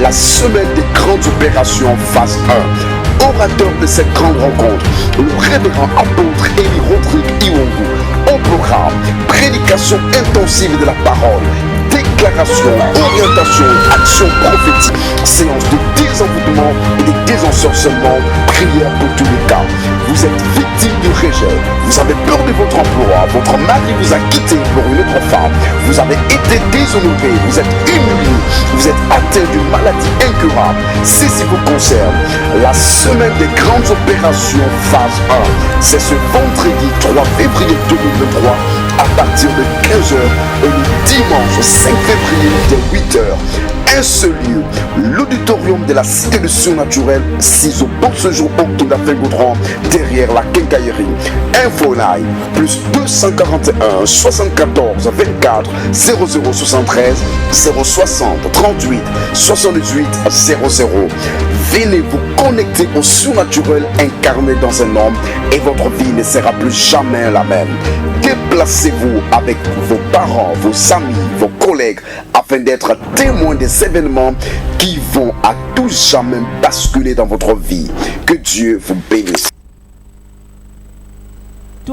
la semaine des grandes opérations phase 1. Orateur de cette grande rencontre, le révérend apôtre Élie Rodrigue Iwongu. Au programme, prédication intensive de la parole, déclaration, orientation, action prophétique, séance de désenvoûtement et de désensorcellement, prière pour tous les cas. Vous êtes victime du rejet, vous avez peur de votre emploi, votre mari vous a quitté pour une autre femme, vous avez été déshonoré, vous êtes humilié, vous êtes atteint d'une maladie incurable. Ceci vous concerne. La semaine des grandes opérations phase 1, c'est ce vendredi 3 février 2023 à partir de 15h et le dimanche 5 février dès 8h. Un seul lieu, l'auditorium de la Cité du Surnaturel, 6 au bon séjour Octodafin Goudron, derrière la quincaillerie. Info line, plus 241 74 24 0073 060 38 78 00. Venez vous connecter au surnaturel incarné dans un homme et votre vie ne sera plus jamais la même. Déplacez-vous avec vos parents, vos amis, vos collègues afin d'être témoins des événements qui vont à tout jamais basculer dans votre vie. Que Dieu vous bénisse.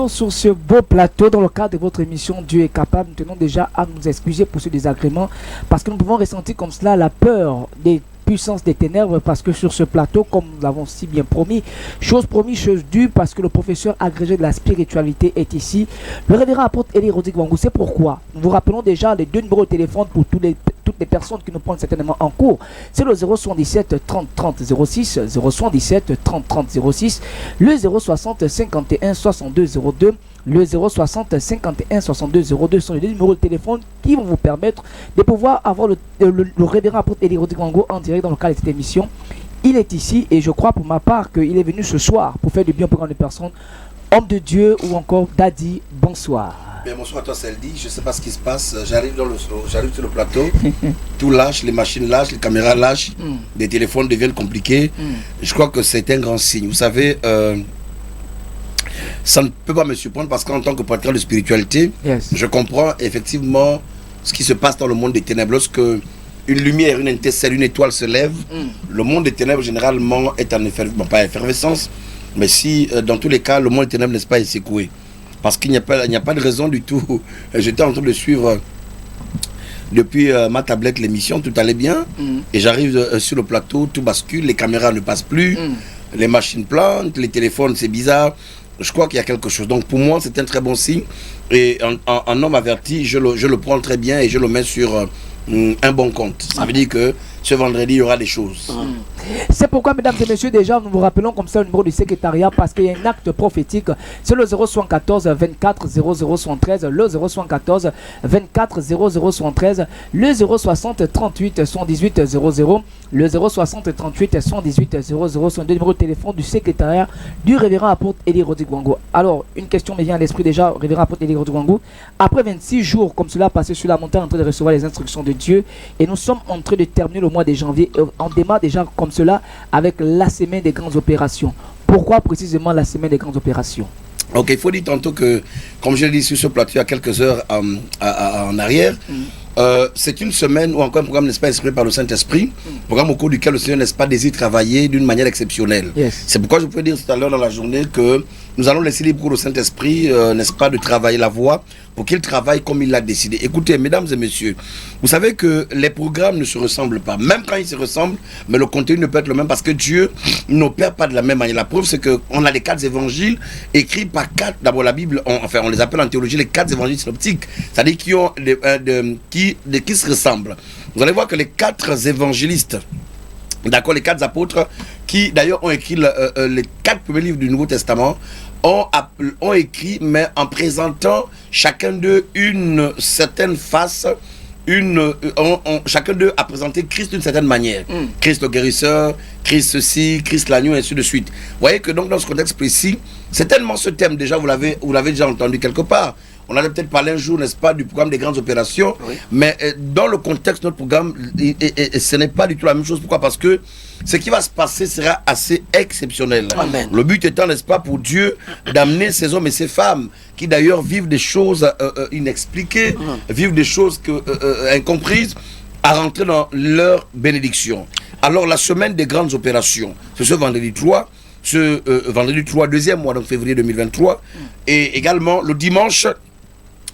Sur ce beau plateau dans le cadre de votre émission Dieu est capable, nous tenons déjà à nous excuser pour ce désagrément parce que nous pouvons ressentir comme cela la peur des puissance des ténèbres, parce que sur ce plateau, comme nous l'avons si bien promis, chose promise, chose due, parce que le professeur agrégé de la spiritualité est ici, le révérend apôtre Élie Rodrigue Iwongu. C'est pourquoi nous vous rappelons déjà les deux numéros de téléphone pour toutes les personnes qui nous prennent certainement en cours. C'est le 077 30 30 06, 077 30 30 06, le 060 51 62 02, le 060 51 62 02 sont les deux numéros de téléphone qui vont vous permettre de pouvoir avoir le révérend apôtre Élie Rodrigue Iwongu en direct dans le cadre de cette émission. Il est ici et je crois pour ma part qu'il est venu ce soir pour faire du bien pour grandes personnes. Homme de Dieu ou encore Daddy, bonsoir. Bien, bonsoir à toi Seldi, je ne sais pas ce qui se passe, j'arrive sur le plateau, tout lâche, les machines lâchent, les caméras lâchent, les téléphones deviennent compliqués. Je crois que c'est un grand signe. Vous savez, ça ne peut pas me surprendre parce qu'en tant que pratiquant de spiritualité, je comprends effectivement ce qui se passe dans le monde des ténèbres. Lorsque une lumière, une étincelle, une étoile se lève, le monde des ténèbres généralement est en pas effervescence, mais si dans tous les cas le monde des ténèbres n'est pas secoué. Parce qu'il n'y a pas de raison du tout. J'étais en train de suivre depuis ma tablette l'émission, tout allait bien, et j'arrive sur le plateau, tout bascule, les caméras ne passent plus, les machines plantent, les téléphones, c'est bizarre. Je crois qu'il y a quelque chose. Donc pour moi, c'est un très bon signe. Et en homme averti, je le prends très bien et je le mets sur un bon compte. Ça veut dire que ce vendredi, il y aura des choses. C'est pourquoi, mesdames et messieurs, déjà, nous vous rappelons comme ça le numéro du secrétariat parce qu'il y a un acte prophétique. C'est le 074 24 0073, le 074 24 0073, le 060 38 118 00, le 060 38 118 00 sont deux numéros de téléphone du secrétariat du révérend apôtre Élie Rodrigue Iwongu. Alors, une question me vient à l'esprit déjà, révérend apôtre Élie Rodrigue Iwongu. Après 26 jours comme cela, passé sur la montagne en train de recevoir les instructions de Dieu, et nous sommes en train de terminer le mois de janvier, on démarre déjà comme cela avec la semaine des grandes opérations. Pourquoi précisément la semaine des grandes opérations? Ok, il faut dire tantôt que, comme je l'ai dit sur ce plateau il y a quelques heures en arrière, c'est une semaine ou encore un programme, n'est-ce pas, inspiré par le Saint-Esprit, programme au cours duquel le Seigneur, n'est-ce pas, désire travailler d'une manière exceptionnelle. C'est pourquoi je peux dire tout à l'heure dans la journée que nous allons laisser libre pour le Saint-Esprit, n'est-ce pas, de travailler la voie pour qu'il travaille comme il l'a décidé. Écoutez, mesdames et messieurs, vous savez que les programmes ne se ressemblent pas. Même quand ils se ressemblent, mais le contenu ne peut être le même parce que Dieu n'opère pas de la même manière. La preuve, c'est qu'on a les 4 évangiles écrits par 4. D'abord, la Bible, on les appelle en théologie les 4 évangiles synoptiques, c'est-à-dire qui se ressemblent. Vous allez voir que les 4 évangélistes, d'accord, les 4 apôtres, qui d'ailleurs ont écrit les 4 premiers livres du Nouveau Testament, ont écrit, mais en présentant chacun d'eux une certaine face, chacun d'eux a présenté Christ d'une certaine manière. Christ le guérisseur, Christ ceci, Christ l'agneau, et ainsi de suite. Vous voyez que donc dans ce contexte précis, c'est tellement ce thème déjà, vous l'avez déjà entendu quelque part. On allait peut-être parler un jour, n'est-ce pas, du programme des grandes opérations, mais dans le contexte de notre programme, ce n'est pas du tout la même chose. Pourquoi? Parce que ce qui va se passer sera assez exceptionnel. Amen. Le but étant, n'est-ce pas, pour Dieu d'amener ces hommes et ces femmes qui d'ailleurs vivent des choses inexpliquées, vivent des choses incomprises, à rentrer dans leur bénédiction. Alors la semaine des grandes opérations, c'est ce vendredi 3, vendredi 3, deuxième mois, donc février 2023, et également le dimanche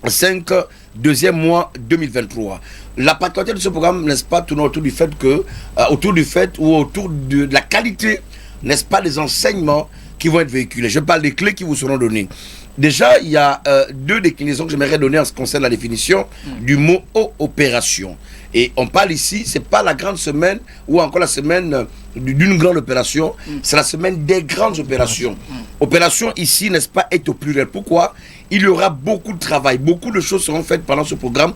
5, deuxième mois 2023. La particularité de ce programme, n'est-ce pas, tourne autour du fait de la qualité, n'est-ce pas, des enseignements qui vont être véhiculés. Je parle des clés qui vous seront données. Déjà, il y a deux déclinaisons que j'aimerais donner en ce qui concerne la définition du mot opération. Et on parle ici, c'est pas la grande semaine ou encore la semaine d'une grande opération, c'est la semaine des grandes opérations. Opération ici, n'est-ce pas, est au pluriel. Pourquoi? Il y aura beaucoup de travail, beaucoup de choses seront faites pendant ce programme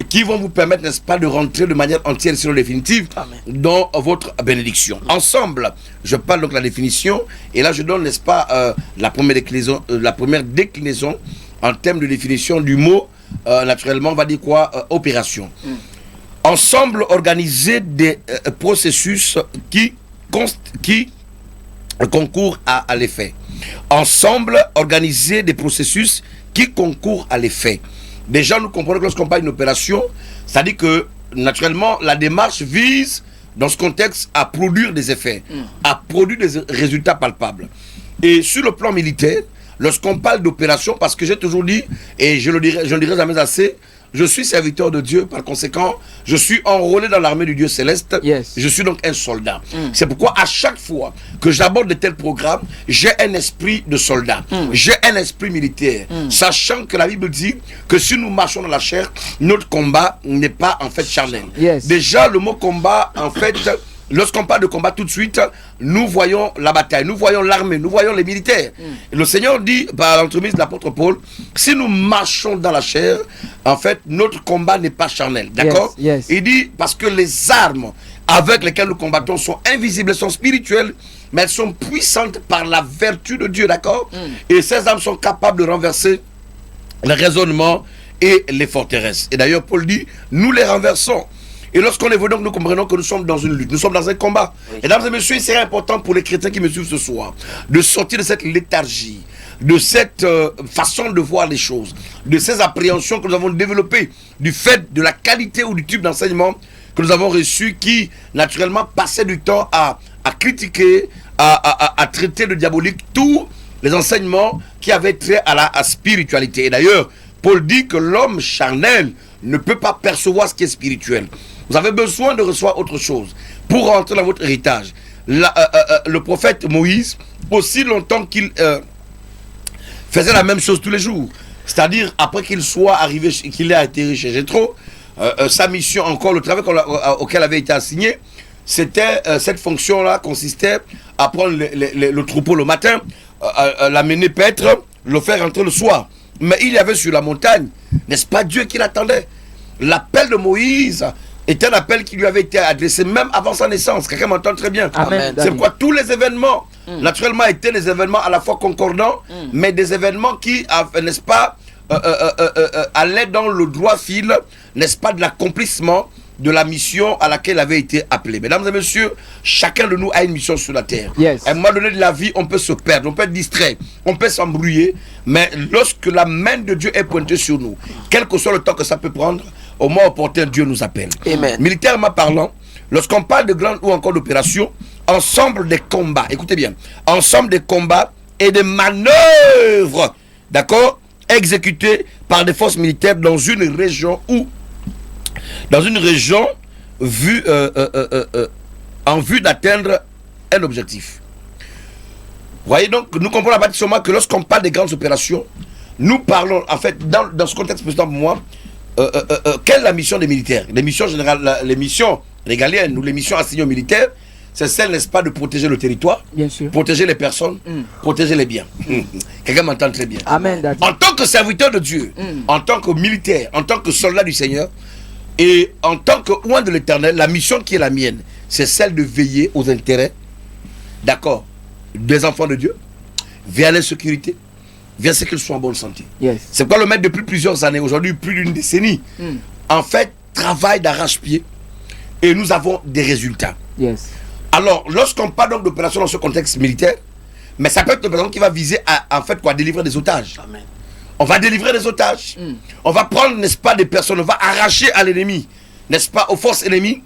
qui vont vous permettre, n'est-ce pas, de rentrer de manière entière et sinon définitive dans votre bénédiction. Ensemble, je parle donc de la définition et là je donne, n'est-ce pas, la première déclinaison en termes de définition du mot, naturellement, on va dire quoi, opération. Ensemble, organiser des processus qui concourent à l'effet. Ensemble, organiser des processus qui concourent à l'effet. Déjà, nous comprenons que lorsqu'on parle d'une opération, c'est-à-dire que, naturellement, la démarche vise, dans ce contexte, à produire des effets, à produire des résultats palpables. Et sur le plan militaire, lorsqu'on parle d'opération, parce que j'ai toujours dit, et je ne le dirai jamais assez, je suis serviteur de Dieu, par conséquent, je suis enrôlé dans l'armée du Dieu céleste. Yes. Je suis donc un soldat. C'est pourquoi à chaque fois que j'aborde de tels programmes, j'ai un esprit de soldat. J'ai un esprit militaire. Sachant que la Bible dit que si nous marchons dans la chair, notre combat n'est pas en fait charnel. Yes. Déjà, le mot combat, en fait, lorsqu'on parle de combat tout de suite, nous voyons la bataille, nous voyons l'armée, nous voyons les militaires. Et le Seigneur dit, par l'entremise de l'apôtre Paul, si nous marchons dans la chair, en fait, notre combat n'est pas charnel. D'accord? Yes, yes. Il dit, parce que les armes avec lesquelles nous combattons sont invisibles, sont spirituelles, mais elles sont puissantes par la vertu de Dieu. D'accord? Et ces armes sont capables de renverser les raisonnements et les forteresses. Et d'ailleurs, Paul dit, nous les renversons. Et lorsqu'on évolue, donc, nous comprenons que nous sommes dans une lutte, nous sommes dans un combat. Oui. Mesdames et messieurs, c'est important pour les chrétiens qui me suivent ce soir de sortir de cette léthargie, de cette façon de voir les choses, de ces appréhensions que nous avons développées, du fait de la qualité ou du type d'enseignement que nous avons reçu qui, naturellement, passait du temps à critiquer, à traiter de diabolique tous les enseignements qui avaient trait à la spiritualité. Et d'ailleurs, Paul dit que l'homme charnel ne peut pas percevoir ce qui est spirituel. Vous avez besoin de recevoir autre chose pour rentrer dans votre héritage. Le prophète Moïse, aussi longtemps qu'il faisait la même chose tous les jours, c'est-à-dire après qu'il soit arrivé, qu'il ait atterri chez Jéthro, sa mission, encore le travail auquel avait été assigné, c'était cette fonction-là consistait à prendre le troupeau le matin, l'amener paître, le faire rentrer le soir. Mais il y avait sur la montagne, n'est-ce pas Dieu qui l'attendait? L'appel de Moïse était un appel qui lui avait été adressé même avant sa naissance. Quelqu'un m'entend très bien. Amen. C'est pourquoi tous les événements, naturellement, étaient des événements à la fois concordants, mais des événements qui, n'est-ce pas, allaient dans le droit fil, n'est-ce pas, de l'accomplissement de la mission à laquelle il avait été appelé. Mesdames et messieurs, chacun de nous a une mission sur la terre. Yes. À un moment donné de la vie, on peut se perdre, on peut être distrait, on peut s'embrouiller, mais lorsque la main de Dieu est pointée sur nous, quel que soit le temps que ça peut prendre, au moment opportun, Dieu nous appelle. Amen. Militairement parlant, lorsqu'on parle de grandes ou encore d'opérations, ensemble des combats, écoutez bien, ensemble des combats et des manœuvres, d'accord, exécutés par des forces militaires dans une région ou dans une région en vue d'atteindre un objectif. Vous voyez donc, nous comprenons à partir du moment que lorsqu'on parle des grandes opérations, nous parlons, en fait, dans ce contexte président pour moi, quelle est la mission des militaires? Les missions générales, les missions régaliennes ou les missions assignées aux militaires, c'est celle, n'est-ce pas, de protéger le territoire, bien sûr, protéger les personnes, protéger les biens. Quelqu'un m'entend très bien. Amen, Daddy. En tant que serviteur de Dieu, en tant que militaire, en tant que soldat du Seigneur, et en tant que oint de l'Éternel, la mission qui est la mienne, c'est celle de veiller aux intérêts, d'accord, des enfants de Dieu, vers l'insécurité, vers ce qu'ils soient en bonne santé. Yes. C'est pourquoi le maître, depuis plusieurs années, aujourd'hui plus d'une décennie, en fait, travaille d'arrache-pied et nous avons des résultats. Yes. Alors, lorsqu'on parle donc d'opération dans ce contexte militaire, mais ça peut être une opération qui va viser à en fait quoi, délivrer des otages. Amen. On va délivrer des otages. On va prendre, n'est-ce pas, des personnes, on va arracher à l'ennemi n'est-ce pas, aux forces ennemies,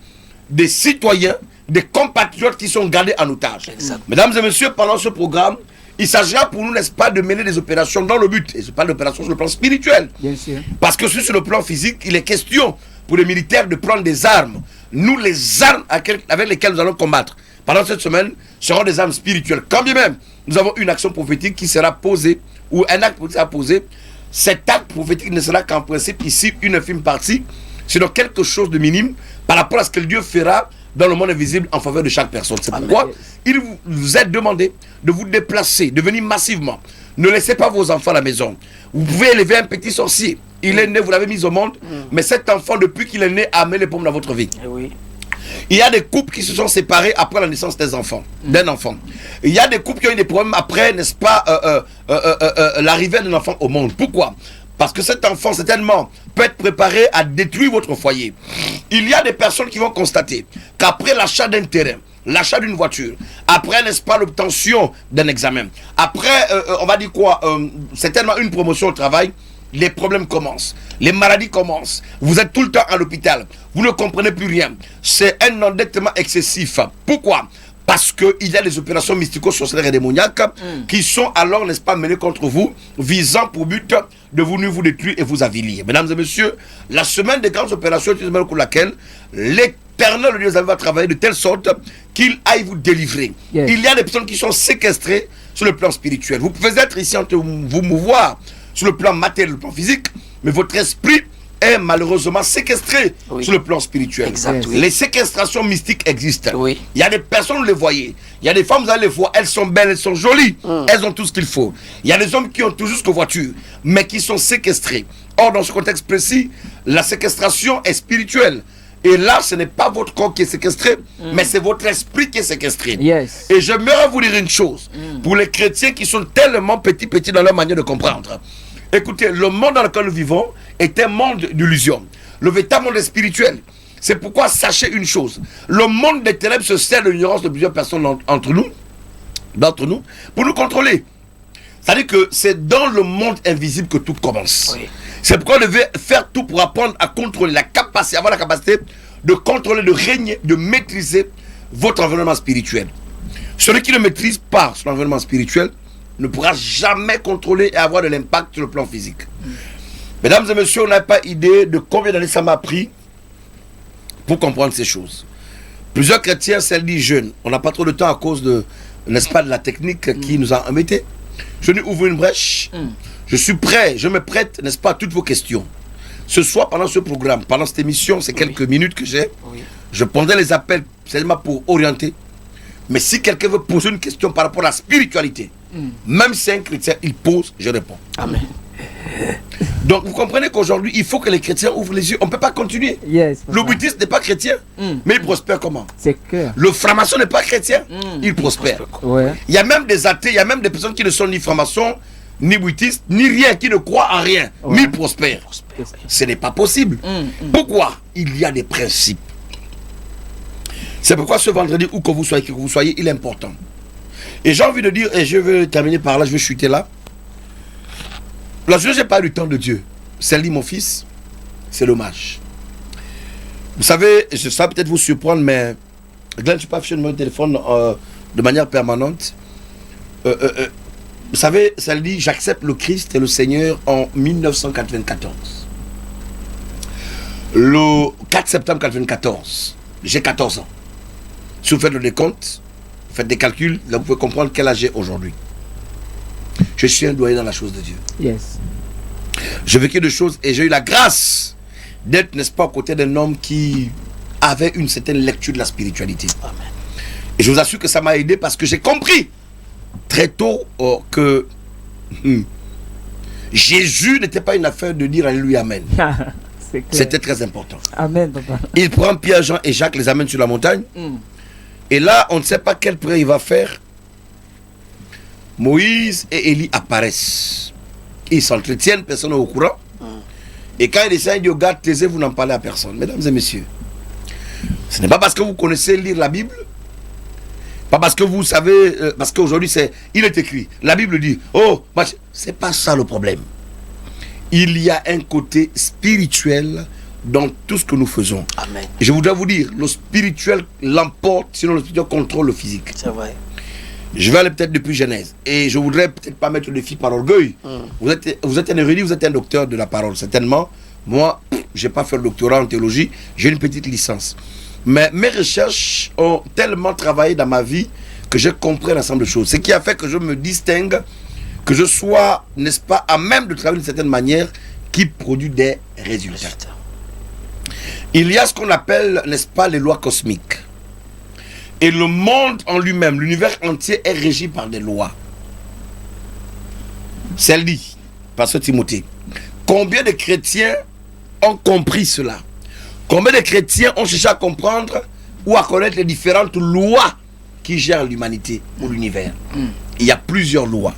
des citoyens, des compatriotes qui sont gardés en otage. Mesdames et messieurs, pendant ce programme, il s'agira pour nous, n'est-ce pas, de mener des opérations dans le but. Et je parle d'opérations sur le plan spirituel. Bien sûr. Parce que sur le plan physique, il est question pour les militaires de prendre des armes. Nous, les armes avec lesquelles nous allons combattre pendant cette semaine seront des armes spirituelles. Quand bien même, nous avons une action prophétique qui sera posée, ou un acte prophétique sera posé. Cet acte prophétique ne sera qu'en principe ici une infime partie, sinon quelque chose de minime par rapport à ce que Dieu fera dans le monde invisible en faveur de chaque personne. C'est pourquoi il vous est demandé de vous déplacer, de venir massivement. Ne laissez pas vos enfants à la maison. Vous pouvez élever un petit sorcier. Il est né, vous l'avez mis au monde, mais cet enfant, depuis qu'il est né, a amené les pommes dans votre vie. Il y a des couples qui se sont séparés après la naissance des enfants, d'un enfant. Il y a des couples qui ont eu des problèmes après, n'est-ce pas, l'arrivée d'un enfant au monde. Pourquoi? Parce que cet enfant, certainement, peut être préparé à détruire votre foyer. Il y a des personnes qui vont constater qu'après l'achat d'un terrain, l'achat d'une voiture, après, n'est-ce pas, l'obtention d'un examen, après, on va dire quoi, certainement une promotion au travail, les problèmes commencent, les maladies commencent, vous êtes tout le temps à l'hôpital, vous ne comprenez plus rien. C'est un endettement excessif. Pourquoi? Parce qu'il y a des opérations mystico-sorcières et démoniaques qui sont alors, n'est-ce pas, menées contre vous, visant pour but de vous détruire et vous avilir. Mesdames et messieurs, la semaine des grandes opérations est une semaine pour laquelle l'Éternel Dieu va travailler de telle sorte qu'il aille vous délivrer. Il y a des personnes qui sont séquestrées sur le plan spirituel. Vous pouvez être ici en train de vous mouvoir sur le plan matériel, le plan physique, mais votre esprit est malheureusement séquestré sur le plan spirituel. Les séquestrations mystiques existent. Il y a des personnes, vous les voyez. Il y a des femmes, vous allez les voir, elles sont belles, elles sont jolies, elles ont tout ce qu'il faut. Il y a des hommes qui ont tout jusqu'aux voitures, mais qui sont séquestrés. Or, dans ce contexte précis, la séquestration est spirituelle. Et là, ce n'est pas votre corps qui est séquestré, mais c'est votre esprit qui est séquestré. Et j'aimerais vous dire une chose, pour les chrétiens qui sont tellement petits dans leur manière de comprendre. Écoutez, le monde dans lequel nous vivons est un monde d'illusion. Le véritable monde est spirituel. C'est pourquoi sachez une chose. Le monde des ténèbres se sert de l'ignorance de plusieurs personnes d'entre nous, pour nous contrôler. C'est-à-dire que c'est dans le monde invisible que tout commence. C'est pourquoi on devait faire tout pour apprendre à contrôler avoir la capacité de contrôler, de régner, de maîtriser votre environnement spirituel. Celui qui ne maîtrise pas son environnement spirituel ne pourra jamais contrôler et avoir de l'impact sur le plan physique. Mesdames et messieurs, on n'a pas idée de combien d'années ça m'a pris pour comprendre ces choses. Plusieurs chrétiens, celles dit jeunes, on n'a pas trop de temps à cause de, n'est-ce pas, de la technique qui nous a embêtés. Je lui ouvre une brèche. Je suis prêt, je me prête, n'est-ce pas, à toutes vos questions. Ce soir, pendant ce programme, pendant cette émission, c'est quelques minutes que j'ai. Je prendrai les appels seulement pour orienter. Mais si quelqu'un veut poser une question par rapport à la spiritualité, même si c'est un chrétien, il pose, je réponds. Amen. Donc vous comprenez qu'aujourd'hui, il faut que les chrétiens ouvrent les yeux. On ne peut pas continuer. Le bouddhiste n'est pas chrétien, mais il prospère comment? C'est clair. Le franc-maçon n'est pas chrétien, il prospère. Il y a même des athées, il y a même des personnes qui ne sont ni francs-maçons, ni bouddhistes, ni rien, qui ne croient en rien, mais ils prospèrent. Ce n'est pas possible. Pourquoi? Il y a des principes. C'est pourquoi ce vendredi, où que vous soyez, il est important. Et j'ai envie de dire, et je vais terminer par là, je vais chuter là. La journée, je n'ai pas eu le temps de Dieu. C'est mon fils, c'est dommage. Vous savez, ça va peut-être vous surprendre, mais Glenn, je ne peux pas afficher mon téléphone de manière permanente. Vous savez, ça dit, j'accepte le Christ et le Seigneur en 1994. Le 4 septembre 1994, j'ai 14 ans. Si vous faites le décompte, vous faites des calculs, là vous pouvez comprendre quel âge j'ai aujourd'hui. Je suis un doyen dans la chose de Dieu. J'ai vécu des choses et j'ai eu la grâce d'être, n'est-ce pas, aux côtés d'un homme qui avait une certaine lecture de la spiritualité. Amen. Et je vous assure que ça m'a aidé parce que j'ai compris très tôt que Jésus n'était pas une affaire de dire Alléluia, Amen. C'était très important. Amen, papa. Il prend Pierre, Jean et Jacques, les amène sur la montagne. Et là, on ne sait pas quelle prière il va faire. Moïse et Élie apparaissent. Ils s'entretiennent, personne n'est au courant. Et quand il descend, il dit, regarde, taisez, vous n'en parlez à personne. Mesdames et messieurs, ce n'est pas parce que vous connaissez lire la Bible, pas parce que vous savez, parce qu'aujourd'hui, il est écrit, la Bible dit, oh, c'est pas ça le problème. Il y a un côté spirituel dans tout ce que nous faisons. Amen. Et je voudrais vous dire, le spirituel l'emporte, sinon le spirituel contrôle le physique. C'est vrai. Je vais aller peut-être depuis Genèse. Et je voudrais peut-être pas mettre le défi par orgueil. Vous êtes un érudit, vous êtes un docteur de la parole, certainement. Moi, je n'ai pas fait le doctorat en théologie, j'ai une petite licence. Mais mes recherches ont tellement travaillé dans ma vie que j'ai compris un ensemble de choses. Ce qui a fait que je me distingue, que je sois, n'est-ce pas, à même de travailler d'une certaine manière qui produit des résultats. Il y a ce qu'on appelle, n'est-ce pas, les lois cosmiques. Et le monde en lui-même, l'univers entier est régi par des lois. C'est dit, Pasteur Timothée. Combien de chrétiens ont compris cela? Combien de chrétiens ont cherché à comprendre ou à connaître les différentes lois qui gèrent l'humanité ou l'univers? Il y a plusieurs lois.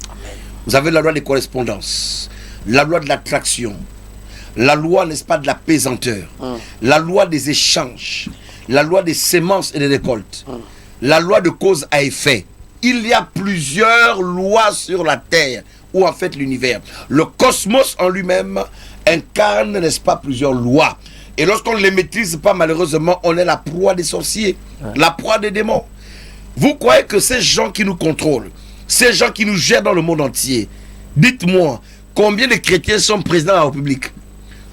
Vous avez la loi des correspondances, la loi de l'attraction, la loi, n'est-ce pas, de la pesanteur, la loi des échanges, la loi des semences et des récoltes, la loi de cause à effet. Il y a plusieurs lois sur la terre, ou en fait l'univers. Le cosmos en lui-même incarne, n'est-ce pas, plusieurs lois. Et lorsqu'on ne les maîtrise pas, malheureusement, on est la proie des sorciers, la proie des démons. Vous croyez que ces gens qui nous contrôlent, ces gens qui nous gèrent dans le monde entier, dites-moi, combien de chrétiens sont présidents de la République?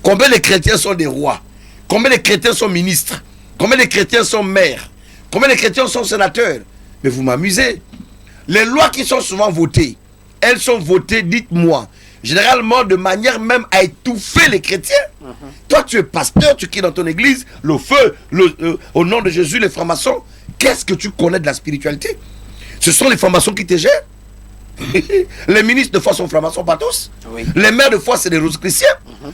Combien de chrétiens sont des rois? Combien de chrétiens sont ministres? Combien de chrétiens sont maires? Combien de chrétiens sont sénateurs? Mais vous m'amusez. Les lois qui sont souvent votées, elles sont votées, dites-moi, généralement de manière même à étouffer les chrétiens. Toi, tu es pasteur, tu quittes dans ton église, le feu, au nom de Jésus, les francs-maçons. Qu'est-ce que tu connais de la spiritualité? Ce sont les francs-maçons qui te gèrent. Les ministres de foi sont francs-maçons, pas tous. Oui. Les maires de foi, c'est des rose-chrétiens.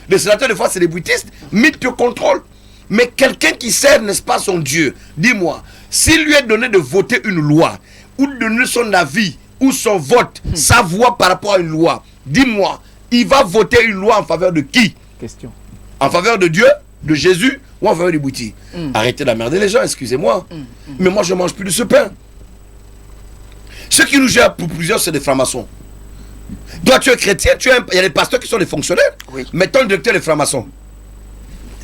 Les sénateurs de foi, c'est des bouddhistes. Mythe te contrôle. Mais quelqu'un qui sert, n'est-ce pas, son Dieu, dis-moi, s'il lui est donné de voter une loi, ou de donner son avis, ou son vote, sa voix par rapport à une loi, dis-moi, il va voter une loi en faveur de qui? Question. En faveur de Dieu, de Jésus, ou en faveur des boutis? Arrêtez d'emmerder les gens, excusez-moi. Mais moi, je ne mange plus de ce pain. Ceux qui nous gèrent pour plusieurs, c'est des francs-maçons. Toi, tu es chrétien, il y a des pasteurs qui sont des fonctionnaires. Oui. Mais ton directeur est franc-maçon.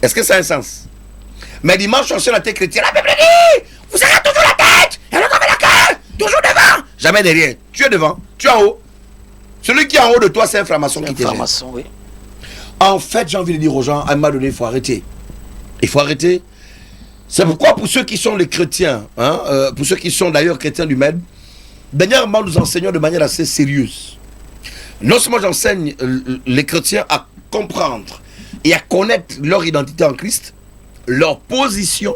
Est-ce que ça a un sens? Mais dimanche, on sait la tête chrétienne. La Bible dit, vous avez toujours la tête, et le corps et la queue, toujours devant. Jamais derrière. Tu es devant, tu es en haut. Celui qui est en haut de toi, c'est un franc-maçon qui te gère. Franc-maçon, oui. En fait, j'ai envie de dire aux gens, à un moment donné, il faut arrêter. Il faut arrêter. C'est pourquoi pour ceux qui sont les chrétiens, pour ceux qui sont d'ailleurs chrétiens du Med, dernièrement, nous enseignons de manière assez sérieuse. Non seulement j'enseigne les chrétiens à comprendre et à connaître leur identité en Christ, leur position,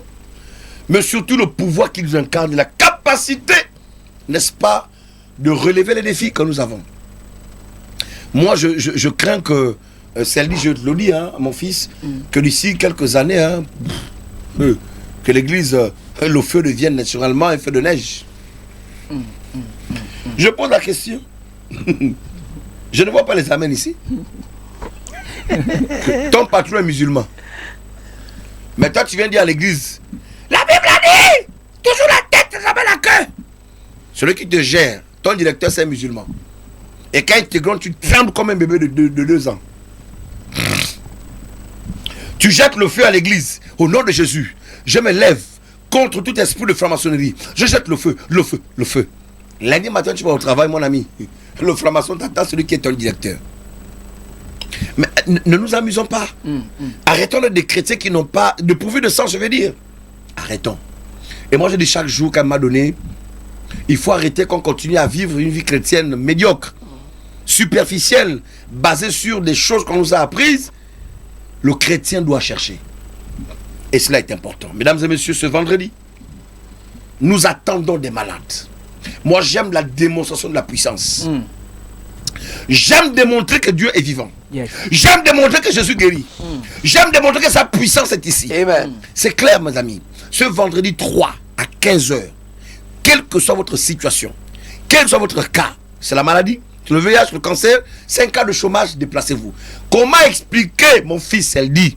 mais surtout le pouvoir qu'ils incarnent, la capacité, n'est-ce pas, de relever les défis que nous avons. Moi, je crains que, celle-là, je te le dis, mon fils, que d'ici quelques années, que l'église, le feu devienne naturellement un feu de neige. Je pose la question. Je ne vois pas les amens ici. Ton patron est musulman. Mais toi, tu viens dire à l'église, la Bible a dit, toujours la tête, jamais la queue. Celui qui te gère, ton directeur, c'est un musulman. Et quand il te gronde, tu trembles comme un bébé de 2 ans. Tu jettes le feu à l'église. Au nom de Jésus, je me lève contre tout esprit de franc-maçonnerie. Je jette le feu, le feu, le feu. Lundi matin, tu vas au travail, mon ami. Le franc-maçon t'attend, celui qui est ton directeur. Mais ne nous amusons pas. Arrêtons d'être des chrétiens qui n'ont pas de pourvu de sens, je veux dire. Arrêtons. Et moi, je dis chaque jour qu'à un moment donné, il faut arrêter qu'on continue à vivre une vie chrétienne médiocre, superficielle, basée sur des choses qu'on nous a apprises. Le chrétien doit chercher. Et cela est important. Mesdames et messieurs, ce vendredi, nous attendons des malades. Moi, j'aime la démonstration de la puissance. J'aime démontrer que Dieu est vivant. Yes. J'aime démontrer que Jésus guérit. J'aime démontrer que sa puissance est ici. Amen. C'est clair, mes amis. Ce vendredi 3 à 15h, quelle que soit votre situation, quel soit votre cas, c'est la maladie, c'est le VIH, le cancer, c'est un cas de chômage, déplacez-vous. Comment expliquer, mon fils, elle dit,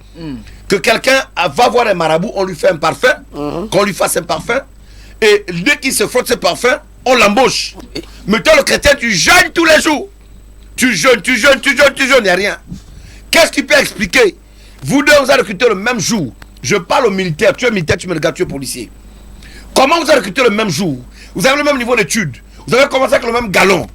que quelqu'un va voir un marabout, on lui fait un parfum, qu'on lui fasse un parfum, et dès qu'il se frotte ce parfum, on l'embauche. Mais toi, le chrétien, tu jeûnes tous les jours. Tu jeûnes, il n'y a rien. Qu'est-ce qui peut expliquer Vous deux, vous avez recruté le même jour. Je parle aux militaires. Tu es militaire, tu me regardes, tu es policier. Comment vous avez recruté le même jour? Vous avez le même niveau d'études. Vous avez commencé avec le même galon.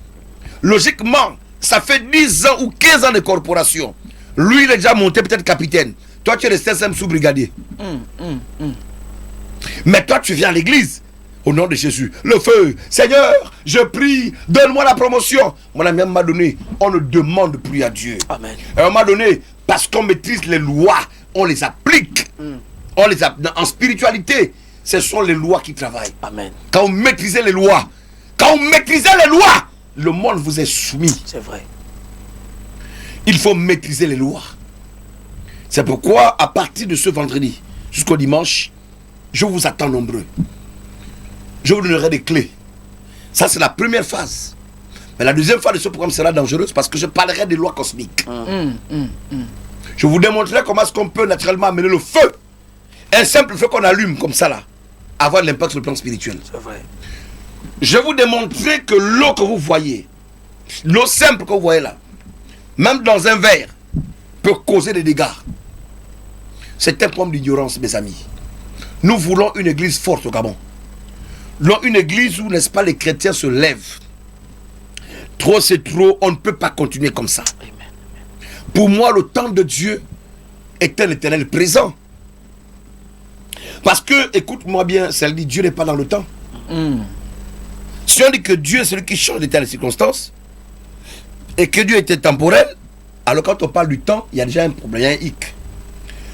Logiquement, ça fait 10 ans ou 15 ans de corporation. Lui, il est déjà monté peut-être capitaine. Toi, tu es resté simple sous-brigadier. Mais toi, tu viens à l'église. Au nom de Jésus, le feu. Seigneur, je prie, donne-moi la promotion. Mon ami, à un moment donné, on ne demande plus à Dieu. Amen. À un moment donné, parce qu'on maîtrise les lois, on les applique. On les en spiritualité, ce sont les lois qui travaillent. Amen. Quand vous maîtrisez les lois, le monde vous est soumis. C'est vrai. Il faut maîtriser les lois. C'est pourquoi, à partir de ce vendredi jusqu'au dimanche, je vous attends nombreux. Je vous donnerai des clés. Ça, c'est la première phase. Mais la deuxième phase de ce programme sera dangereuse parce que je parlerai des lois cosmiques. Je vous démontrerai comment est-ce qu'on peut naturellement amener le feu. Un simple feu qu'on allume comme ça là, avoir de l'impact sur le plan spirituel. C'est vrai. Je vous démontrerai que l'eau que vous voyez, l'eau simple que vous voyez là, même dans un verre, peut causer des dégâts. C'est un problème d'ignorance, mes amis. Nous voulons une église forte au Gabon. Nous voulons une église où, n'est-ce pas, les chrétiens se lèvent. Trop c'est trop, on ne peut pas continuer comme ça. Amen. Pour moi, le temps de Dieu est un éternel présent. Parce que, écoute-moi bien, ça dit Dieu n'est pas dans le temps. Si on dit que Dieu est celui qui change l'état des circonstances, et que Dieu était temporel, alors quand on parle du temps, il y a déjà un problème, il y a un hic.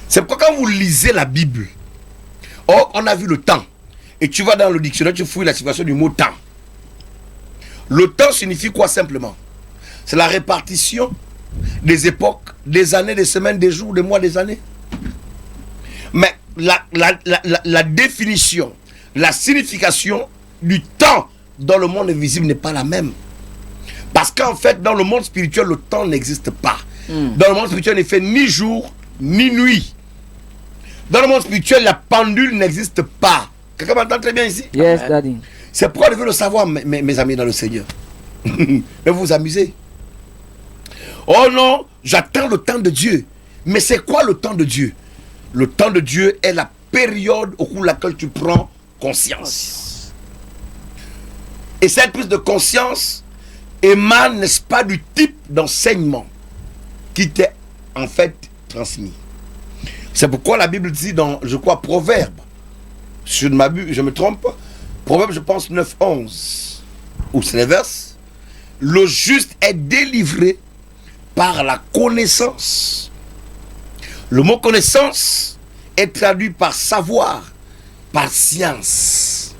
C'est pourquoi quand vous lisez la Bible, on a vu le temps, et tu vas dans le dictionnaire, tu fouilles la situation du mot temps. Le temps signifie quoi simplement? C'est la répartition des époques, des années, des semaines, des jours, des mois, des années. Mais la définition, la signification du temps dans le monde invisible n'est pas la même. Parce qu'en fait, dans le monde spirituel, le temps n'existe pas. Dans le monde spirituel, il ne fait ni jour, ni nuit. Dans le monde spirituel, la pendule n'existe pas. Quelqu'un m'entend très bien ici? Yes, Daddy. C'est pourquoi je veux le savoir, mes amis dans le Seigneur. Mais vous vous amusez. Oh non, j'attends le temps de Dieu. Mais c'est quoi le temps de Dieu? Le temps de Dieu est la période au cours de laquelle tu prends conscience. Et cette prise de conscience émane, n'est-ce pas, du type d'enseignement qui t'est en fait transmis. C'est pourquoi la Bible dit dans, je crois, Proverbe, si je me trompe, Proverbe, je pense, 9-11, où c'est l'inverse, le juste est délivré par la connaissance. Le mot connaissance est traduit par savoir, par science.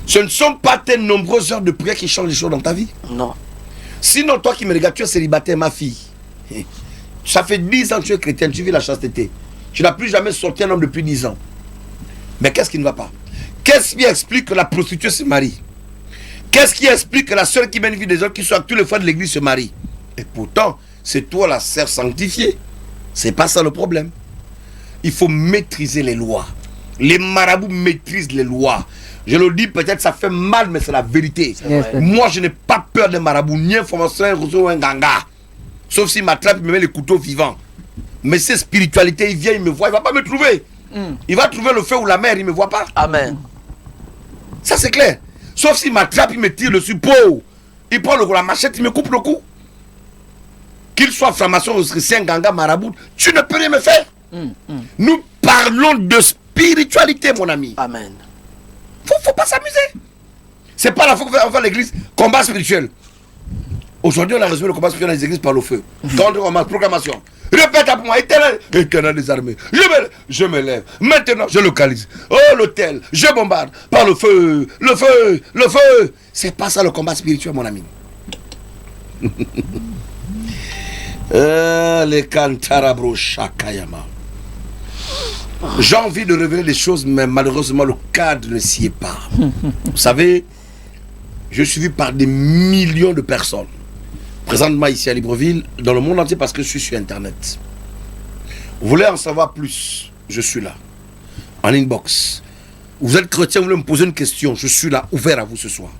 Ce ne sont pas tes nombreuses heures de prière qui changent les choses dans ta vie. Non. Sinon, toi qui me regardes, tu es célibataire, ma fille. Ça fait 10 ans que tu es chrétienne, tu vis la chasteté. Tu n'as plus jamais sorti un homme depuis 10 ans. Mais qu'est-ce qui ne va pas? Qu'est-ce qui explique que la prostituée se marie? Qu'est-ce qui explique que la sœur qui mène une vie des autres, qui soit tous les fois de l'église, se marie? Et pourtant, c'est toi la sœur sanctifiée. C'est pas ça le problème. Il faut maîtriser les lois. Les marabouts maîtrisent les lois. Je le dis, peut-être ça fait mal, mais c'est la vérité. Yes, Moi, je n'ai pas peur des marabouts, ni un formateur, un un ganga. Sauf s'il m'attrape, il me met les couteaux vivants. Mais c'est spiritualité, il vient, il me voit, il ne va pas me trouver. Il va trouver le feu ou la mer, il ne me voit pas. Amen. Ça, c'est clair. Sauf s'il m'attrape, il me tire dessus, po. Il prend la machette, il me coupe le cou. Qu'il soit franc-maçon, chrétien, ganga, marabout, tu ne peux rien me faire. Nous parlons de spiritualité, mon ami. Amen. Faut pas s'amuser. C'est pas la fois qu'on fait l'église, combat spirituel. Aujourd'hui, on a résumé le combat spirituel dans les églises par le feu. Quand on commence, proclamation. Répète après moi, éternel des armées. Je me lève. Maintenant, je localise. Oh, l'autel, je bombarde par le feu, le feu, le feu. C'est pas ça le combat spirituel, mon ami. Les cantarabro shakayama. J'ai envie de révéler des choses, mais malheureusement, le cadre ne s'y est pas. Vous savez, je suis suivi par des millions de personnes. Présentement ici à Libreville, dans le monde entier, parce que je suis sur Internet. Vous voulez en savoir plus? Je suis là. En inbox. Vous êtes chrétien, vous voulez me poser une question? Je suis là, ouvert à vous ce soir.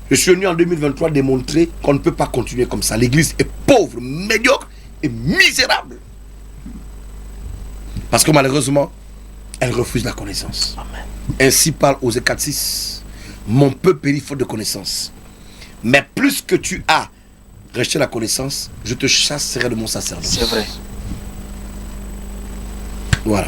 Je suis venu en 2023 démontrer qu'on ne peut pas continuer comme ça. L'église est pauvre, médiocre et misérable. Parce que malheureusement, elles refusent la connaissance. Amen. Ainsi parle Osée 4:6. Mon peuple périt faute de connaissance. Mais plus que tu as rejeté la connaissance, je te chasserai de mon sacerdoce. C'est vrai. Voilà.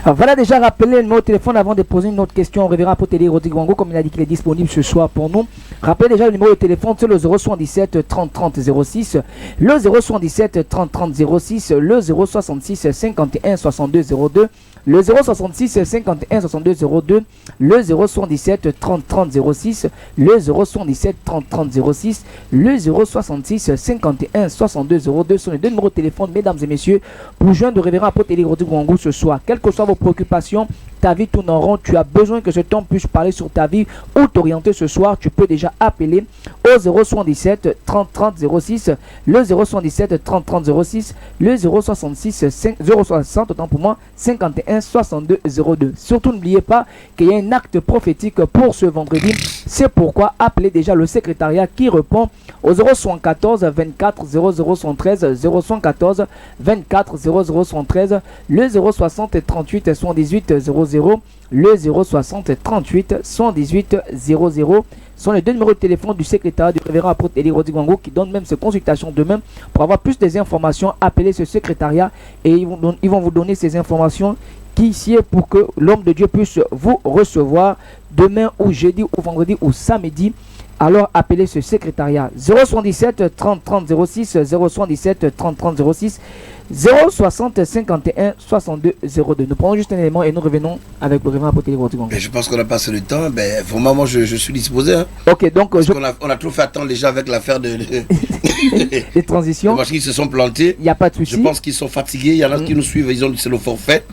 Voilà déjà rappelé le numéro de téléphone avant de poser une autre question. On reverra pour Télé Rodrigue Wango comme il a dit qu'il est disponible ce soir pour nous. Rappelez déjà le numéro de téléphone, c'est le 077 30 30 06, le 077 30 30 06, le 066 51 62 02, le 066 51 62 02, le 077 30 30 06, le 077 30 30 06, le 066 51 62 02 sont les deux numéros de téléphone, mesdames et messieurs, pour joindre le révérend apôtre Télé Rodrigue Wango ce soir. Quelles que soient vos préoccupations, ta vie tourne en rond, tu as besoin que cet homme puisse parler sur ta vie ou t'orienter ce soir, tu peux déjà appeler au 077 30 30 06, le 077 30 30 06, le 066 060, autant pour moi, 51 62 02. Surtout n'oubliez pas qu'il y a un acte prophétique pour ce vendredi, c'est pourquoi appelez déjà le secrétariat qui répond au 074 24 0013, 074 24 0013, le 060 38 78 00, le 060 38 118 00 sont les deux numéros de téléphone du secrétariat du révérend apôtre Eli Rodrigue Wango qui donne même ses consultations demain. Pour avoir plus des informations, appelez ce secrétariat et ils vont vous donner ces informations qui sied pour que l'homme de Dieu puisse vous recevoir demain ou jeudi ou vendredi ou samedi. Alors appelez ce secrétariat 077 30 30 06, 077 30 30 06, 060 51 62 02. Nous prenons juste un élément et nous revenons avec le révérend apôtre Eli Rodrigue Wango. Je pense qu'on a passé le temps. Ben, vraiment, moi, je suis disposé. Hein. Ok, donc on a trop fait attendre les gens avec l'affaire de les transitions. Parce qu'ils se sont plantés. Il n'y a pas de souci. Je pense qu'ils sont fatigués. Il y en a qui nous suivent. Ils ont c'est le forfait.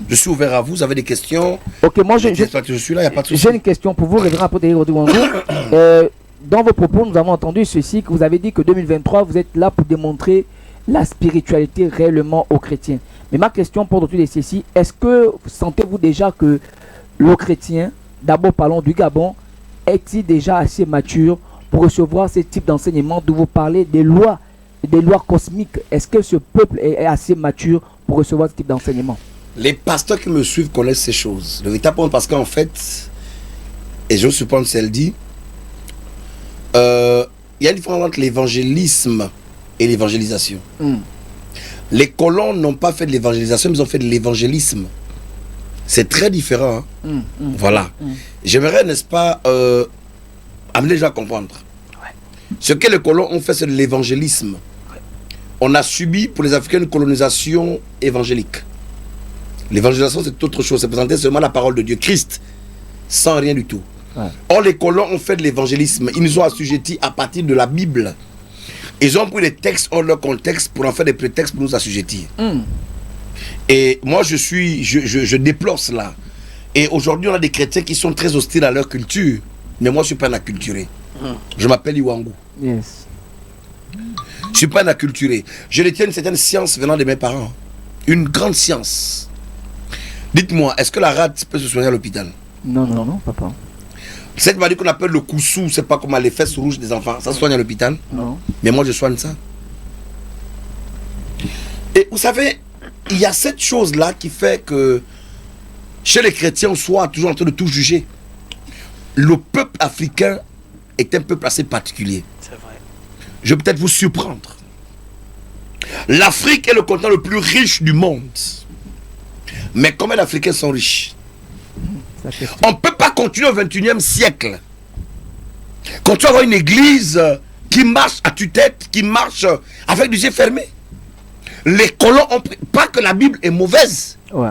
Je suis ouvert à vous. Vous avez des questions. Ok, moi je suis là. Il n'y a pas de souci. J'ai une question pour vous, révérend apôtre Eli Rodrigue Wango. Dans vos propos, nous avons entendu ceci, que vous avez dit que 2023, vous êtes là pour démontrer la spiritualité réellement aux chrétiens. Mais ma question pour tous les ceci, est-ce que sentez-vous déjà que le chrétien, d'abord parlons du Gabon, est-il déjà assez mature pour recevoir ce type d'enseignement d'où vous parlez des lois cosmiques? Est-ce que ce peuple est assez mature pour recevoir ce type d'enseignement? Les pasteurs qui me suivent connaissent ces choses. Le véritable point, parce qu'en fait, et je suppose qu'elle dit, il y a une différence entre l'évangélisme et l'évangélisation. Les colons n'ont pas fait de l'évangélisation, mais ils ont fait de l'évangélisme. C'est très différent. Hein? Voilà. J'aimerais, n'est-ce pas, amener les gens à comprendre. Ouais. Ce que les colons ont fait, c'est de l'évangélisme. Ouais. On a subi pour les Africains une colonisation évangélique. L'évangélisation, c'est autre chose. C'est présenter seulement la parole de Dieu, Christ, sans rien du tout. Ouais. Or, les colons ont fait de l'évangélisme. Ils nous ont assujettis à partir de la Bible. Ils ont pris les textes hors leur contexte pour en faire des prétextes pour nous assujettir. Et moi, je déplore cela. Et aujourd'hui, on a des chrétiens qui sont très hostiles à leur culture. Mais moi, je ne suis pas un acculturé. Je m'appelle Iwangu. Yes. Je ne suis pas un acculturé. Je détiens une certaine science venant de mes parents. Une grande science. Dites-moi, est-ce que la rate peut se soigner à l'hôpital? Non, non, non, papa. Cette maladie qu'on appelle le coussou, c'est pas comme les fesses rouges des enfants. Ça se soigne à l'hôpital? Non. Mais moi, je soigne ça. Et vous savez, il y a cette chose-là qui fait que chez les chrétiens, on soit toujours en train de tout juger. Le peuple africain est un peuple assez particulier. C'est vrai. Je vais peut-être vous surprendre. L'Afrique est le continent le plus riche du monde. Mais combien d'Africains sont riches? On ne peut pas continuer au 21e siècle. Quand tu as une église qui marche à tue-tête, qui marche avec des yeux fermés. Les colons ont pris, pas que la Bible est mauvaise, ouais,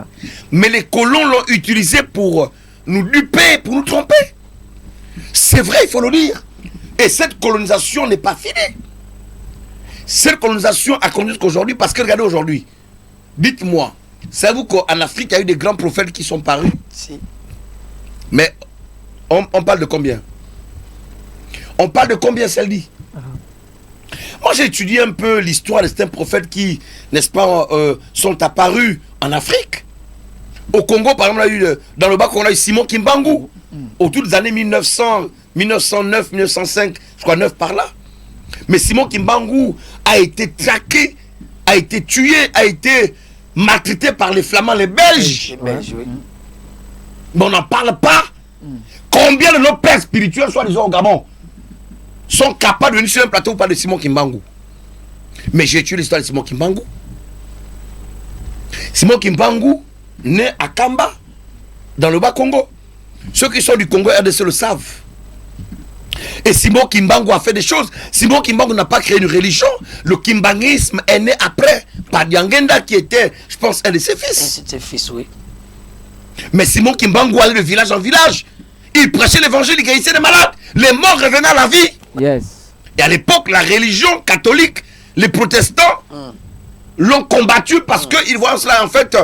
mais les colons l'ont utilisée pour nous duper, pour nous tromper. C'est vrai, il faut le dire. Et cette colonisation n'est pas finie. Cette colonisation a conduit qu'aujourd'hui, parce que regardez aujourd'hui, dites-moi, savez-vous qu'en Afrique, il y a eu des grands prophètes qui sont parus? Si. Mais on parle de combien? On parle de combien, celle-ci? Moi, j'ai étudié un peu l'histoire de certains prophètes qui, n'est-ce pas, sont apparus en Afrique. Au Congo, par exemple, on a eu, dans le Bac, on a eu Simon Kimbangu. Autour des années 1900, 1909, 1905, je crois 9 par là. Mais Simon Kimbangu a été traqué, a été tué, a été maltraités par les Flamands, les Belges. Oui. Mais on n'en parle pas. Combien de nos pères spirituels, soi-disant au Gabon, sont capables de venir sur un plateau ou pas de Simon Kimbangu? Mais j'ai étudié l'histoire de Simon Kimbangu. Simon Kimbangu, né à Kamba, dans le Bas-Congo. Ceux qui sont du Congo RDC le savent. Et Simon Kimbangu a fait des choses. Simon Kimbangu n'a pas créé une religion. Le kimbanguisme est né après, par Diangenda qui était, je pense, un de ses fils. C'est ses fils, oui. Mais Simon Kimbangu allait de village en village. Il prêchait l'évangile, il guérissait les malades. Les morts revenaient à la vie. Yes. Et à l'époque, la religion catholique, les protestants l'ont combattu parce qu'ils voient cela en fait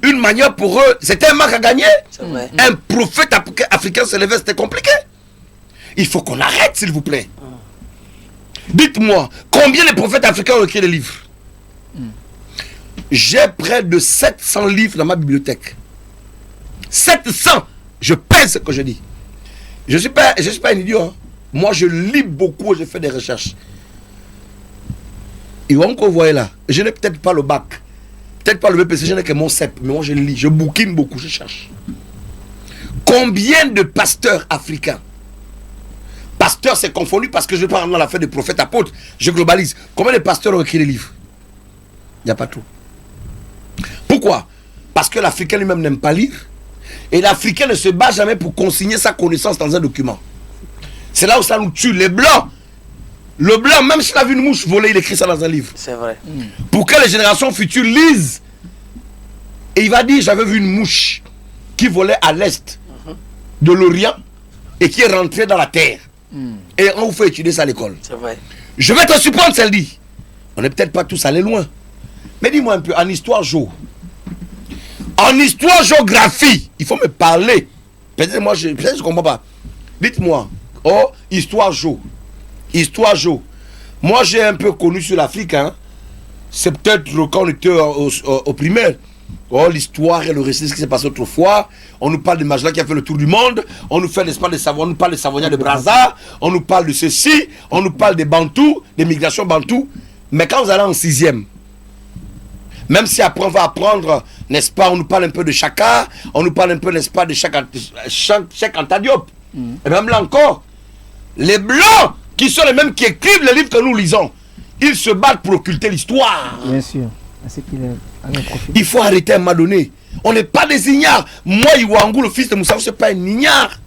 une manière pour eux. C'était un match à gagner. C'est vrai. Un prophète africain se levait, c'était compliqué. Il faut qu'on arrête, s'il vous plaît. Dites-moi, combien de prophètes africains ont écrit des livres? J'ai près de 700 livres dans ma bibliothèque. 700. Je pèse ce que je dis. Je suis pas un idiot. Hein. Moi, je lis beaucoup, je fais des recherches. Et on vous voyez là, je n'ai peut-être pas le bac, peut-être pas le BPC, je n'ai que mon CEP, mais moi je lis, je bouquine beaucoup, je cherche. Combien de pasteurs africains? Pasteurs, c'est confondu parce que je ne vais pas rentrer dans l'affaire des prophètes apôtres, je globalise. Combien de pasteurs ont écrit des livres? Il n'y a pas tout. Pourquoi? Parce que l'Africain lui-même n'aime pas lire. Et l'Africain ne se bat jamais pour consigner sa connaissance dans un document. C'est là où ça nous tue. Les Blancs, le Blanc, même s'il a vu une mouche voler, il écrit ça dans un livre. C'est vrai. Pour que les générations futures lisent. Et il va dire, j'avais vu une mouche qui volait à l'est de l'Orient et qui est rentrée dans la terre. Et on vous fait étudier ça à l'école. C'est vrai. Je vais te surprendre, ça le dit. On n'est peut-être pas tous allés loin. Mais dis-moi un peu, en histoire géo. En histoire géographie, il faut me parler. Peut-être moi, je ne comprends pas. Dites-moi, oh, histoire géo. Histoire géo. Moi, j'ai un peu connu sur l'Afrique. Hein. C'est peut-être quand on était au primaire. Oh, l'histoire et le récit de ce qui s'est passé autrefois. On nous parle de Majla qui a fait le tour du monde. On nous fait l'espace de Savoie. On nous parle de Savonia de Brazza. On nous parle de ceci. On nous parle des Bantous, des migrations Bantous. Mais quand vous allez en 6e, même si après on va apprendre, n'est-ce pas, on nous parle un peu de Chaka, on nous parle un peu, n'est-ce pas, de Cheikh Anta Diop. Et même là encore, les Blancs, qui sont les mêmes qui écrivent les livres que nous lisons, ils se battent pour occulter l'histoire. Bien sûr. Il faut arrêter à un moment donné. On n'est pas des ignares. Moi, Iwangu, le fils de Moussa, je ne suis pas un ignare.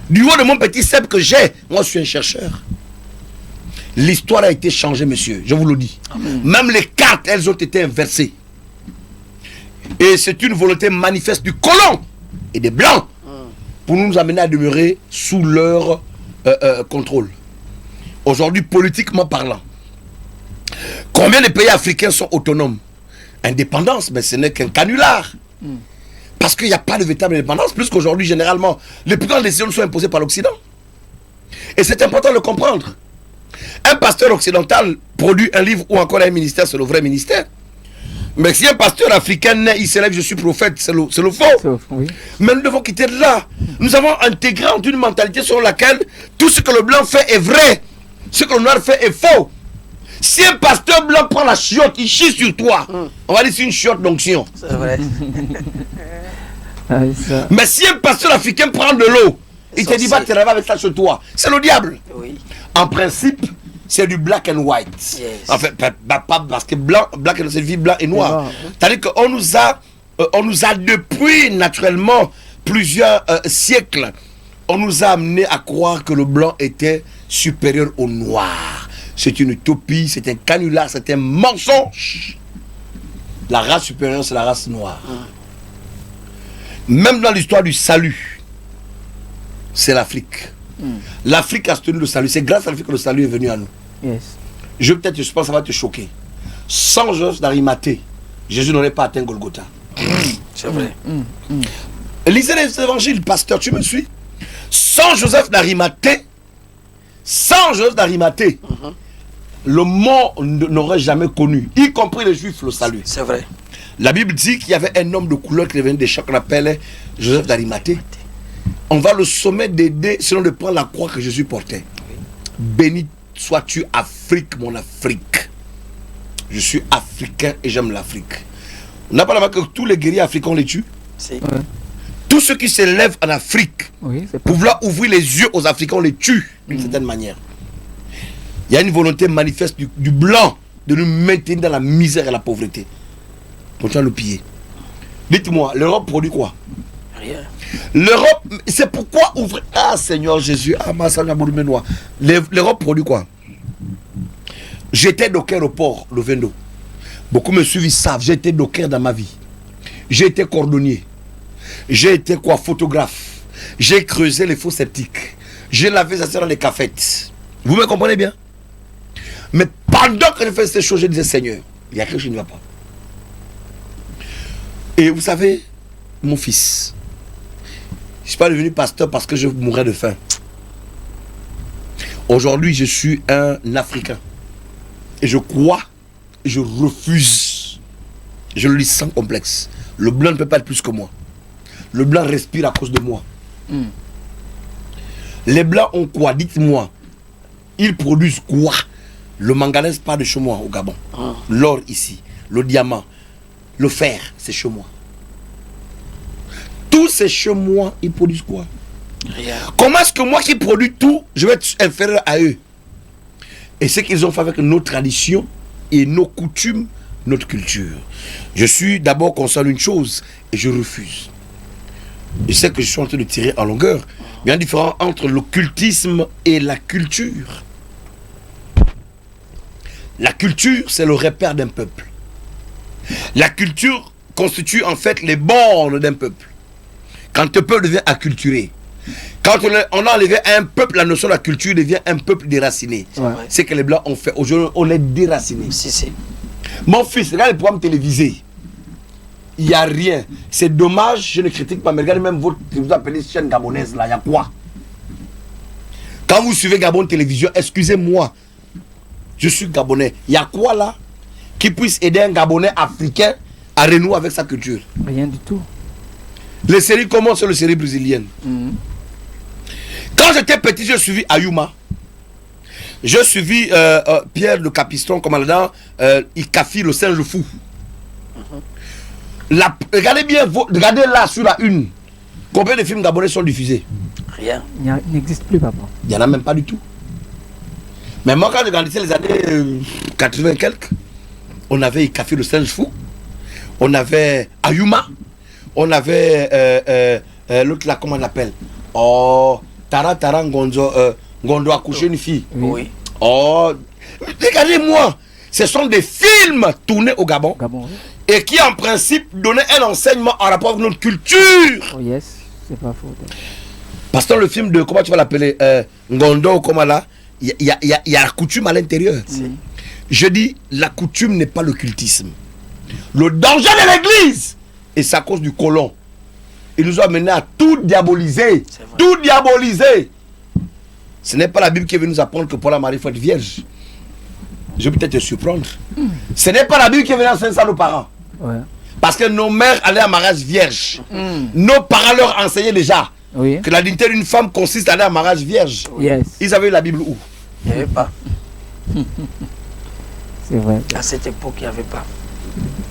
Du haut de mon petit cep que j'ai, moi je suis un chercheur. L'histoire a été changée, monsieur, je vous le dis. Même les cartes, elles ont été inversées. Et c'est une volonté manifeste du colon et des Blancs pour nous amener à demeurer sous leur contrôle. Aujourd'hui, politiquement parlant, combien de pays africains sont autonomes? Indépendance, mais ce n'est qu'un canular. Parce qu'il n'y a pas de véritable indépendance, plus qu'aujourd'hui, généralement, les plus grandes décisions sont imposées par l'Occident. Et c'est important de le comprendre. Un pasteur occidental produit un livre ou encore un ministère, c'est le vrai ministère. Mais si un pasteur africain naît, il s'élève, je suis prophète, c'est le faux. Oui. Mais nous devons quitter de là. Nous avons intégré une mentalité sur laquelle tout ce que le blanc fait est vrai. Ce que le noir fait est faux. Si un pasteur blanc prend la chiotte, il chie sur toi, on va dire c'est une chiotte d'onction. C'est vrai. Mais si un pasteur africain prend de l'eau, il te dit va te laver avec ça sur toi, c'est le diable. Oui. En principe, c'est du black and white. Yes. En fait, pas parce que black and c'est blanc et noir. C'est-à-dire qu'on nous a depuis naturellement plusieurs siècles, on nous a amené à croire que le blanc était supérieur au noir. C'est une utopie, c'est un canular, c'est un mensonge. La race supérieure, c'est la race noire. Même dans l'histoire du salut, c'est l'Afrique. L'Afrique a soutenu le salut. C'est grâce à l'Afrique que le salut est venu à nous. Yes. Je pense que ça va te choquer. Sans Joseph d'Arimathée, Jésus n'aurait pas atteint Golgotha. C'est vrai. Lisez les évangiles, pasteur, tu me suis? Sans Joseph d'Arimathée, le monde n'aurait jamais connu, y compris les Juifs, le salut. C'est vrai. La Bible dit qu'il y avait un homme de couleur qui venait des champs qu'on appelle Joseph d'Arimathée. On va le sommet d'aider, sinon de prendre la croix que Jésus portait. Béni sois-tu, Afrique, mon Afrique. Je suis africain et j'aime l'Afrique. On n'a pas la main que tous les guerriers africains on les tue. Ouais. Tous ceux qui se lèvent en Afrique Oui, c'est pour vouloir ouvrir les yeux aux Africains, on les tue d'une certaine manière. Il y a une volonté manifeste du blanc de nous maintenir dans la misère et la pauvreté. Continuez à nous piller. Dites-moi, l'Europe produit quoi? Rien. L'Europe, c'est pourquoi ouvrir. Ah Seigneur Jésus, ah ma Seigneur Bourumenois. L'Europe produit quoi? J'étais docker au port, le Vendo. Beaucoup me suivent, ils savent, j'ai été docker dans ma vie. J'ai été cordonnier. J'ai été quoi? Photographe. J'ai creusé les faux sceptiques. J'ai lavé ça dans les cafettes. Vous me comprenez bien? Mais pendant que je faisais ces choses, je disais Seigneur, il y a quelque chose qui ne va pas. Et vous savez, mon fils, je ne suis pas devenu pasteur parce que je mourrais de faim. Aujourd'hui, je suis un Africain. Et je crois, et je refuse. Je le dis sans complexe. Le blanc ne peut pas être plus que moi. Le blanc respire à cause de moi. Les blancs ont quoi? Dites-moi. Ils produisent quoi? Le manganèse part de chez moi au Gabon. L'or ici. Le diamant. Le fer, c'est chez moi. Tous ces chez moi, ils produisent quoi? Rien. Comment est-ce que moi qui produis tout, je vais être inférieur à eux? Et ce qu'ils ont fait avec nos traditions et nos coutumes, notre culture. Je suis d'abord conscient d'une chose et je refuse. Je sais que je suis en train de tirer en longueur. Il y a un différent entre l'occultisme et la culture. La culture, c'est le repère d'un peuple. La culture constitue en fait les bornes d'un peuple. Quand un peuple devient acculturé, quand on a enlevé à un peuple la notion de la culture, il devient un peuple déraciné. Ouais. C'est que les blancs ont fait. Aujourd'hui, on est déraciné. Si. Mon fils, regarde les programmes télévisés. Il n'y a rien. C'est dommage, je ne critique pas, mais regardez même votre, vous appelez chaîne gabonaise là, il y a quoi? Quand vous suivez Gabon Télévision, excusez-moi, je suis gabonais. Il y a quoi là qui puisse aider un Gabonais africain à renouer avec sa culture? Rien du tout. Les séries commencent sur les séries brésiliennes. Quand j'étais petit, je suivis Ayuma. Je suivis Pierre le Capiston, commandant Ikafi, le singe fou. Regardez bien, regardez là sur la une. Combien de films gabonais sont diffusés? Rien. Il n'existe plus, papa. Il n'y en a même pas du tout. Mais moi, quand je grandissais les années 80 et quelques, on avait Ikafi, le singe fou. On avait Ayuma. On avait l'autre là, comment on l'appelle? Oh, Tara Ngondo a couché une fille. Oui. Oh, regardez-moi, ce sont des films tournés au Gabon, Gabon, oui. et qui en principe donnaient un enseignement en rapport avec notre culture. Oh yes, c'est pas faux. Parce que dans le film de, comment tu vas l'appeler, Ngondo, comment là, il y a la coutume à l'intérieur. Je dis, la coutume n'est pas le cultisme. Le danger de l'église, et c'est à cause du colon. Il nous a amené à tout diaboliser. Tout diaboliser. Ce n'est pas la Bible qui veut nous apprendre que Paul et Marie faut être vierge. Je vais peut-être te surprendre. Ce n'est pas la Bible qui veut enseigner ça à nos parents. Ouais. Parce que nos mères allaient à mariage vierge. Nos parents leur enseignaient déjà Oui. que la dignité d'une femme consiste à aller à mariage vierge. Yes, Ils avaient la Bible où? Il n'y avait pas. c'est vrai. À cette époque, il n'y avait pas.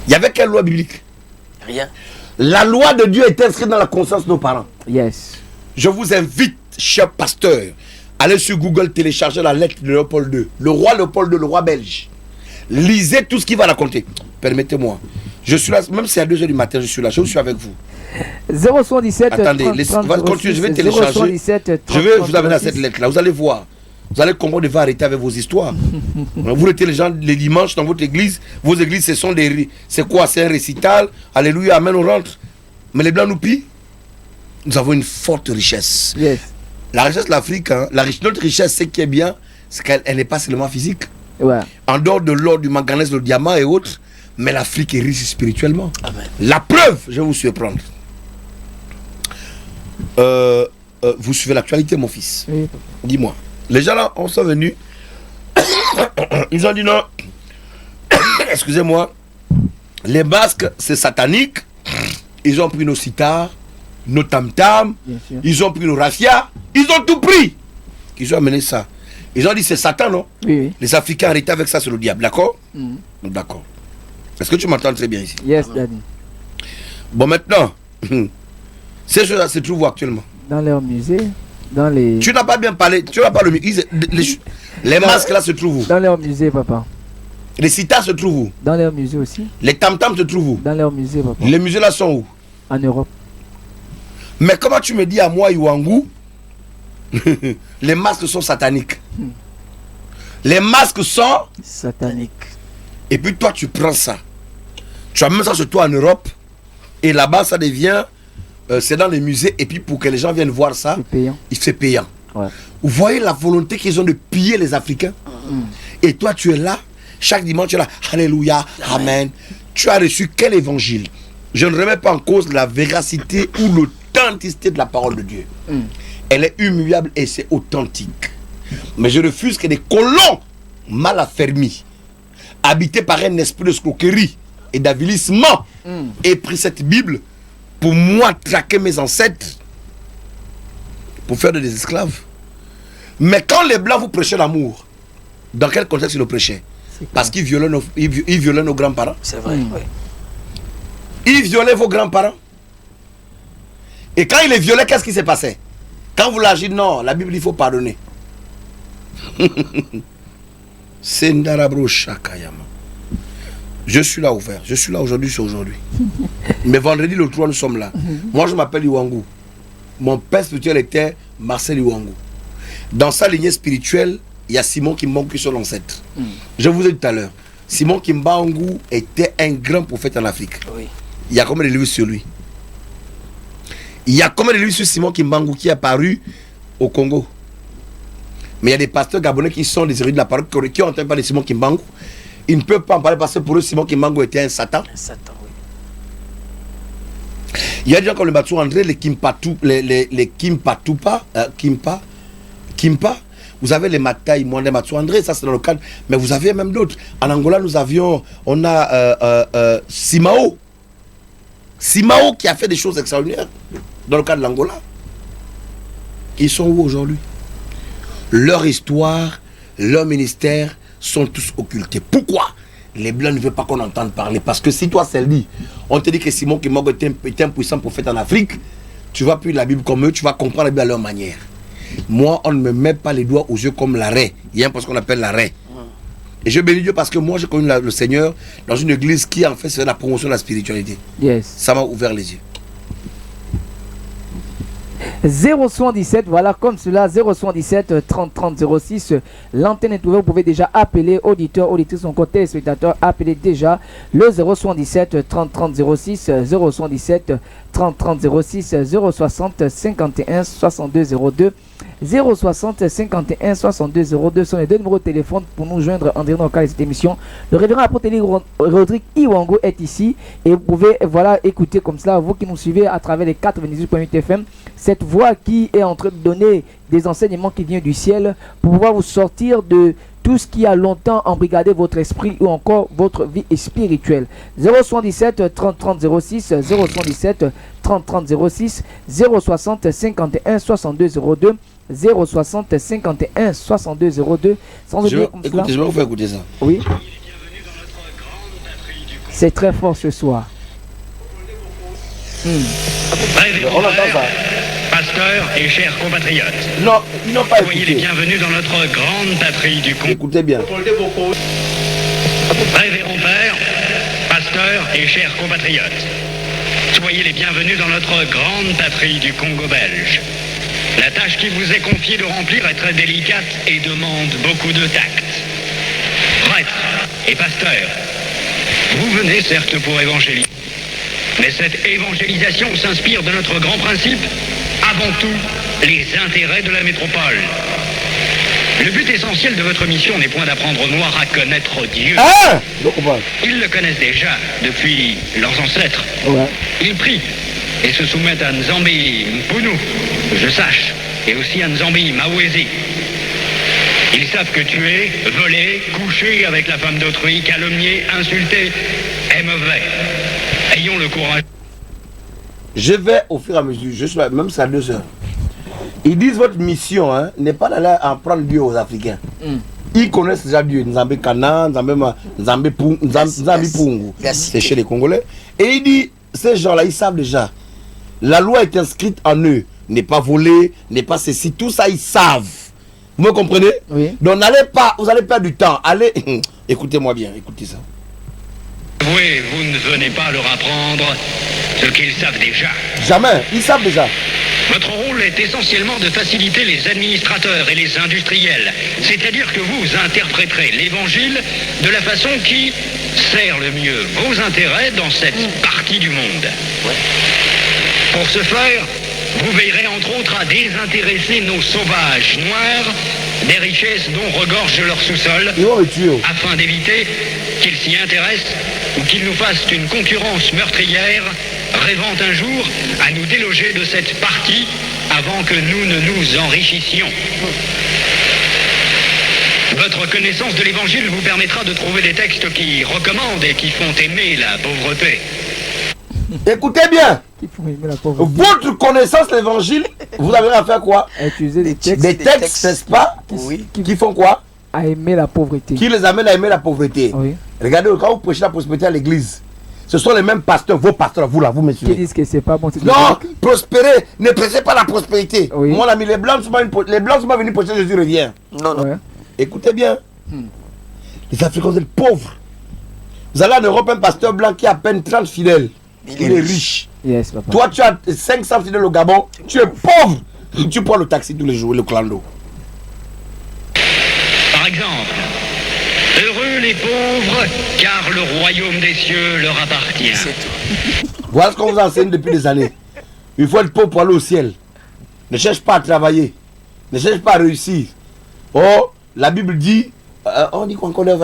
Il y avait quelle loi biblique? Rien. La loi de Dieu est inscrite dans la conscience de nos parents. Yes. Je vous invite, chers pasteurs, allez sur Google, télécharger la lettre de Léopold II. Le roi Léopold II, le roi belge. Lisez tout ce qu'il va raconter. Permettez-moi. Je suis là, même si c'est à 2h du matin, je suis là. Je suis avec vous. 077 Attendez, 30 30 continuez, je vais 06, télécharger. 077 30 Je vais vous amener à 06. cette lettre-là. Vous allez voir. Vous allez comment vous devez arrêter avec vos histoires. Vous êtes les gens les dimanches dans votre église. Vos églises, ce sont des... C'est quoi? C'est un récital. Alléluia, amen, on rentre. Mais les blancs nous pillent. Nous avons une forte richesse. Yes. La richesse de l'Afrique, hein, notre richesse, ce qui est bien, c'est qu'elle n'est pas seulement physique. Ouais. En dehors de l'or, du manganèse, le diamant et autres, mais l'Afrique est riche spirituellement. Amen. La preuve, je vais vous surprendre. Vous suivez l'actualité, mon fils. Oui. Dis-moi. Les gens là, on sont venus. Ils ont dit non. Excusez-moi. Les Basques, c'est satanique. Ils ont pris nos sitars, nos tam-tams. Bien sûr. Ils ont pris nos rafias. Ils ont tout pris. Ils ont amené ça. Ils ont dit c'est Satan, non? Oui, oui. Les Africains arrêtés avec ça, c'est le diable. D'accord? D'accord. Est-ce que tu m'entends très bien ici? Yes, Daddy. Bon, maintenant, ces choses-là se trouvent où actuellement? Dans leur musée, dans les... Tu n'as pas bien parlé, tu n'as pas le... Les masques là se trouvent où? Dans leur musée, papa. Les citas se trouvent où? Dans leur musée aussi. Les tam-tams se trouvent où? Dans leur musée, papa. Les musées là sont où? En Europe. Mais comment tu me dis à moi, Iwangu, les masques sont sataniques? Les masques sont sataniques. Et puis toi, tu prends ça. Tu amènes ça sur toi en Europe. Et là-bas, ça devient... c'est dans les musées. Et puis pour que les gens viennent voir ça, C'est payant. c'est payant. Ouais. Vous voyez la volonté qu'ils ont de piller les Africains. Et toi, tu es là. Chaque dimanche, tu es là. Alléluia. Amen. Tu as reçu quel évangile? Je ne remets pas en cause la véracité ou l'authenticité de la parole de Dieu. Elle est immuable et c'est authentique. Mais je refuse que des colons mal affermis, habités par un esprit de escroquerie et d'avilissement, aient pris cette Bible pour moi traquer mes ancêtres, pour faire des esclaves. Mais quand les Blancs vous prêchaient l'amour, dans quel contexte ils le prêchaient? Parce qu'ils violaient nos grands-parents. C'est vrai, oui. Ils violaient vos grands-parents. Et quand ils les violaient, qu'est-ce qui s'est passé? Quand vous leur dites non, la Bible, il faut pardonner. C'est Ndarabro Shakayama. Je suis là ouvert. Je suis là aujourd'hui, c'est aujourd'hui. Mais vendredi le 3, nous sommes là. Moi, je m'appelle Iwangu. Mon père spirituel était Marcel Iwangu. Dans sa lignée spirituelle, il y a Simon Kimbangu qui est son ancêtre. Je vous ai dit tout à l'heure, Simon Kimbangu était un grand prophète en Afrique. Oui. Il y a combien de livres sur lui? Il y a combien de livres sur Simon Kimbangu qui est apparu au Congo? Mais il y a des pasteurs gabonais qui sont des héritiers de la parole, qui ont entendu parler de Simon Kimbangu. Ils ne peuvent pas en parler parce que pour eux, Simon Kimbangu était un Satan. Un Satan, oui. Il y a des gens comme le Matsu André, les Kimpatupa, Kimpa. Vous avez les Mataï, moi, les Matsu André, ça c'est dans le cadre. Mais vous avez même d'autres. En Angola, on a Simao. Simao qui a fait des choses extraordinaires dans le cadre de l'Angola. Ils sont où aujourd'hui? Leur histoire, leur ministère sont tous occultés. Pourquoi? Les Blancs ne veulent pas qu'on entende parler. Parce que si toi, c'est dit, on te dit que Simon Kimbangu était un puissant prophète en Afrique, tu vas plus la Bible comme eux, tu vas comprendre la Bible à leur manière. Moi, on ne me met pas les doigts aux yeux comme l'arrêt. Il y a un poste qu'on appelle l'arrêt. Et je bénis Dieu parce que moi, j'ai connu le Seigneur dans une église qui, en fait, c'est la promotion de la spiritualité. Yes. Ça m'a ouvert les yeux. 077, voilà, comme cela, 077 30 30 06. L'antenne est ouverte, vous pouvez déjà appeler, auditeurs, auditrices, encore téléspectateurs, appelez déjà le 077 30 30 06, 077 30 30 06, 060 51 62 02. 060 51 62 02 sont les deux numéros de téléphone pour nous joindre en direct dans le cadre de cette émission. Le révérend apôtre Rodrigue Iwangu est ici et vous pouvez voilà écouter comme cela, vous qui nous suivez à travers les 98.8 FM, cette voix qui est en train de donner des enseignements qui viennent du ciel pour pouvoir vous sortir de tout ce qui a longtemps embrigadé votre esprit ou encore votre vie spirituelle. 077 30 30 06, 077 30 30 06, 060 51 62 02, 060 51 62 02. Sans oublier comme cela. Je vais vous faire écouter ça. Oui. C'est très fort ce soir. On entend ça. Pasteurs et chers compatriotes, Non, ils n'ont pas soyez les écouté. bienvenus dans notre grande patrie du Congo. Écoutez bien. Révérend Père, pasteurs et chers compatriotes, soyez les bienvenus dans notre grande patrie du Congo belge. La tâche qui vous est confiée de remplir est très délicate et demande beaucoup de tact. Prêtres et pasteurs, vous venez certes pour évangéliser, mais cette évangélisation s'inspire de notre grand principe, avant tout, les intérêts de la métropole. Le but essentiel de votre mission n'est point d'apprendre aux Noirs à connaître Dieu. Ah! Non, on va. Ils le connaissent déjà depuis leurs ancêtres. Ouais. Ils prient et se soumettent à Nzambi Mpunu, je sache, et aussi à Nzambi Mawezi. Ils savent que tuer, voler, coucher avec la femme d'autrui, calomnier, insulter est mauvais. Ayons le courage. Je vais au fur et à mesure, je suis là, même c'est à 2 heures. Ils disent votre mission n'est pas d'aller apprendre Dieu aux Africains. Ils connaissent déjà Dieu, Nzambe Kana, Nzambe Pungu. Yes. C'est chez les Congolais. Et il dit, ces gens-là, ils savent déjà. La loi est inscrite en eux. N'est pas volé, n'est pas ceci. Tout ça, ils savent. Vous me comprenez? Oui. Donc, n'allez pas, vous allez perdre du temps. Allez, écoutez-moi bien, écoutez ça. Oui, vous ne venez pas leur apprendre ce qu'ils savent déjà. Jamais, ils savent déjà. Votre rôle est essentiellement de faciliter les administrateurs et les industriels. C'est-à-dire que vous interpréterez l'évangile de la façon qui sert le mieux vos intérêts dans cette partie du monde. Pour ce faire, vous veillerez entre autres à désintéresser nos sauvages noirs des richesses dont regorge leur sous-sol, Ils vont me tuer. afin d'éviter qu'ils s'y intéressent ou qu'ils nous fassent une concurrence meurtrière, rêvant un jour à nous déloger de cette partie avant que nous ne nous enrichissions. Votre connaissance de l'Évangile vous permettra de trouver des textes qui recommandent et qui font aimer la pauvreté. Écoutez bien. Qui faut aimer la pauvreté. Votre connaissance de l'évangile, vous avez à faire quoi? À utiliser des textes Des textes, n'est-ce pas? Oui. Qui font quoi? à aimer la pauvreté. Qui les amène à aimer la pauvreté. Oui. Regardez, quand vous prêchez la prospérité à l'église, ce sont les mêmes pasteurs, vos pasteurs, vous là, vous me Qui suivez. disent que c'est pas bon. c'est Non, du rock. prospérer, ne prêchez pas la prospérité. Oui. Mon ami, les blancs sont pas venus prêcher Jésus revient. Non, non. Ouais. Écoutez bien. Les Africains, vous êtes pauvres. Vous allez en Europe, un pasteur blanc qui a à peine 30 fidèles. Il est riche. Yes, papa. Toi, tu as 500 fidèles au Gabon, tu es pauvre. Tu prends le taxi tous les jours, le clando. Par exemple, heureux les pauvres, car le royaume des cieux leur appartient. C'est tout. Voilà ce qu'on vous enseigne depuis des années. Il faut être pauvre pour aller au ciel. Ne cherche pas à travailler. Ne cherche pas à réussir. Oh, la Bible dit. On dit qu'on connaît,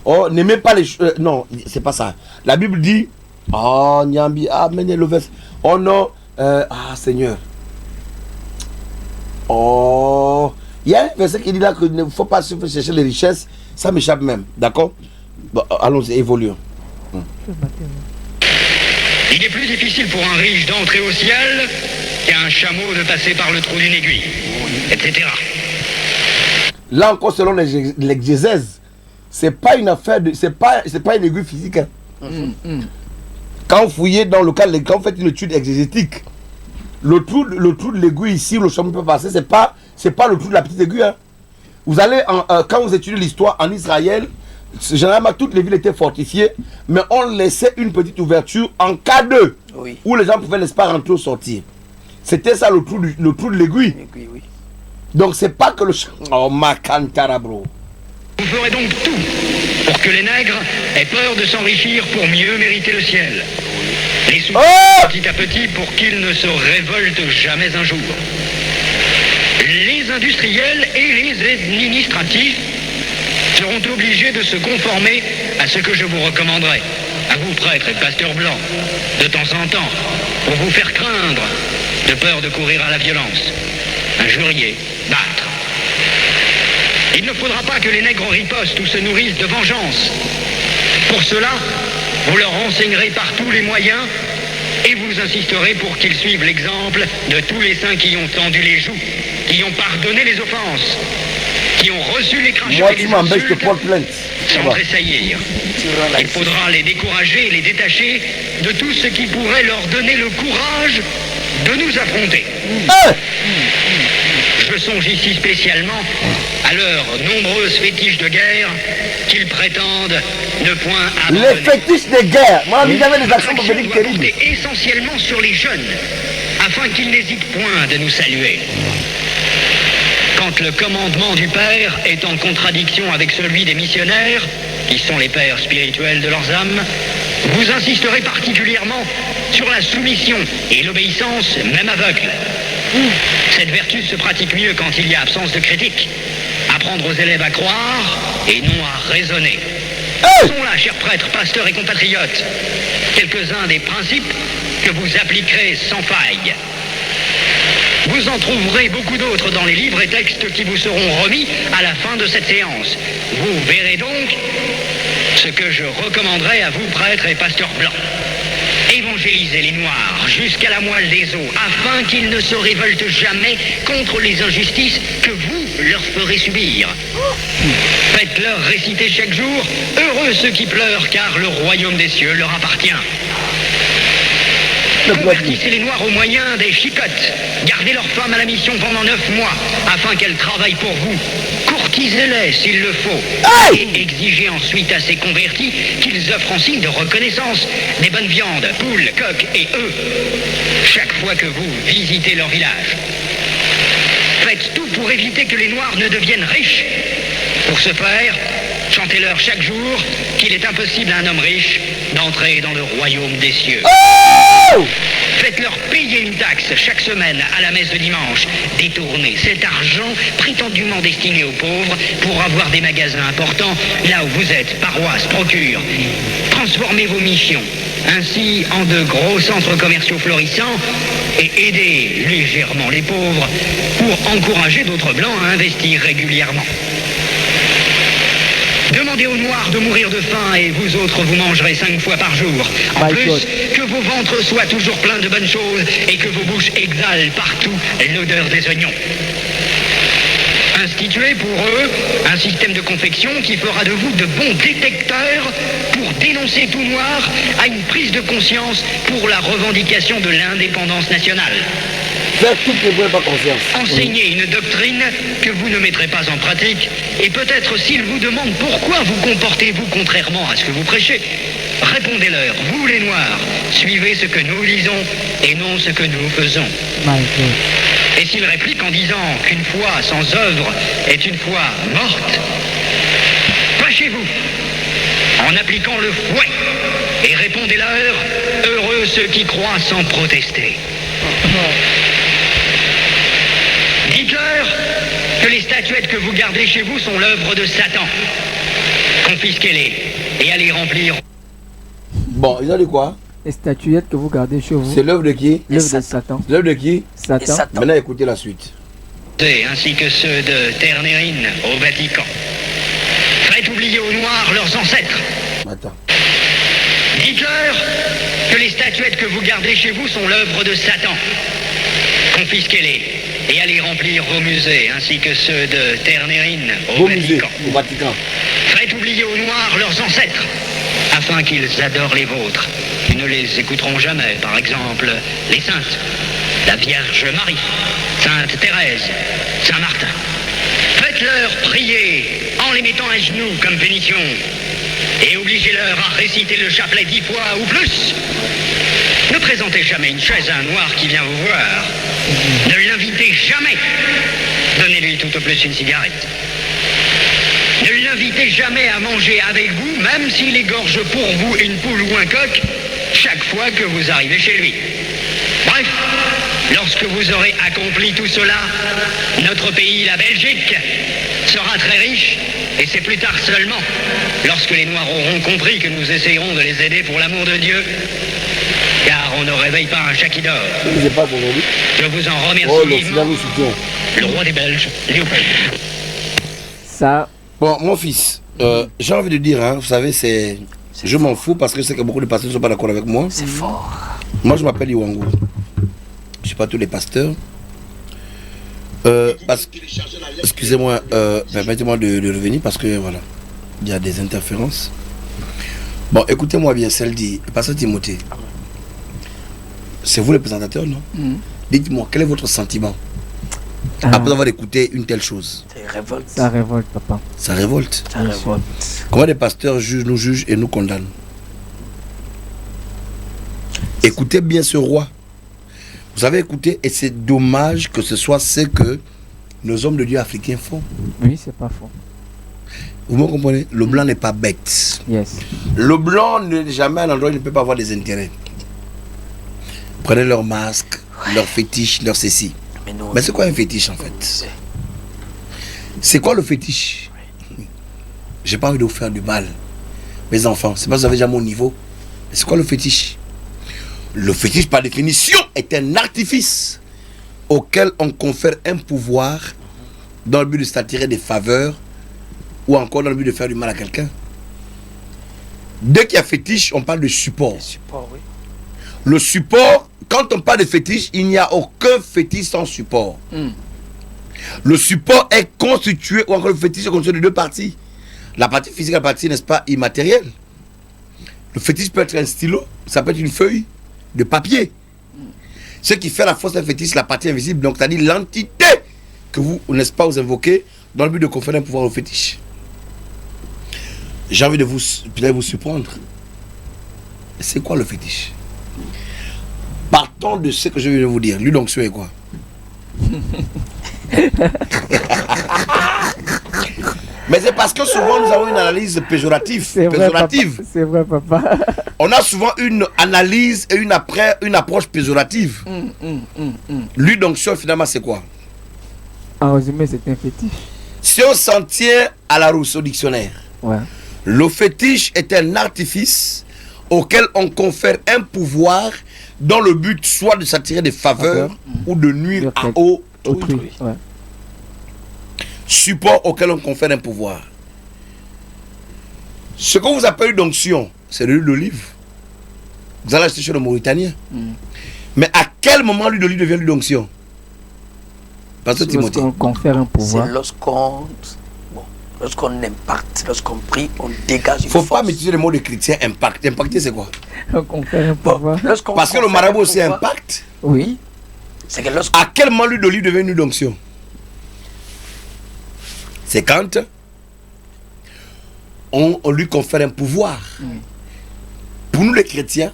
oh, n'aimez pas les choses. Non, c'est pas ça. La Bible dit. Oh, Nyambi, ah, menez le verset. Oh non, Seigneur. Oh, il y a un verset qui dit là qu'il ne faut pas chercher les richesses. Ça m'échappe même. D'accord? Bon, allons-y, évoluons. Il est plus difficile pour un riche d'entrer au ciel qu'à un chameau de passer par le trou d'une aiguille, etc. Là encore, selon l'exégèse, c'est pas une affaire de. C'est pas une aiguille physique. Hein. Quand vous fouillez dans le cas, quand vous faites une étude exégétique, le trou de l'aiguille ici où le chameau peut passer, c'est pas le trou de la petite aiguille. Hein. Vous allez, quand vous étudiez l'histoire en Israël, généralement toutes les villes étaient fortifiées, mais on laissait une petite ouverture en cas de, Oui. où les gens pouvaient, n'est-ce pas, rentrer ou sortir. C'était ça le trou de l'aiguille. Oui, oui. Donc c'est pas que le oh Makantara bro. Vous ferez donc tout pour que les nègres aient peur de s'enrichir pour mieux mériter le ciel. Les soutenir petit à petit pour qu'ils ne se révoltent jamais un jour. Les industriels et les administratifs seront obligés de se conformer à ce que je vous recommanderai, à vous prêtres et pasteurs blancs, de temps en temps, pour vous faire craindre, de peur de courir à la violence, injurier, battre. Il ne faudra pas que les nègres ripostent ou se nourrissent de vengeance. Pour cela, vous leur renseignerez par tous les moyens et vous insisterez pour qu'ils suivent l'exemple de tous les saints qui ont tendu les joues, qui ont pardonné les offenses, qui ont reçu les crachats Moi et tu les m'embêtes, je te insultes porte plainte. Ça sans va. tressaillir. Il faudra les décourager et les détacher de tout ce qui pourrait leur donner le courage de nous affronter. Je songe ici spécialement à leurs nombreuses fétiches de guerre qu'ils prétendent ne point Les abandonner. fétiches de guerre. Moi, il y avait des actions L'action prophétiques doit terribles. porter essentiellement sur les jeunes, afin qu'ils n'hésitent point de nous saluer. Quand le commandement du Père est en contradiction avec celui des missionnaires, qui sont les pères spirituels de leurs âmes, vous insisterez particulièrement sur la soumission et l'obéissance, même aveugle. Cette vertu se pratique mieux quand il y a absence de critique. Apprendre aux élèves à croire et non à raisonner. Ce sont là, chers prêtres, pasteurs et compatriotes, quelques-uns des principes que vous appliquerez sans faille. Vous en trouverez beaucoup d'autres dans les livres et textes qui vous seront remis à la fin de cette séance. Vous verrez donc ce que je recommanderais à vous, prêtres et pasteurs blancs. Évangélisez les Noirs jusqu'à la moelle des os, afin qu'ils ne se révoltent jamais contre les injustices que vous leur ferez subir. Faites-leur réciter chaque jour « Heureux ceux qui pleurent, car le royaume des cieux leur appartient ». Convertissez les Noirs au moyen des chicottes. Gardez leurs femmes à la mission pendant 9 mois, afin qu'elles travaillent pour vous. Courtisez-les s'il le faut. Et exigez ensuite à ces convertis qu'ils offrent en signe de reconnaissance des bonnes viandes, poules, coqs et œufs, chaque fois que vous visitez leur village. Faites tout pour éviter que les Noirs ne deviennent riches. Pour ce faire, chantez-leur chaque jour qu'il est impossible à un homme riche d'entrer dans le royaume des cieux. Faites-leur payer une taxe chaque semaine à la messe de dimanche. Détournez cet argent prétendument destiné aux pauvres pour avoir des magasins importants là où vous êtes, paroisses, procures. Transformez vos missions ainsi en de gros centres commerciaux florissants et aidez légèrement les pauvres pour encourager d'autres blancs à investir régulièrement. Demandez aux Noirs de mourir de faim et vous autres vous mangerez 5 fois par jour. En plus, que vos ventres soient toujours pleins de bonnes choses et que vos bouches exhalent partout l'odeur des oignons. Instituez pour eux un système de confection qui fera de vous de bons détecteurs pour dénoncer tout noir à une prise de conscience pour la revendication de l'indépendance nationale. Faire tout pour ne pas conscience. Enseignez une doctrine que vous ne mettrez pas en pratique et peut-être s'ils vous demandent pourquoi vous comportez-vous contrairement à ce que vous prêchez, répondez-leur, vous les Noirs, suivez ce que nous lisons et non ce que nous faisons. Et s'ils répliquent en disant qu'une foi sans œuvre est une foi morte, fâchez-vous en appliquant le fouet et répondez-leur, heureux ceux qui croient sans protester. Dites-leur que les statuettes que vous gardez chez vous sont l'œuvre de Satan. Confisquez-les et allez remplir. Bon, ils ont dit quoi? Les statuettes que vous gardez chez vous. C'est l'œuvre de qui? L'œuvre de Satan. L'œuvre de qui? Satan. Maintenant, écoutez la suite. Ainsi que ceux de Ternérine au Vatican. Faites oublier aux Noirs leurs ancêtres. Attends. Dites-leur que les statuettes que vous gardez chez vous sont l'œuvre de Satan. Confisquez-les et allez remplir vos musées, ainsi que ceux de Ternérine au Vatican. Au Vatican. Faites oublier aux Noirs leurs ancêtres, afin qu'ils adorent les vôtres. Ils ne les écouteront jamais, par exemple, les saintes, la Vierge Marie, Sainte Thérèse, Saint Martin. Faites-leur prier en les mettant à genoux comme punition, et obligez-leur à réciter le chapelet 10 fois ou plus. Ne présentez jamais une chaise à un Noir qui vient vous voir. Ne l'invitez jamais. Donnez-lui tout au plus une cigarette. Ne l'invitez jamais à manger avec vous, même s'il égorge pour vous une poule ou un coq, chaque fois que vous arrivez chez lui. Bref, lorsque vous aurez accompli tout cela, notre pays, la Belgique, sera très riche, et c'est plus tard seulement, lorsque les Noirs auront compris que nous essayerons de les aider pour l'amour de Dieu, car on ne réveille pas un chat qui dort. Je vous en remercie vivement. Le roi des Belges, Léopold. Ça. Bon, mon fils, j'ai envie de dire, hein, vous savez, je m'en fous parce que je sais que beaucoup de pasteurs ne sont pas d'accord avec moi. C'est fort. Moi, je m'appelle Iwangu. Je ne suis pas tous les pasteurs. Excusez-moi, permettez-moi de revenir parce que voilà, il y a des interférences. Bon, écoutez-moi bien, celle dit, pasteur Timothée, c'est vous le présentateur, non? Dites-moi, quel est votre sentiment après avoir écouté une telle chose? Ça révolte, papa. Ça révolte. Ça révolte. Comment les pasteurs nous jugent et nous condamnent? Écoutez bien ce roi. Vous avez écouté, et c'est dommage que ce soit ce que nos hommes de Dieu africains font. Oui, c'est pas faux. Vous me comprenez? Le blanc n'est pas bête. Yes. Le blanc n'est jamais un endroit où il ne peut pas avoir des intérêts. Prenez leur masque, leur fétiche, leur ceci. Mais c'est quoi un fétiche en fait? C'est quoi le fétiche? J'ai pas envie de vous faire du mal, mes enfants. C'est pas que vous avez déjà mon niveau. Mais c'est quoi le fétiche? Le fétiche, par définition, est un artifice auquel on confère un pouvoir dans le but de s'attirer des faveurs ou encore dans le but de faire du mal à quelqu'un. Dès qu'il y a fétiche, on parle de support. Oui. Le support, quand on parle de fétiche, il n'y a aucun fétiche sans support. Le support est constitué, ou encore le fétiche est constitué de deux parties. La partie physique et la partie, n'est-ce pas, immatérielle. Le fétiche peut être un stylo, ça peut être une feuille de papier. Ce qui fait la force d'un fétiche, la partie invisible, donc c'est-à-dire l'entité que vous, n'est-ce pas, vous invoquez dans le but de conférer un pouvoir au fétiche. J'ai envie de vous, peut-être vous surprendre. C'est quoi le fétiche? Partons de ce que je viens de vous dire. L'onction est quoi? Mais c'est parce que souvent nous avons une analyse péjorative. C'est vrai, papa. On a souvent une analyse et une approche péjorative. L'onction finalement c'est quoi? En résumé, c'est un fétiche. Si on s'en tient à la Rousseau dictionnaire, Ouais. le fétiche est un artifice auquel on confère un pouvoir dans le but soit de s'attirer des faveurs ou de nuire à autrui. Ouais. Support auquel on confère un pouvoir. Ce que vous appelez l'onction, c'est l'huile d'olive. Vous allez acheter chez le Mauritanien. Mais à quel moment l'huile d'olive devient l'huile d'onction? Parce que Timothée. Lorsqu'on confère un pouvoir. C'est lorsqu'on impacte, lorsqu'on prie, on dégage une Il ne faut force. pas utiliser le mot de chrétien impact. Impacter, c'est quoi? On confère un pouvoir. Parce que le marabout aussi impact. Oui. C'est que lorsqu'on... À quel moment l'huile d'olive devient une huile d'onction? C'est quand on lui confère un pouvoir. Pour nous les chrétiens,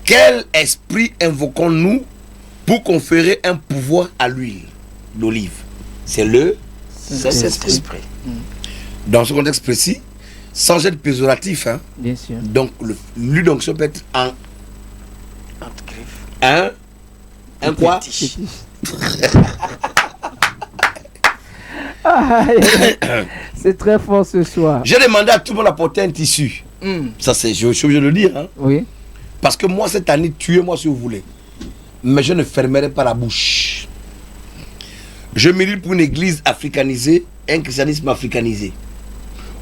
quel esprit invoquons-nous pour conférer un pouvoir à l'huile d'olive? C'est le Saint-Esprit. Dans ce contexte précis, sans être péjoratif, hein, Bien sûr. donc l'huile d'onction peut être Entre griffes. un quoi? Fétiche. C'est très fort ce soir. J'ai demandé à tout le monde d'apporter un tissu. Ça c'est, je suis obligé de le dire, hein. Oui. Parce que moi cette année, tuez-moi si vous voulez, mais je ne fermerai pas la bouche. Je milite pour une église africanisée, un christianisme africanisé.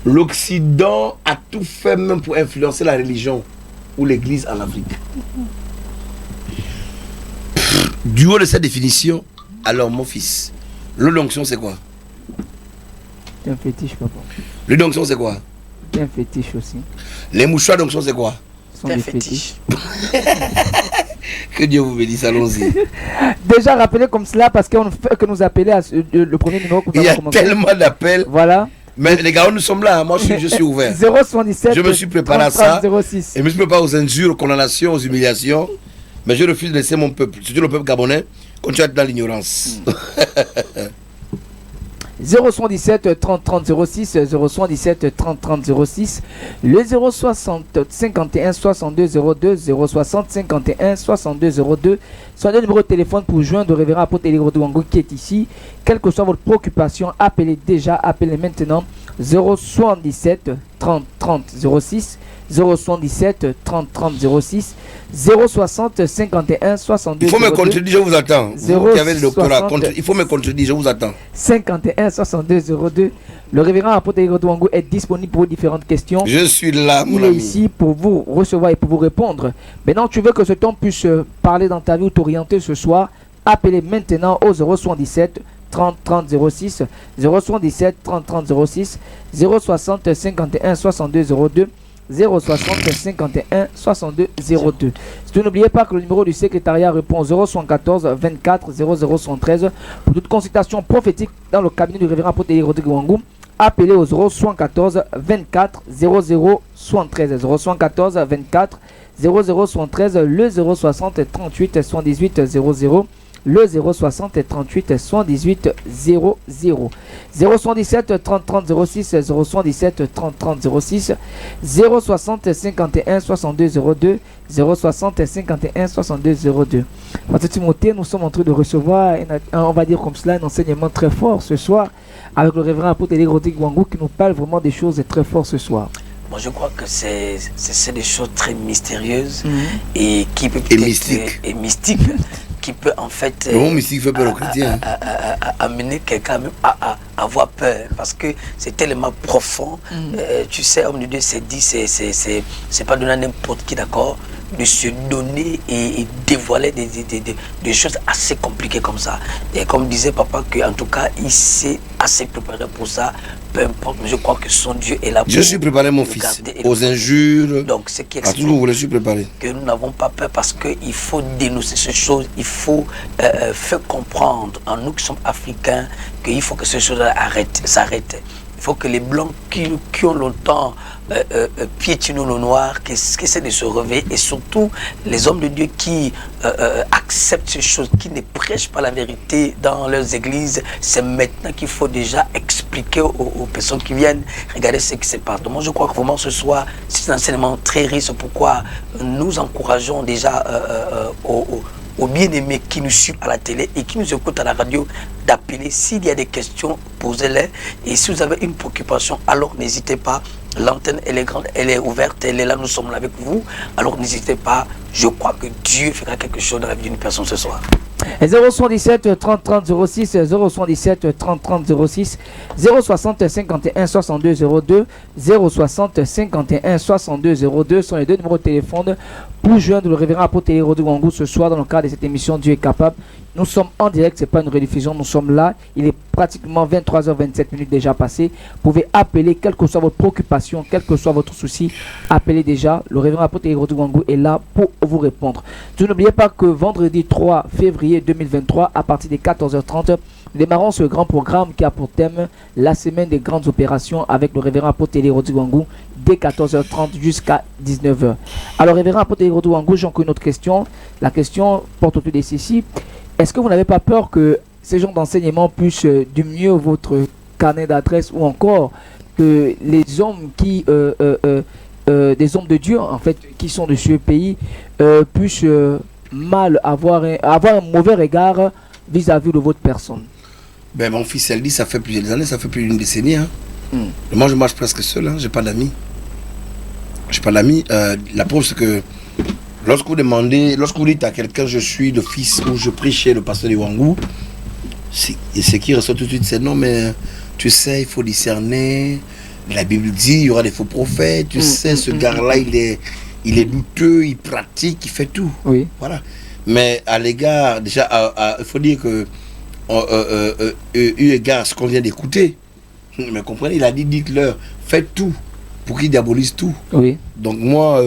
L'Occident a tout fait même pour influencer la religion ou l'église en Afrique. Du haut de cette définition, alors mon fils, l'onction c'est quoi? C'est un fétiche, papa. L'onction c'est quoi? C'est un fétiche aussi. Les mouchoirs d'onction c'est quoi? Ce sont C'est un des fétiche. fétiches. Que Dieu vous bénisse, allons-y. Déjà rappelez comme cela parce qu'on fait que nous appeler à le premier numéro que nous Il y a avons commencé. tellement d'appels. Voilà. Mais les gars, nous sommes là, hein. Moi je suis ouvert. 077. Je me suis préparé à ça. 06. Et je me suis préparé aux injures, aux condamnations, aux humiliations. Mais je refuse de laisser mon peuple, surtout le peuple gabonais, continuer à être dans l'ignorance. 077 30 30 06, 077 30 30 06, le 060 51 62 02, 060 51 62 02, soit le numéro de téléphone pour joindre le révérend apôtre Elie Rodouango qui est ici. Quelle que soit votre préoccupation, appelez déjà, appelez maintenant 077 30 30 06, 077 30 30 06, 060 51 62 Il faut me 02, contredire, je vous attends. Vous qui avez le doctorat, il faut me contredire, je vous attends. 51 62 02. Le révérend apôtre Elie Rodouango est disponible pour différentes questions. Je suis là, mon Il est ami. ici pour vous recevoir et pour vous répondre. Maintenant, tu veux que ce temps puisse parler dans ta vie ou t'orienter ce soir. Appelez maintenant au 077 30 30 06, 077 30 30 06, 060 51 62 02, 060 51 62 02. Si n'oubliez pas que le numéro du secrétariat répond au 074 24 0013 pour toute consultation prophétique dans le cabinet du révérend apôtre Elie Rodouango. Appelez au 074 24 0013, 074 24 0013, le 060 38 78 00, le 060 38 78 00, 077 30 30 06, 077 30 30 06, 060 51 62 02, 060 51 62 02. Pasteur Timothée, nous sommes en train de recevoir, on va dire comme cela, un enseignement très fort ce soir avec le révérend apôtre Elie Rodouango qui nous parle vraiment des choses très fortes ce soir. Bon, je crois que c'est des choses très mystérieuses et qui peut Et mystique qui peut en fait Le mot mystique fait peur aux chrétiens. amener quelqu'un même à avoir peur parce que c'est tellement profond. Tu sais, homme de Dieu s'est dit, c'est pas donner à n'importe qui, d'accord, de se donner et dévoiler des choses assez compliquées comme ça. Et comme disait papa, que en tout cas, il s'est assez préparé pour ça. Peu importe, mais je crois que son Dieu est là pour. Je suis préparé, mon fils, aux injures. Donc, ce qui à tout ce que vous voulez, je suis préparé. Que nous n'avons pas peur parce qu'il faut dénoncer ces choses, il faut faire comprendre en nous qui sommes africains qu'il faut que ces choses-là s'arrêtent. Il faut que les blancs qui ont longtemps piétiné le noir, qui essaient de se réveiller, et surtout les hommes de Dieu qui acceptent ces choses, qui ne prêchent pas la vérité dans leurs églises. C'est maintenant qu'il faut déjà expliquer aux personnes qui viennent regarder ce qui se passe. Donc moi je crois que vraiment ce soir, c'est un enseignement très riche. C'est pourquoi nous encourageons déjà aux bien-aimés qui nous suivent à la télé et qui nous écoutent à la radio d'appeler. S'il y a des questions, posez-les. Et si vous avez une préoccupation, alors n'hésitez pas. L'antenne, elle est grande, elle est ouverte, elle est là, nous sommes là avec vous. Alors n'hésitez pas. Je crois que Dieu fera quelque chose dans la vie d'une personne ce soir. 077 30 30 06, 077 30 30 06, 060 51 62 02, 060 51 62 02 sont les deux numéros de téléphone pour joindre le révérend apôtre Rodrigue Wangou ce soir dans le cadre de cette émission Dieu est capable. Nous sommes en direct, c'est pas une rediffusion, nous sommes là. Il est pratiquement 23h27 déjà passé. Vous pouvez appeler, quelle que soit votre préoccupation, quel que soit votre souci, appelez déjà. Le révérend apôtre Rodrigue Wangou est là pour vous répondre. N'oubliez pas que vendredi 3 février 2023, à partir de 14h30, démarrons ce grand programme qui a pour thème la semaine des grandes opérations avec le révérend apôtre Rodrigue Wangou dès 14h30 jusqu'à 19h. Alors, révérend apôtre Rodrigue Wangou, j'ai encore une autre question. La question porte autour de ceci. Est-ce que vous n'avez pas peur que ces genres d'enseignements puissent diminuer votre carnet d'adresse ou encore que les hommes qui, des hommes de Dieu en fait, qui sont de ce pays puissent mal avoir un mauvais regard vis-à-vis de votre personne? Ben mon fils, elle dit, ça fait plusieurs années, ça fait plus d'une décennie. Hein. Moi, je marche presque seul, hein. J'ai pas d'amis. La preuve, c'est que lorsque vous dites à quelqu'un je suis le fils ou je prie chez le pasteur de Wangou, ce qui ressort tout de suite, c'est non, mais tu sais, il faut discerner. La Bible dit il y aura des faux prophètes. Tu sais, ce gars-là, il est douteux, il pratique, il fait tout. Oui. Voilà. Mais à l'égard, déjà, il faut dire que, eu égard à ce qu'on vient d'écouter, mais comprenez, il a dit dites-leur, faites tout pour qu'ils diabolisent tout. Oui. Donc moi,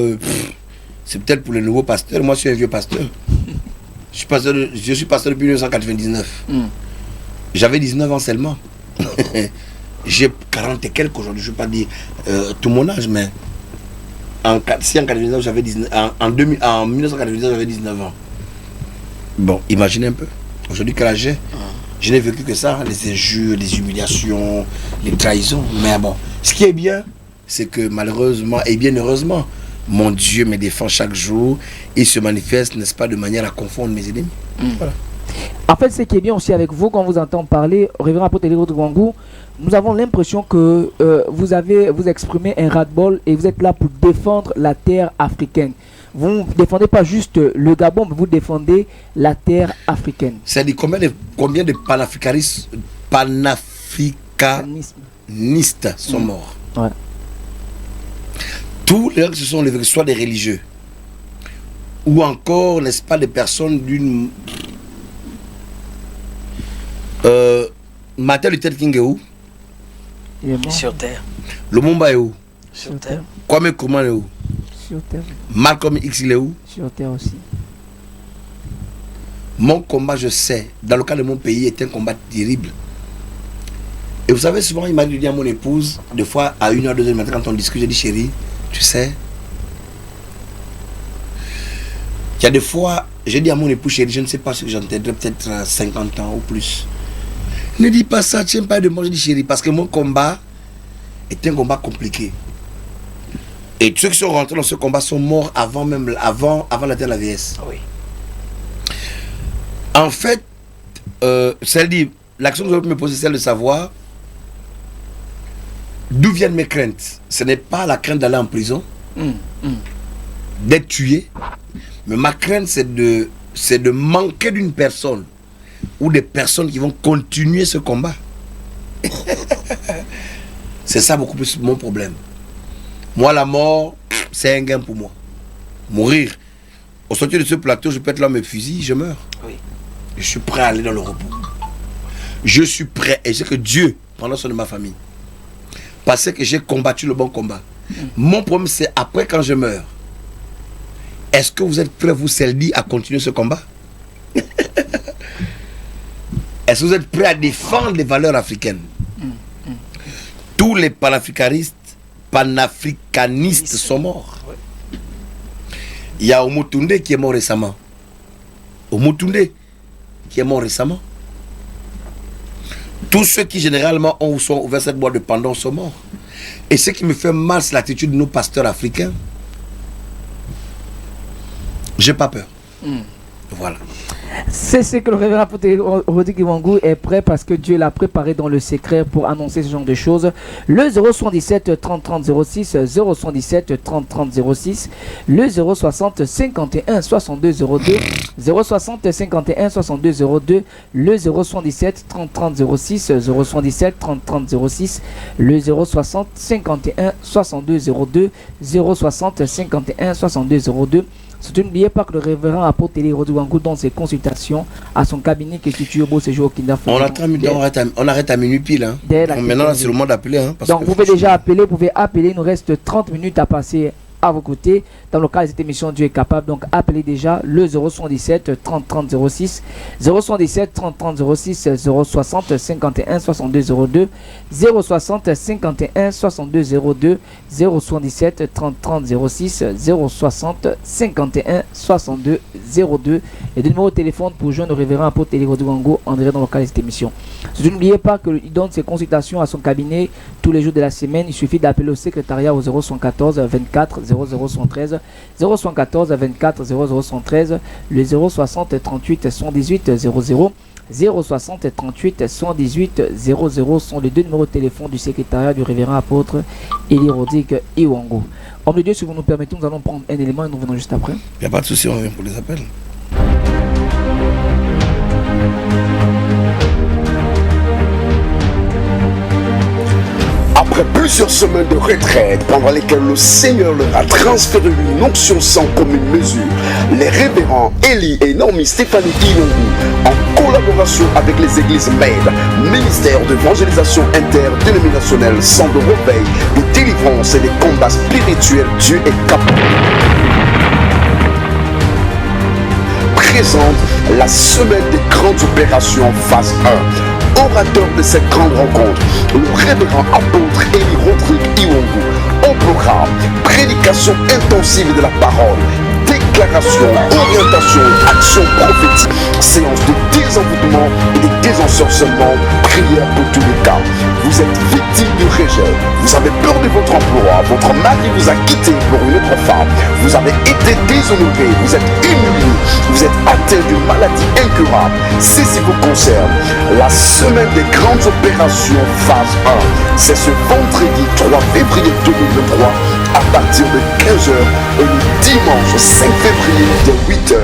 c'est peut-être pour les nouveaux pasteurs. Moi, je suis un vieux pasteur. Je suis pasteur depuis 1999. J'avais 19 ans seulement. J'ai 40 et quelques aujourd'hui. Je ne vais pas dire tout mon âge, mais en 1999, j'avais 19 en 1999, j'avais 19 ans. Bon, imaginez un peu. Aujourd'hui, quel âge j'ai? Je n'ai vécu que ça, les injures, les humiliations, les trahisons. Mais bon, ce qui est bien, c'est que malheureusement et bien heureusement, mon Dieu me défend chaque jour. Il se manifeste, n'est-ce pas, de manière à confondre mes ennemis. Voilà. En fait, ce qui est bien aussi avec vous, quand on vous entend parler, révérend apôtre Rodrigue Wangou, nous avons l'impression que vous exprimez un ras-le-bol et vous êtes là pour défendre la terre africaine. Vous ne défendez pas juste le Gabon, mais vous défendez la terre africaine. C'est-à-dire combien de panafricanistes sont morts. Ouais. Tous les gens qui se sont levés, soit des religieux, ou encore, n'est-ce pas, des personnes d'une... Martin Luther King est où? Il est mort. Sur terre. Lumumba est où? Sur terre. Kwame Nkrumah est où? Sur terre. Malcolm X il est où? Sur terre aussi. Mon combat, je sais, dans le cas de mon pays, est un combat terrible. Et vous savez, souvent, il m'a dit à mon épouse, des fois, à 1h, 2h du matin, quand on discute, j'ai dit, chérie, tu sais, il y a des fois, j'ai dit à mon épouse, chérie, je ne sais pas ce que j'entendrai, peut-être 50 ans ou plus. Ne dis pas ça, tiens pas de moi, je dis chérie, parce que mon combat est un combat compliqué. Et ceux qui sont rentrés dans ce combat sont morts avant la terre de la vieillesse. Oui. En fait, l'action que je veux me poser, c'est celle de savoir d'où viennent mes craintes. Ce n'est pas la crainte d'aller en prison, d'être tué, mais ma crainte, c'est de manquer d'une personne ou des personnes qui vont continuer ce combat. C'est ça beaucoup plus mon problème. Moi, la mort, c'est un gain pour moi. Mourir. Au sortir de ce plateau, je peux être là, mes fusils, je meurs. Oui. Je suis prêt à aller dans le repos. Je suis prêt. Et je sais que Dieu prendra soin de ma famille. Parce que j'ai combattu le bon combat. Mon problème, c'est après quand je meurs. Est-ce que vous êtes prêts, vous, Seldi, à continuer ce combat? Est-ce que vous êtes prêts à défendre les valeurs africaines? Tous les panafricanistes sont morts. Il y a Omotunde qui est mort récemment. Omotunde qui est mort récemment. Tous ceux qui généralement sont ouverts cette boîte de Pandore sont morts. Et ce qui me fait mal, c'est l'attitude de nos pasteurs africains. J'ai pas peur. Voilà. C'est ce que le révérend apôtre Rodrigue Iwangu est prêt parce que Dieu l'a préparé dans le secret pour annoncer ce genre de choses. Le 077 30 30 06, 077 30 30 06, le 060 51 62 02, 060 51 62 02, le 077 30 30 06, 077 30 30 06, le 060 51 62 02, 060 51 62 02. Surtout n'oubliez pas que le révérend apôtre Rodrigue Iwangu dans ses consultations à son cabinet qui est situé au beau séjour au Kina. On arrête à minuit pile. Hein. Maintenant, c'est le moment d'appeler. Hein, donc, vous pouvez déjà appeler, vous pouvez appeler. Il nous reste 30 minutes à passer à vos côtés dans le cadre de cette émission Dieu est capable. Donc appelez déjà le 077 30 30 06, 077 30 30 06, 060 51 62 02, 060 51 62 02, 077 30 30 06, 060 51 62 02. Et des numéros de téléphone pour joindre le révérend apôtre Rodrigue Iwangu en direct dans le cadre de cette émission. Surtout n'oubliez pas qu'il donne ses consultations à son cabinet tous les jours de la semaine. Il suffit d'appeler au secrétariat au 014 24 0013, 014 24 0013, le 060 38 118 00, 060 38 118 00 sont les deux numéros de téléphone du secrétariat du révérend apôtre Rodrigue Iwangu. Homme de Dieu, si vous nous permettez, nous allons prendre un élément et nous revenons juste après. Il n'y a pas de souci, on revient pour les appels. Après plusieurs semaines de retraite pendant lesquelles le Seigneur leur a transféré une onction sans commune mesure, les révérends Eli et Naomi Stéphanie Iwangu, en collaboration avec les églises MED, ministère d'évangélisation interdénominationnelle, centre de réveil, de délivrance et des combats spirituels, Dieu est capable, présente la semaine des grandes opérations phase 1. Orateur de cette grande rencontre, le révérend apôtre Rodrigue Iwangu. Au programme, prédication intensive de la parole, déclaration, orientation, action prophétique, séance de désenvoûtement et de désensorcellement, prière pour tous les cas. Vous êtes victime de rejet, vous avez peur de votre emploi, votre mari vous a quitté pour une autre femme, vous avez été déshonoré, vous êtes humilié, vous êtes atteint d'une maladie incurable. Ceci vous concerne. La semaine des grandes opérations phase 1, c'est ce vendredi 3 février 2023 à partir de 15h et le dimanche 5 février de 8h.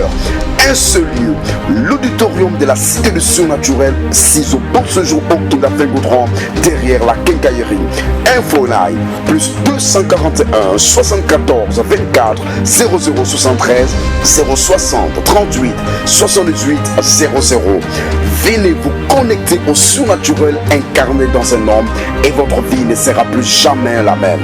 Un seul lieu, l'auditorium de la Cité du Surnaturel, 6 au bon séjour Octobre Goudron, derrière la quincaillerie. Info line, plus 241 74 24 0073 060 38 78 00. Venez vous connecter au surnaturel incarné dans un homme et votre vie ne sera plus jamais la même.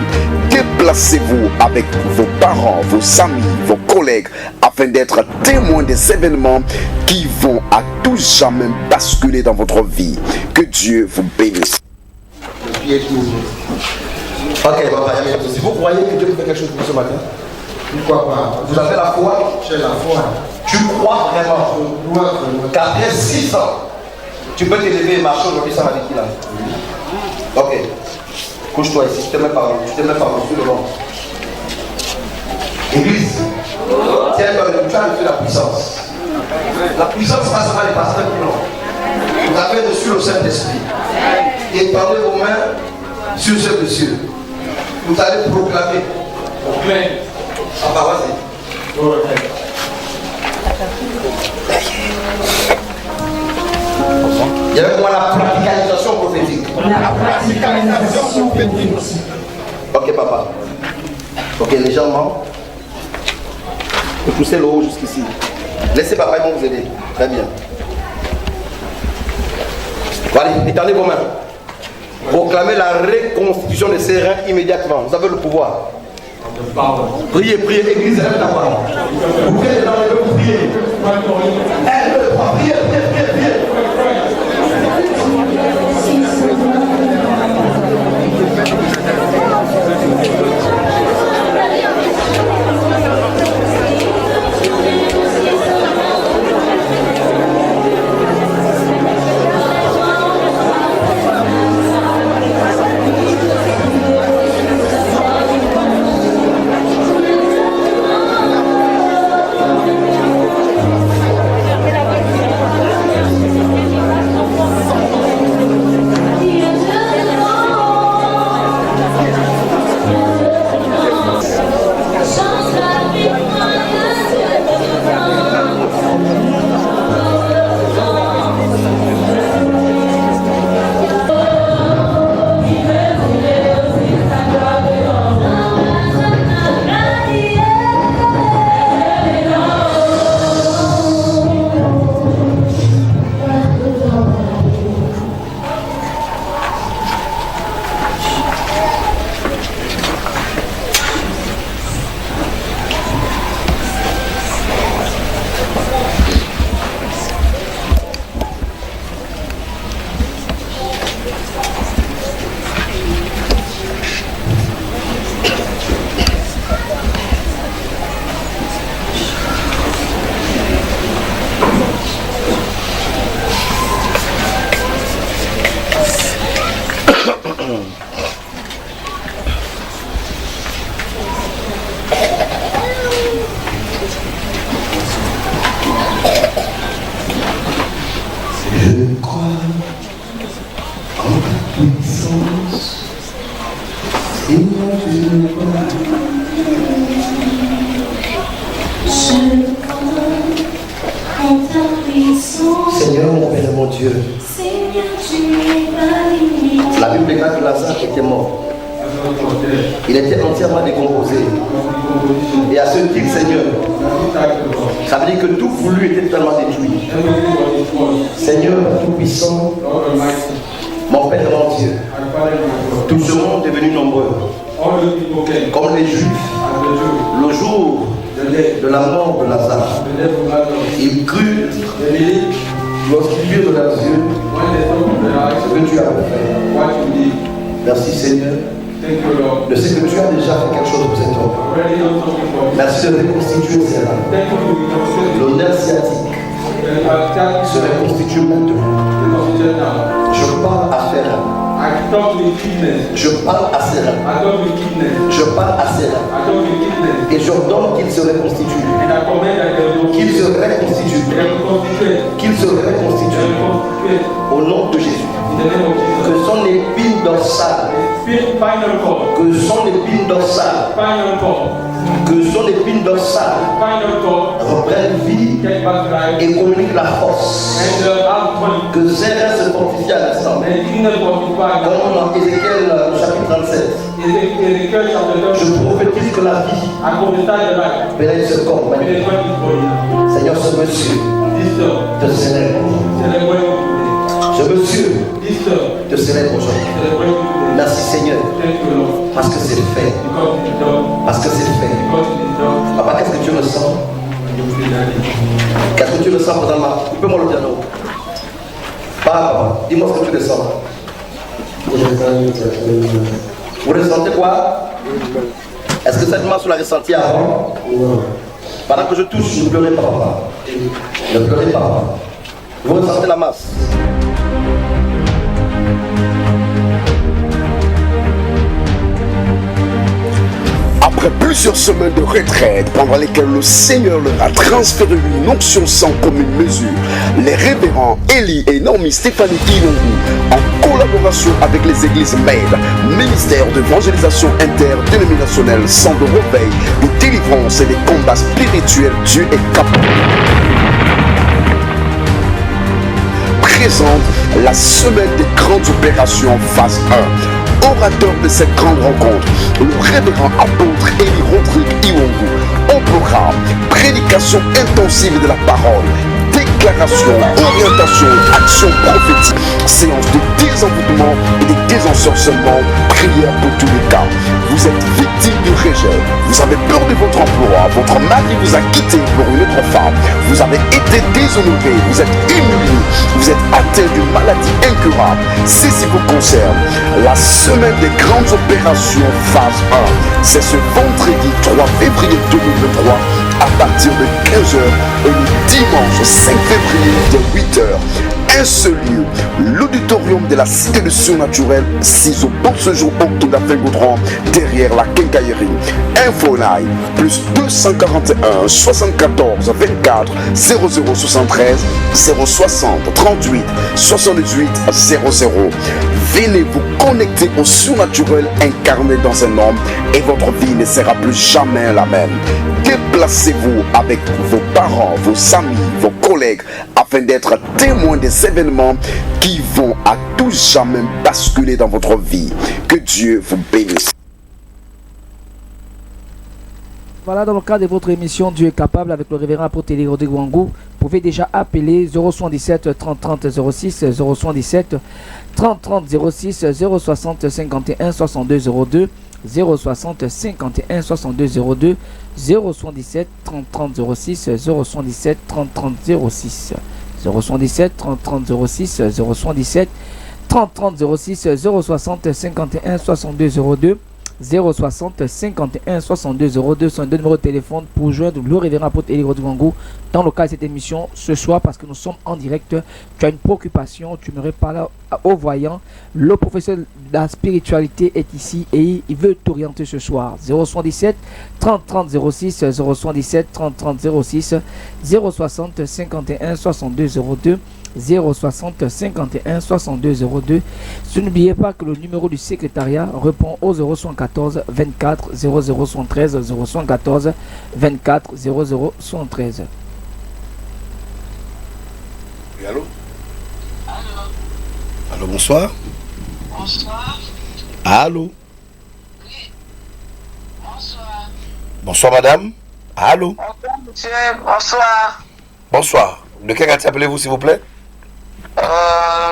Déplacez-vous avec vos parents, vos amis, vos collègues afin d'être témoins des événements qui vont à tout jamais basculer dans votre vie. Que Dieu vous bénisse. Ok, papa, si vous croyez que Dieu peut faire quelque chose pour ce matin, pourquoi pas? vous avez la foi? J'ai la foi. Tu crois vraiment? Je crois vraiment. Qu'après 6 ans, tu peux t'élever et marcher aujourd'hui sans la vie là. Ok. Couche-toi ici, je te mets par dessus le ventre. Église, tiens-toi, tu as reçu la puissance. La puissance passe par les pasteurs qui l'ont. Vous avez reçu le Saint-Esprit. Et tendez vos mains sur ceux de cieux. Vous allez proclamer. Ah bah vas-y. Il y avait moi la praticalisation prophétique. la radicalisation publique. Ok, papa. Ok, légèrement. Vous poussez le haut jusqu'ici. Laissez papa, ils vont vous aider. Très bien. Voilà, étendez vos mains. Proclamez la reconstitution des CRN immédiatement. Vous avez le pouvoir. Priez, priez, église, lève la parole. Vous priez dans le vous priez. 1, 2, 3, priez, priez, priez, priez. Seigneur, mon Père, mon Dieu. La Bible déclare que Lazare était mort. Il était entièrement décomposé. Et à ce titre, Seigneur, ça veut dire que tout voulu était totalement détruit. Seigneur, Tout-Puissant, mon Père, mon Dieu, tout ce monde est devenu nombreux. Comme les Juifs, le jour de la mort de Lazare, ils crurent lorsqu'ils virent de leurs yeux ce que tu as fait. Merci Seigneur. Je sais que tu as déjà fait quelque chose pour cet homme. Merci de reconstituer cela. L'honneur sciatique se reconstitue maintenant. Je parle à Ferra. Je parle à Serra. Je parle à Serra. Et j'ordonne qu'il se reconstitue. Qu'il se reconstitue. Qu'il se reconstitue. Au nom de Jésus. Que son épine dorsale. Que son épine dorsale. Que son épine dorsale reprenne vie et communique la force. Que Serra se fortifie à l'instant. Comme dans Ézéchiel chapitre 37. Je prophétise que la vie pénètre ce corps maintenant. Seigneur, ce monsieur te célèbre. Ce monsieur te célèbre aujourd'hui. Merci Seigneur. Parce que c'est fait. Parce que c'est fait. Papa, qu'est-ce que tu ressens? Qu'est-ce que tu ressens présentement? Coupez-moi le piano. Papa, dis-moi ce que tu ressens. Vous ressentez quoi? Est-ce que cette masse vous l'a ressenti avant? Pendant que je touche, ne pleurez pas, papa. Ne pleurez pas, papa. Vous ressentez la masse? Après plusieurs semaines de retraite pendant lesquelles le Seigneur leur a transféré une onction sans commune mesure, les révérends Eli et Naomi Stéphanie Ilongu, en collaboration avec les églises MED, ministère d'évangélisation interdénominationnelle, centre de réveil, de délivrance et des combats spirituels, Dieu est capable. présente la semaine des grandes opérations phase 1. Orateur de cette grande rencontre, le révérend apôtre Élie Rodrigue Iwongu. Au programme, prédication intensive de la parole, déclaration, orientation, action prophétique, séance de désenvoûtement et de désensorcellement, prière pour tous les cas. Vous êtes victime du rejet, vous avez peur de votre emploi, votre mari vous a quitté pour une autre femme, vous avez été déshonoré, vous êtes humilié, vous êtes atteint d'une maladie incurable. Ceci vous concerne. La semaine des grandes opérations phase 1, c'est ce vendredi 3 février 2023 à partir de 15h et le dimanche 5 février de 8h. Un seul lieu, l'auditorium de la Cité du Surnaturel, 6 au bon séjour Octodafin Goudron, derrière la quincaillerie. Infoline, plus 241 74 24 0073 060 38 78 00. Venez vous connecter au surnaturel incarné dans un homme et votre vie ne sera plus jamais la même. Déplacez-vous avec vos parents, vos amis, vos collègues afin d'être témoins des événements qui vont à tout jamais basculer dans votre vie. Que Dieu vous bénisse. Voilà, dans le cadre de votre émission Dieu est capable avec le révérend apôtre Élie Rodrigue Iwongu, vous pouvez déjà appeler 077 30 30 06 077 30 30 06 060 51 62 02 060 51 62 02 077 30 30 06 077 30 30 06 077 30 30 06 077 30 30 06 060 51 62 02 060 51 62 02 sont deux numéros de téléphone pour joindre le révérend apôtre Élie Rodrigue Iwongu dans le cadre de cette émission ce soir, parce que nous sommes en direct. Tu as une préoccupation, tu me parles au voyant, le professeur de la spiritualité est ici et il veut t'orienter ce soir. 077 30 30 06 077 30 30 06 060 51 62 02 060 51 62 02. N'oubliez pas que le numéro du secrétariat répond au 014 24 0013 014 24 0013. Oui, allô? Allô, bonsoir. Bonsoir. Allô? Oui. Bonsoir. Bonsoir, madame. Allô? Bonsoir, monsieur. Bonsoir. Bonsoir. De quel quartier appelez-vous, s'il vous plaît?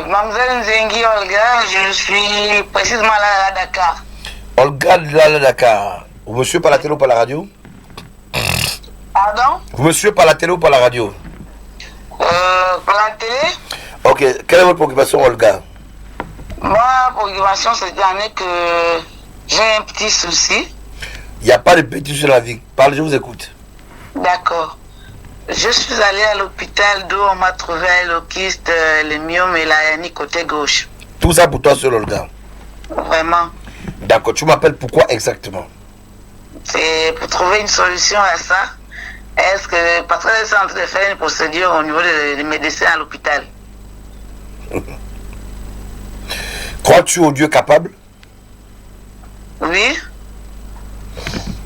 Mademoiselle Nzengi Olga, je suis précisément là à Dakar. Olga là à Dakar. Vous me suivez par la télé ou par la radio? Pardon? Vous me suivez par la télé ou par la radio? Par la télé? Ok. Quelle est votre préoccupation, Olga? Ma préoccupation, cette année que j'ai un petit souci. Il n'y a pas de petit souci dans la vie. Parlez, je vous écoute. D'accord. Je suis allée à l'hôpital d'où on m'a trouvé le kyste, le myome et la hernie côté gauche. Tout ça pour toi seul, Olga? Vraiment. D'accord. Tu m'appelles pourquoi exactement? C'est pour trouver une solution à ça. Est-ce que, parce que c'est en train de faire une procédure au niveau des médecins à l'hôpital. Crois-tu au Dieu capable? Oui.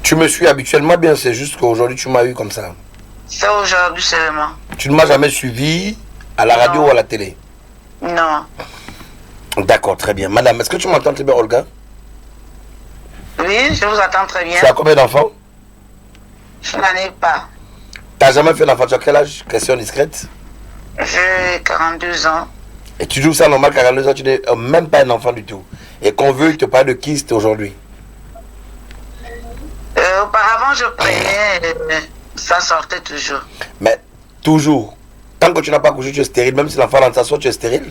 Tu me suis habituellement bien, c'est juste qu'aujourd'hui tu m'as eu comme ça. C'est aujourd'hui seulement. Tu ne m'as jamais suivi à la radio ou à la télé? Non. D'accord, très bien. Madame, est-ce que tu m'entends très bien, Olga? Oui, je vous attends très bien. Tu as combien d'enfants? Je n'en ai pas. Tu n'as jamais fait d'enfant? Tu as quel âge? Question discrète. J'ai 42 ans. Et tu joues ça normal, 42 ans, tu n'es même pas un enfant du tout. Et qu'on veut te parler de kyste aujourd'hui. Auparavant, je prenais, ça sortait toujours. Mais toujours, tant que tu n'as pas couché, tu es stérile. Même si l'enfant dans ta soie, tu es stérile.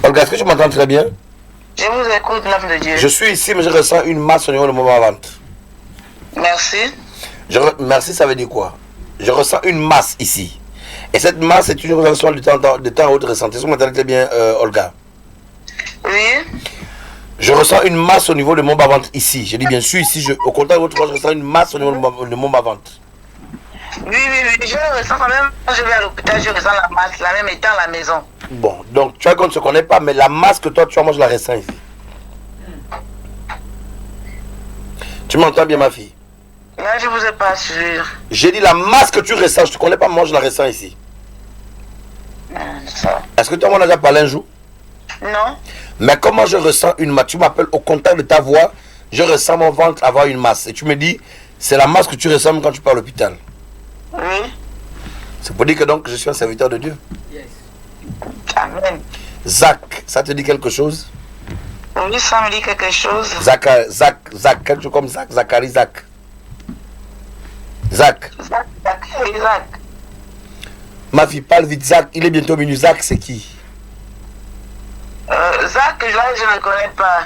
Olga, est-ce que tu m'entends très bien? Je vous écoute, l'homme de Dieu. Je suis ici, mais je ressens une masse au niveau de mon ventre. Merci. Merci, ça veut dire quoi? Je ressens une masse ici. Et cette masse est une relation de temps à autre ressenti. Est-ce que vous m'entendez très bien, Olga? Oui. Je ressens une masse au niveau de mon bas-ventre ici. Je dis bien sûr ici, au contraire de votre voix, je ressens une masse au niveau de mon bas-ventre. Oui, je le ressens quand même. Quand je vais à l'hôpital, je ressens la masse, la même étant à la maison. Bon, donc tu vois qu'on ne se connaît pas, mais la masse que toi tu as, moi je la ressens ici. Tu m'entends bien, ma fille? Là, je vous ai pas sûr. J'ai dit la masse que tu ressens, je ne te connais pas, moi je la ressens ici. Est-ce que toi, on a déjà parlé un jour? Non. Mais comment je ressens une masse? Tu m'appelles au contact de ta voix, je ressens mon ventre avoir une masse. Et tu me dis, c'est la masse que tu ressens quand tu pars à l'hôpital. Oui. C'est pour dire que donc je suis un serviteur de Dieu. Yes. Amen. Zach, ça te dit quelque chose? Oui, ça me dit quelque chose. Zach, quelque chose comme Zach, Zachary, Zach. Zach. Zach. Ma fille, parle vite, Zach. Il est bientôt venu. Zach, c'est qui? Zach, là, je ne connais pas.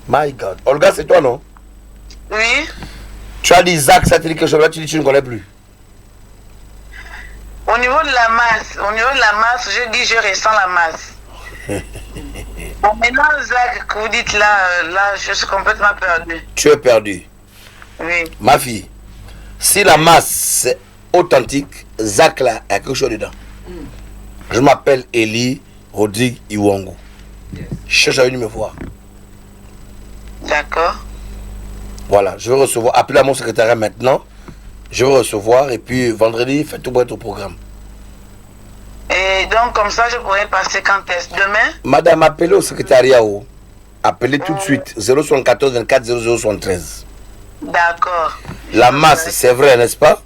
My God. Olga, c'est toi, non? Oui. Tu as dit Zach, ça te dit quelque chose. Là, tu dis que tu ne connais plus. Au niveau de la masse, je dis je ressens la masse. Bon, maintenant, Zach, que vous dites là, je suis complètement perdu. Tu es perdu. Oui. Ma fille, si la masse est authentique, Zach là, il y a quelque chose dedans. Je m'appelle Eli Rodrigue Iwangu. Je cherche à venir me voir. D'accord. Voilà, je vais recevoir. Appelez à mon secrétariat maintenant. Je vais recevoir et puis vendredi, faites tout pour être au programme. Et donc, comme ça, je pourrais passer quand est-ce? Demain? Madame, appelez au secrétariat. Appelez tout de suite 074 24 0073. D'accord. La masse, c'est vrai, n'est-ce pas?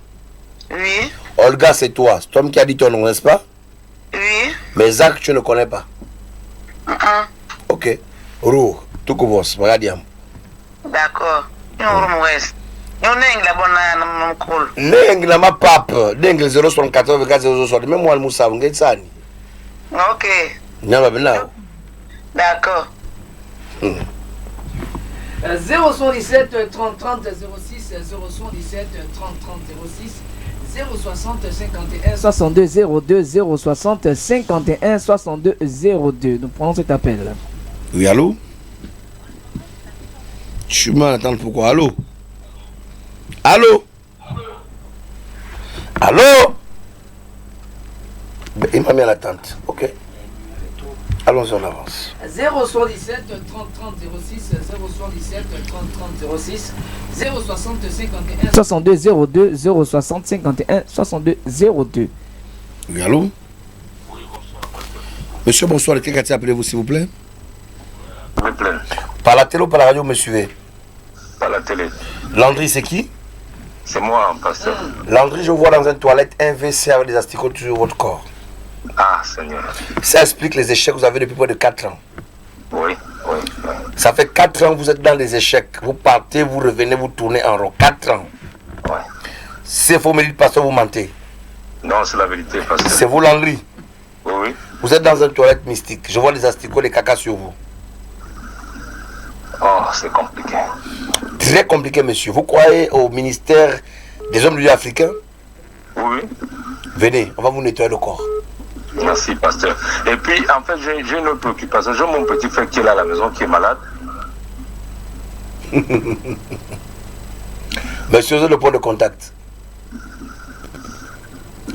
Oui. Olga, c'est toi. C'est toi qui a dit ton nom, n'est-ce pas? Oui. Mais Zach, tu ne connais pas. Ok. Roux, tout que vous, regarde. D'accord. Neng na ma papa, neng 074 24 0073. Même moi, le Moussa, on gagne ça. Ok. D'accord. 077 30 30 06 077 30 30 06 060 51 62 02 060 51 62 02. Nous prenons cet appel. Oui, allô? Je m'en attends pourquoi? Allô? Allô? Allô? Il m'a mis à l'attente. Ok. Allons en avance. 077 30 30 06 077 30 30 06 060 51 62 02 060 51 62 02. Oui, allô? Monsieur, bonsoir. Quel quartier appelez-vous, s'il vous plaît? Par la télé ou par la radio, me suivez? Par la télé. Landry, c'est qui? C'est moi, pasteur. Landry, je vois dans une toilette un WC avec des asticots sur votre corps. Ah, Seigneur. Ça explique les échecs que vous avez depuis près de 4 ans. Oui. Ça fait 4 ans que vous êtes dans les échecs. Vous partez, vous revenez, vous tournez en rond. 4 ans. Oui. C'est faux, me dites, pasteur, vous mentez. Non, c'est la vérité, pasteur. C'est vous, Landry? Oui. Vous êtes dans une toilette mystique. Je vois les asticots, les caca sur vous. Oh, c'est compliqué. Très compliqué, monsieur. Vous croyez au ministère des hommes du Dieu africains? Oui. Venez, on va vous nettoyer le corps. Merci, pasteur. Et puis, en fait, j'ai une autre préoccupation. J'ai mon petit frère qui est là à la maison, qui est malade. Monsieur, vous avez le point de contact.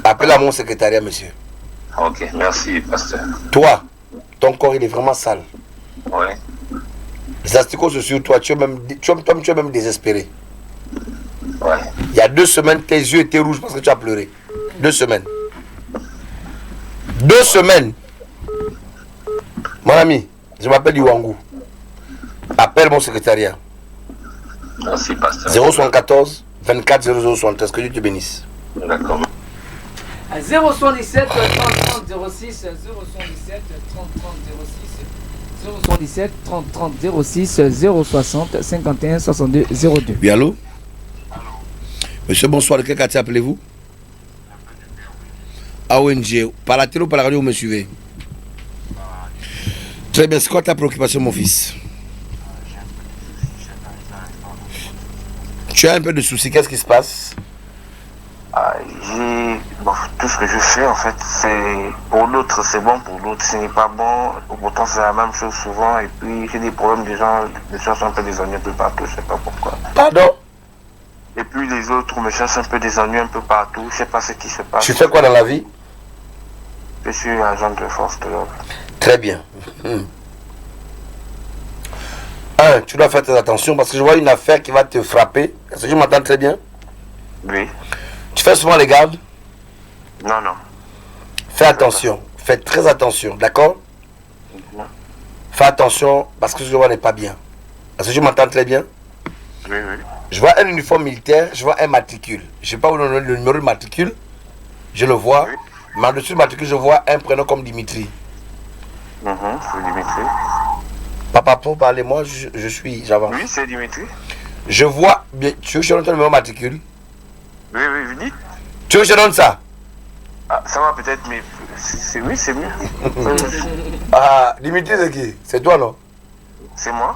Appelez à mon secrétariat, monsieur. Ok, merci, pasteur. Toi, ton corps, il est vraiment sale. Oui. Les asticots sur toi, tu es même désespéré. Ouais. Il y a 2 semaines, tes yeux étaient rouges parce que tu as pleuré. 2 semaines. 2 semaines. Mon ami, je m'appelle Iwangu. Appelle mon secrétariat. Merci, pasteur. 074 24 0073. Que Dieu te bénisse. D'accord. 077 30 30 06 077 30 30 06 077 30 30 06 060 51 62 02. Oui, allô? Monsieur, bonsoir. De quel quartier appelez-vous? AONG. Par la télé ou par la radio, vous me suivez? Très bien. C'est quoi ta préoccupation, mon fils? Tu as un peu de soucis. Qu'est-ce qui se passe? Tout ce que je fais, en fait, c'est pour l'autre, c'est bon, pour l'autre, ce n'est pas bon. Pourtant, c'est la même chose souvent. Et puis, j'ai des problèmes, les gens sont un peu des ennuis un peu partout, je ne sais pas pourquoi. Pardon? Et puis les autres me cherchent un peu des ennuis un peu partout. Je ne sais pas ce qui se passe. Tu fais quoi dans la vie? Je suis agent de force de l'ordre. Très bien. Tu dois faire très attention parce que je vois une affaire qui va te frapper. Est-ce que tu m'entends très bien? Oui. Tu fais souvent les gardes? Non, non. Fais attention. Faites très attention, d'accord? Fais attention parce que ce que je vois n'est pas bien. Est-ce que je m'entends très bien? Oui, oui. Je vois un uniforme militaire, je vois un matricule. Je ne sais pas où le numéro de matricule. Je le vois. Oui. Mais en dessous du matricule, je vois un prénom comme Dimitri. C'est Dimitri. Papa, pour parler, moi, j'avance. Oui, c'est Dimitri. Je vois. Bien, tu veux que je donne ton numéro de matricule? Oui, oui, vous dites. Tu veux que je donne ça? Ah, ça va peut-être, mais oui, c'est mieux. Ah, Dimitri, c'est qui? C'est toi, non? C'est moi.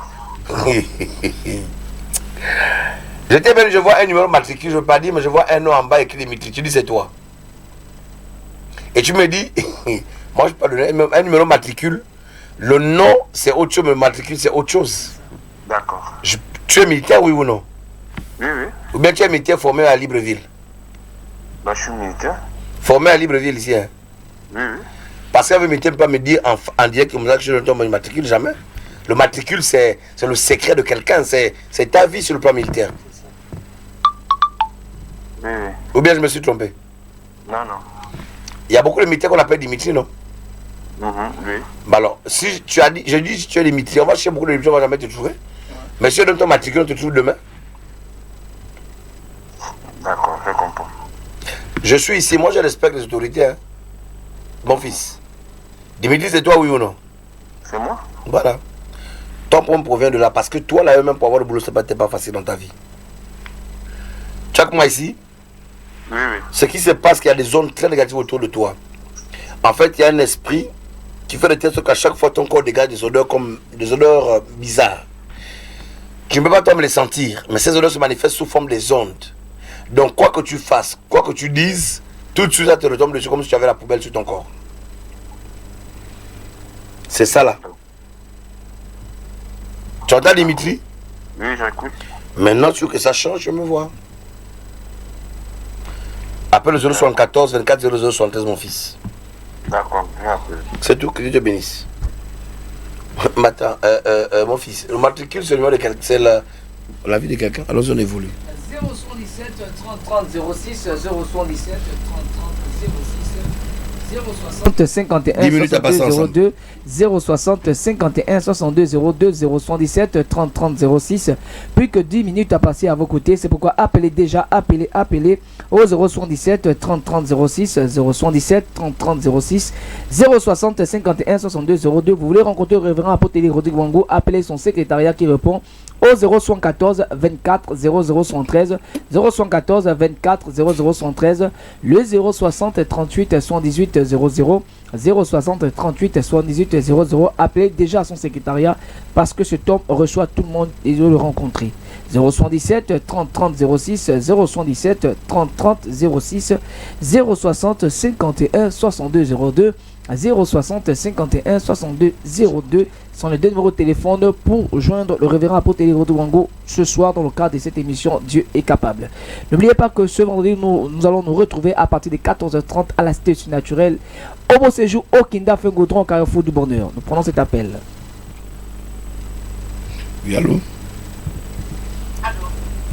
J'étais bien, je vois un numéro de matricule, je ne veux pas dire, mais je vois un nom en bas écrit Dimitri. Tu dis c'est toi. Et tu me dis, moi je peux pas donner un numéro de matricule. Le nom c'est autre chose, mais le matricule c'est autre chose. D'accord. Tu es militaire, oui ou non? Oui, oui. Ou bien tu es militaire formé à Libreville? Bah, je suis militaire. Formé à Libreville ici, hein? Oui, oui. Parce qu'un militaire ne peut pas me dire en direct que je donne ton matricule, jamais. Le matricule c'est le secret de quelqu'un, c'est ta vie sur le plan militaire. Oui, oui. Ou bien je me suis trompé? Non, non. Il y a beaucoup de militaires qu'on appelle Dimitri, non? Oui. Bah alors, si tu as dit, je dis si tu es Dimitri, on va chercher beaucoup de Dimitri, on va jamais te trouver. Mais si tu donnes ton matricule, on te trouve demain. D'accord, je comprends. Je suis ici, moi je respecte les autorités, hein. Mon fils. Dimitri, c'est toi, oui ou non? C'est moi. Voilà. Ton problème provient de là, parce que toi, là, même pour avoir le boulot, c'est pas facile dans ta vie. Tu as que moi ici? Oui, oui. Ce qui se passe, qu'il y a des zones très négatives autour de toi. En fait, il y a un esprit qui fait de telle sorte qu'à chaque fois, ton corps dégage des odeurs comme des odeurs bizarres. Tu ne peux pas toi me les sentir, mais ces odeurs se manifestent sous forme des ondes. Donc, quoi que tu fasses, quoi que tu dises, tout de suite, ça te retombe dessus comme si tu avais la poubelle sur ton corps. C'est ça là. Tu entends, Dimitri? Oui, j'écoute. Maintenant, tu veux que ça change, je me vois. Appelle le 074 24 00 73, mon fils. D'accord, je vais appeler. C'est tout, que Dieu te bénisse. Mais attends, mon fils, le matricule, c'est le numéro de quelqu'un, c'est la vie de quelqu'un. Alors on évolue. 077 30 30 06 077 30 30 06 060 51 62 02 060 51 62 02 077 30 30 06. Plus que 10 minutes à passer à vos côtés. C'est pourquoi appelez déjà, appelez au 077 30 30 06 077 30 30 06 060 51 62 02. Vous voulez rencontrer le révérend apôtre Rodrigue Wango, appelez son secrétariat qui répond au 074 24 0013 074 24 0013, le 060 38 78 00 060 38 78 00. Appelez déjà à son secrétariat parce que cet homme reçoit tout le monde et veut le rencontrer. 077 30 30 06 077 30 30 06 060 51 62 02 060 51 62 02 sont les deux numéros de téléphone pour joindre le révérend apôtre Rodrigue Wango ce soir dans le cadre de cette émission Dieu est capable. N'oubliez pas que ce vendredi nous allons nous retrouver à partir de 14h30 à la Cité Naturelle au beau séjour au Kinda Fengodron au Carrefour du Bonheur. Nous prenons cet appel. Oui, allô?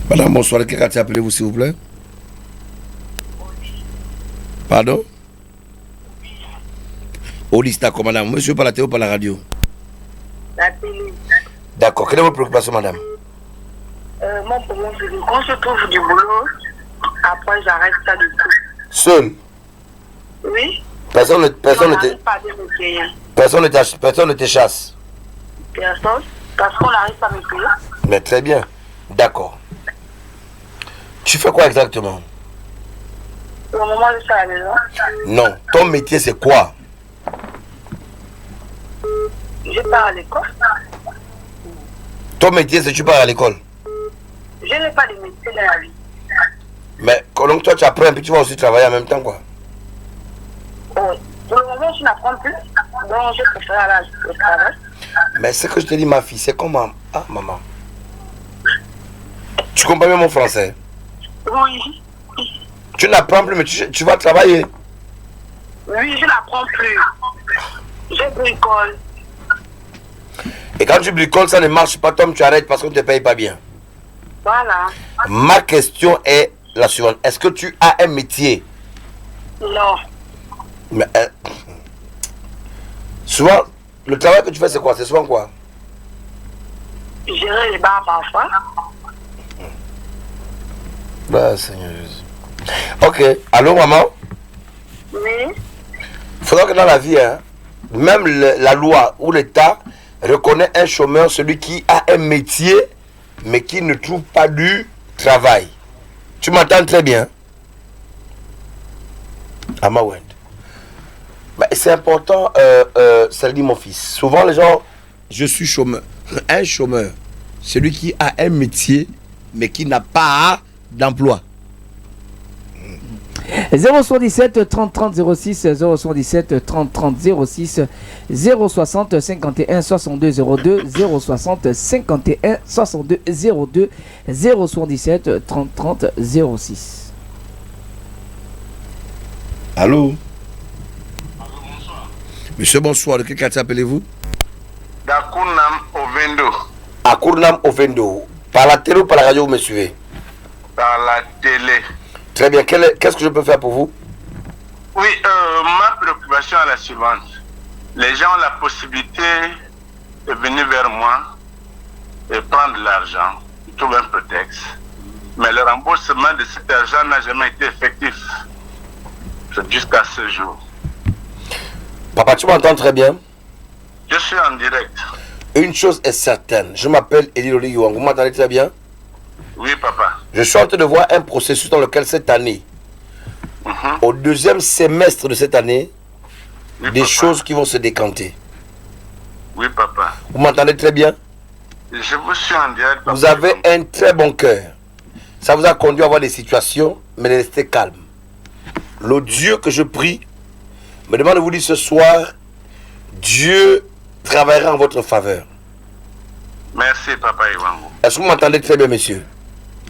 Madame, bonsoir. Quel quartier appelez-vous, s'il vous plaît? Pardon? Aulis, d'accord, madame. Monsieur, par la télé ou par la radio? La télé. D'accord. Quelle est votre préoccupation, madame? Mon problème, c'est que quand je trouve du boulot, après j'arrête ça du tout. Seul? Oui. Personne ne te chasse? Personne. Parce qu'on n'arrive pas à me payer. Mais très bien. D'accord. Tu fais quoi exactement? Pour le moment, je suis à la maison. Non. Ton métier, c'est quoi? Je pars à l'école. Ton métier, c'est tu pars à l'école? Je n'ai pas de métier dans la vie. Mais donc toi, tu apprends et puis tu vas aussi travailler en même temps, quoi? Oui. Pour le moment, je n'apprends plus. Donc, je préfère aller au travail. Mais ce que je te dis, ma fille, c'est comment? Ah, maman. Tu comprends bien mon français? Oui. Tu n'apprends plus, mais tu vas travailler. Oui, je n'apprends plus. Je bricole. Et quand tu bricoles, ça ne marche pas, Tom, tu arrêtes parce qu'on ne te paye pas bien. Voilà. Ma question est la suivante. Est-ce que tu as un métier? Non. Mais, Souvent, le travail que tu fais, c'est quoi? C'est souvent quoi? Gérer les bars parfois. Bah, Seigneur Jésus. Ok. Allô, maman? Oui. Il faudra que dans la vie, hein, même la loi ou l'État reconnaît un chômeur, celui qui a un métier, mais qui ne trouve pas du travail. Tu m'entends très bien? Amawend. Bah, c'est important, ça dit mon fils. Souvent les gens, je suis chômeur. Un chômeur, celui qui a un métier, mais qui n'a pas d'emploi. 077 30 30 06 077 30 30 06 060 51 62 02 060 51 62 02 077 30 30 06. Allô? Monsieur, bonsoir. De quel quartier appelez-vous? D'Akournam Ovendo. Akournam Ovendo. Par la télé ou par la radio, vous me suivez? Par la télé. Très bien. Qu'est-ce que je peux faire pour vous? Oui, ma préoccupation est la suivante. Les gens ont la possibilité de venir vers moi et prendre de l'argent. Ils trouvent un prétexte. Mais le remboursement de cet argent n'a jamais été effectif. Jusqu'à ce jour. Papa, tu m'entends très bien? Je suis en direct. Une chose est certaine. Je m'appelle Eli Loli Yuang. Vous m'entendez très bien? Oui, papa. Je suis en train de voir un processus dans lequel cette année, au deuxième semestre de cette année, oui, des papa. choses qui vont se décanter. Oui, papa. Vous m'entendez très bien? Je vous suis en direct. Papa. Vous avez un très bon cœur. Ça vous a conduit à avoir des situations, mais de rester calme. Le Dieu que je prie me demande de vous dire ce soir, Dieu travaillera en votre faveur. Merci, papa Iwango. Est-ce que vous m'entendez très bien, monsieur?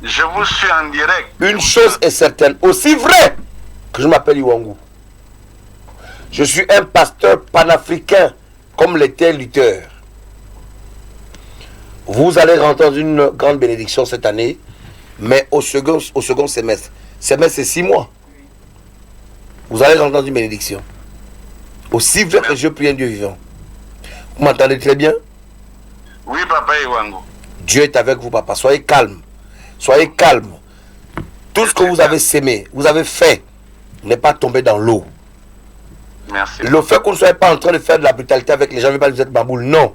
Je vous suis en direct. Une chose est certaine, aussi vrai que je m'appelle Iwangu. Je suis un pasteur panafricain comme l'était Luther. Vous allez rentrer dans une grande bénédiction cette année, mais au second semestre. Semestre, c'est 6 mois. Vous allez rentrer dans une bénédiction. Aussi vrai que je prie un Dieu vivant. Vous m'entendez très bien? Oui, papa Iwango. Dieu est avec vous, papa. Soyez calme. Soyez calme. Tout ce que vous avez sémé, vous avez fait, n'est pas tombé dans l'eau. Merci. Le fait qu'on ne soit pas en train de faire de la brutalité avec les gens, ne veut pas dire que vous êtes baboule, non.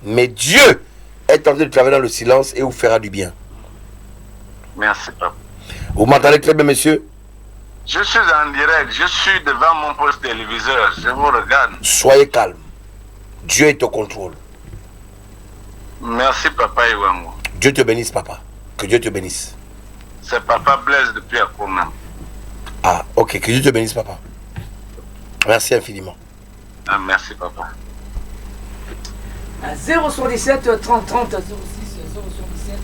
Mais Dieu est en train de travailler dans le silence et vous fera du bien. Merci, papa. Vous m'entendez très bien, monsieur? Je suis en direct. Je suis devant mon poste téléviseur. Je vous regarde. Soyez calme. Dieu est au contrôle. Merci, papa Iwango. Dieu te bénisse, papa. Que Dieu te bénisse. C'est papa Blaise depuis Akournam. Ah, ok. Que Dieu te bénisse, papa. Merci infiniment. Ah, merci, papa. 077 30 30 06 077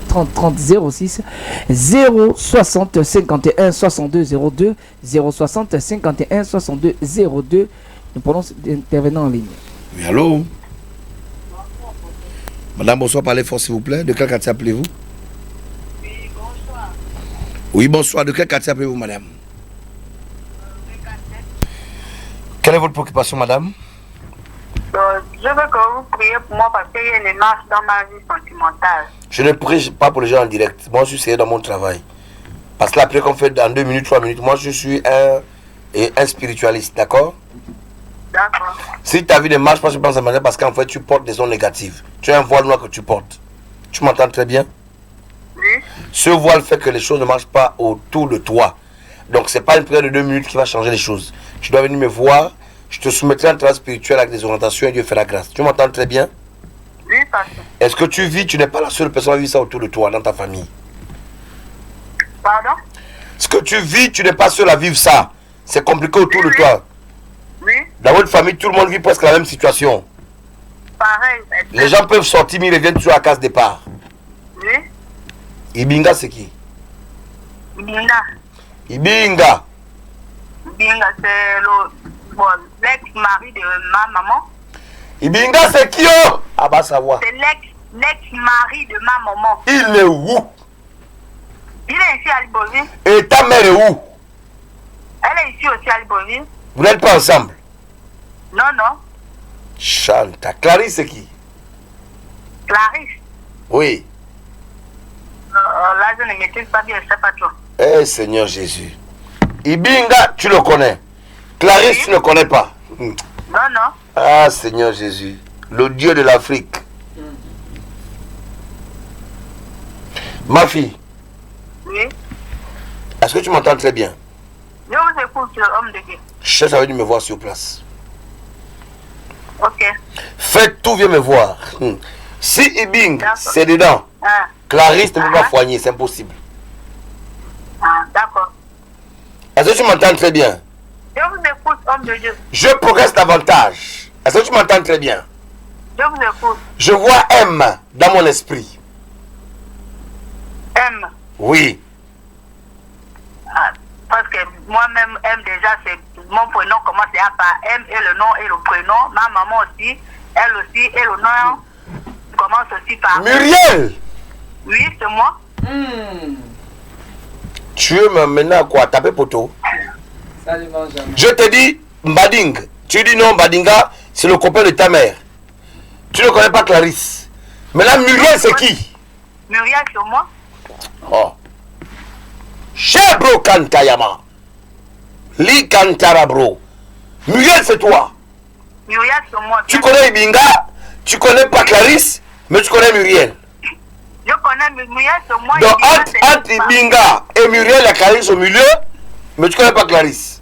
30 30 06 060 51 62 02 060 51 62 02. Nous prenons intervenant en ligne. Oui, allô? Madame, bonsoir, parlez fort s'il vous plaît. De quel quartier appelez-vous? Oui, bonsoir. Oui, bonsoir. De quel quartier appelez-vous, madame? Quelle est votre préoccupation, madame? Je veux que vous priez pour moi parce qu'il y a une marche dans ma vie sentimentale. Je ne prie pas pour les gens en direct. Moi, je suis sérieux dans mon travail. Parce que la prière qu'on fait dans 2 minutes, 3 minutes, moi, je suis un spiritualiste, d'accord? D'accord. Si ta vie ne marche pas, je pense à manière parce qu'en fait, tu portes des ondes négatives. Tu as un voile noir que tu portes. Tu m'entends très bien? Oui. Ce voile fait que les choses ne marchent pas autour de toi. Donc, ce n'est pas une prière de 2 minutes qui va changer les choses. Tu dois venir me voir. Je te soumettrai un travail spirituel avec des orientations et Dieu fait la grâce. Tu m'entends très bien? Oui, pasteur. Est-ce que tu vis, tu n'es pas la seule personne à vivre ça autour de toi, dans ta famille? Pardon? Ce que tu vis, tu n'es pas seul à vivre ça. C'est compliqué autour de toi. Oui. Dans votre famille, tout le monde vit presque la même situation. Pareil. Les gens peuvent sortir, mais ils reviennent toujours à la case départ. Oui. Ibinga, c'est qui? Ibinga. Ibinga. Ibinga, c'est l'ex-mari de ma maman. Ibinga, c'est qui? Oh? Ah bah savoir. C'est l'ex-mari de ma maman. Il est où? Il est ici à Libreville. Et ta mère est où? Elle est ici aussi à Libreville. Vous n'êtes pas ensemble? Non, non. Chanta. Clarisse, c'est qui? Clarisse. Oui. Là, je ne maîtrise pas bien, je ne sais pas trop. Eh, Seigneur Jésus. Ibinga, tu le connais. Clarisse, oui. Tu ne connais pas. Non, non. Ah, Seigneur Jésus. Le Dieu de l'Afrique. Ma fille. Oui. Est-ce que tu m'entends très bien? Je vous écoute, homme de Dieu. Cherche à venir me voir sur place. Ok. Faites tout, viens me voir. Si Ibing, c'est dedans, Clarisse ne peut pas foigner, c'est impossible. Ah, d'accord. Est-ce que tu m'entends très bien? Je vous écoute, homme de Dieu. Je progresse davantage. Est-ce que tu m'entends très bien? Je vous écoute. Je vois M dans mon esprit. M? Oui. Ah, parce que moi-même, M déjà, c'est mon prénom commence par M et le nom et le prénom. Ma maman aussi, elle aussi, et le nom commence aussi par Muriel. Oui, c'est moi. Tu veux me mener à quoi? Taper poteau? Je te dis Mbading. Tu dis non, Mbadinga, c'est le copain de ta mère. Tu ne connais pas Clarisse. Maintenant, Muriel, c'est qui? Muriel, c'est moi. Oh. Cher bro Kantayama. Li Kantara bro. Muriel, c'est toi. Muriel, c'est moi. Tu connais Ibinga, tu connais pas Clarisse, mais tu connais Muriel. Je connais Muriel, c'est moi. Donc, entre Ibinga et Muriel, il y a Clarisse au milieu, mais tu connais pas Clarisse.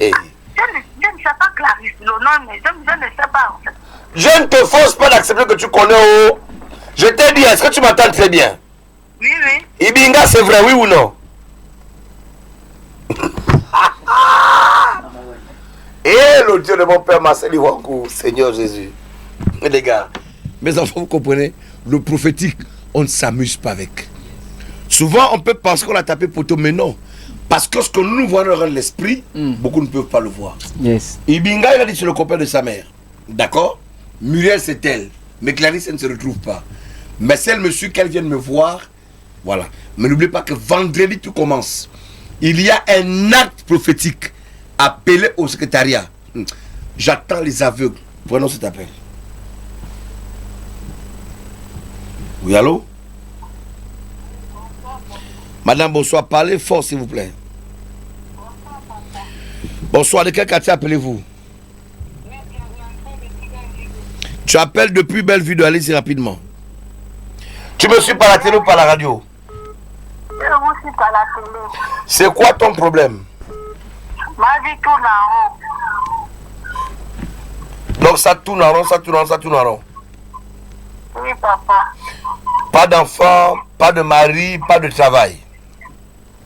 Hey. Je ne sais pas Clarisse, le nom, mais je ne sais pas. En fait. Je ne te force pas d'accepter que tu connais. Oh. Je t'ai dit, est-ce que tu m'entends très bien? Oui, oui. Ibinga, c'est vrai, oui ou non? Et le Dieu de mon père Marcel Iwankou, Seigneur Jésus. Les gars, mes enfants, vous comprenez, le prophétique, on ne s'amuse pas avec. Souvent, on peut penser qu'on a tapé poteau, mais non. Parce que ce que nous voyons dans l'esprit, beaucoup ne peuvent pas le voir. Yes. Ibinga, il a dit c'est le copain de sa mère. D'accord? Muriel, c'est elle. Mais Clarisse, elle ne se retrouve pas. Mais si elle me suit, qu'elle vienne me voir, voilà. Mais n'oubliez pas que vendredi, tout commence. Il y a un acte prophétique appelé au secrétariat. J'attends les aveugles. Prenons cet appel. Oui, allô? Madame, bonsoir. Parlez fort, s'il vous plaît. Bonsoir. De quel quartier appelez-vous? Tu appelles depuis Bellevue de Alice rapidement. Tu me suis par la télé ou par la radio? Je vous suis par la télé. C'est quoi ton problème? Ma vie tourne en rond. Donc ça tourne en rond, ça tourne en rond, ça tourne en rond. Oui, papa. Pas d'enfant, pas de mari, pas de travail.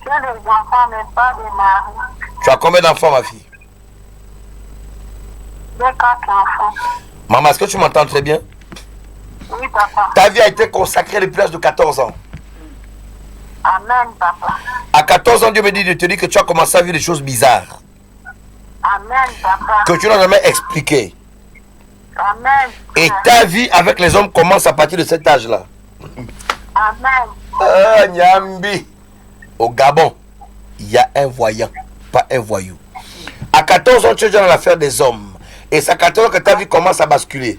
J'ai des enfants, mais pas de mari. Tu as combien d'enfants, ma fille? J'ai 4 enfants. Maman, est-ce que tu m'entends très bien? Oui, papa. Ta vie a été consacrée depuis l'âge de 14 ans. Amen, papa. À 14 ans, Dieu me dit de te dire que tu as commencé à vivre des choses bizarres. Amen, papa. Que tu n'as jamais expliqué. Amen. Et ta vie avec les hommes commence à partir de cet âge-là. Amen. Nyambi. Au Gabon, il y a un voyant, pas un voyou. À 14 ans, tu es déjà dans l'affaire des hommes. Et c'est à 14 ans que ta vie commence à basculer.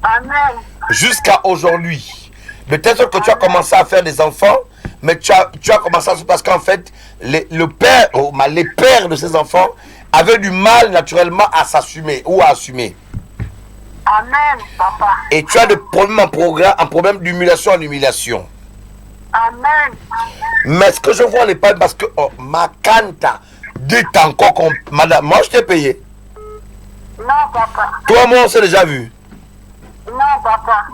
Amen. Jusqu'à aujourd'hui. De telle sorte que tu as commencé à faire des enfants, mais tu as commencé à... Parce qu'en fait, les pères de ces enfants avaient du mal naturellement à s'assumer ou à assumer. Amen, papa. Et tu as des problèmes en problème d'humiliation en humiliation. Amen. Mais ce que je vois n'est pas parce que ma canta dit encore qu'on... Madame, moi je t'ai payé. Non, papa. Toi, moi, on s'est déjà vu. Non, papa.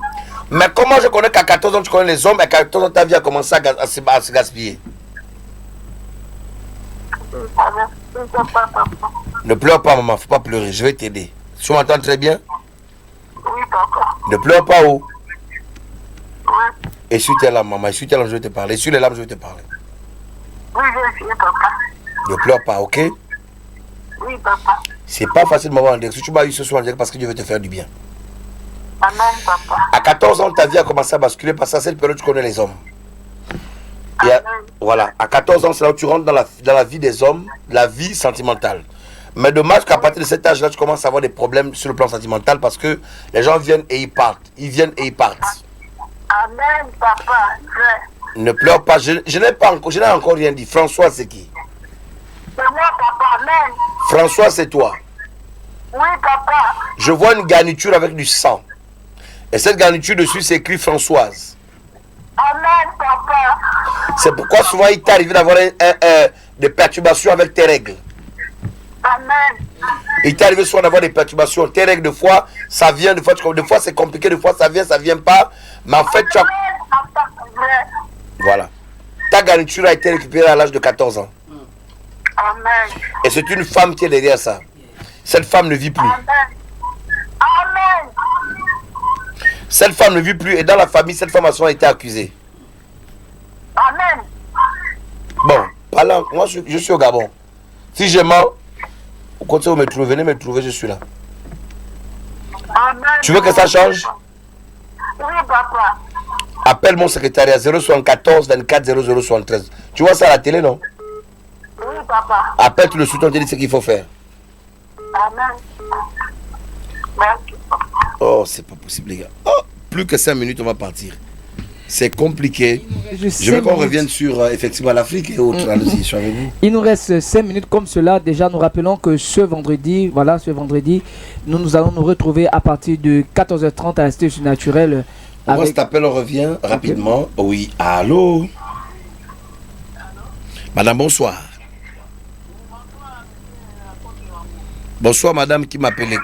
Mais comment je connais qu'à 14 ans, tu connais les hommes et qu'à 14 ans, ta vie a commencé à se gaspiller? Ne pleure pas, maman, faut pas pleurer, je vais t'aider. Tu m'entends très bien? Oui, papa. Ne pleure pas, oh. Oui. Essuie tes larmes, maman, essuie tes larmes, je vais te parler. Essuie les larmes, je vais te parler. Oui, je suis papa. Ne pleure pas, ok? Oui, papa. C'est pas facile, maman, en direct. Si tu m'as eu ce soir en direct, parce que Dieu veut te faire du bien. Amen, papa. À 14 ans, ta vie a commencé à basculer parce que c'est cette période où tu connais les hommes. Et voilà, à 14 ans, c'est là où tu rentres dans la vie des hommes, la vie sentimentale. Mais dommage qu'à partir de cet âge-là, tu commences à avoir des problèmes sur le plan sentimental parce que les gens viennent et ils partent. Ils viennent et ils partent. Amen, papa. Ne pleure pas. Je n'ai encore rien dit. François, c'est qui? C'est moi, papa. Amen. François, c'est toi. Oui, papa. Je vois une garniture avec du sang. Et cette garniture dessus, c'est écrit Françoise. Amen, papa. C'est pourquoi souvent il t'est arrivé d'avoir des perturbations avec tes règles. Amen. Il t'est arrivé souvent d'avoir des perturbations. Tes règles, de fois, ça vient, de fois c'est compliqué, de fois ça vient pas. Mais en fait, tu as... Voilà. Ta garniture a été récupérée à l'âge de 14 ans. Amen. Et c'est une femme qui est derrière ça. Cette femme ne vit plus. Amen. Amen. Cette femme ne vit plus. Et dans la famille, cette femme a souvent été accusée. Amen. Bon, parlant, moi je suis au Gabon. Si je mens, au côté où me trouver, venez me trouver, je suis là. Amen. Tu veux que ça change? Oui, papa. Appelle mon secrétariat 074 24 0073. Tu vois ça à la télé, non? Oui, papa. Appelle tout de suite, on te dit ce qu'il faut faire. Amen. Merci. Oh, c'est pas possible, les gars. Oh, plus que 5 minutes, on va partir. C'est compliqué. Je veux qu'on revienne sur effectivement l'Afrique et autres. Allez-y, je suis avec vous. Il nous reste 5 minutes comme cela. Déjà, nous rappelons que ce vendredi, nous allons nous retrouver à partir de 14h30 à la station naturelle. Moi, cet appel, on revient rapidement. Okay. Oui, allô? Madame, bonsoir. Bonsoir, madame qui m'appelait.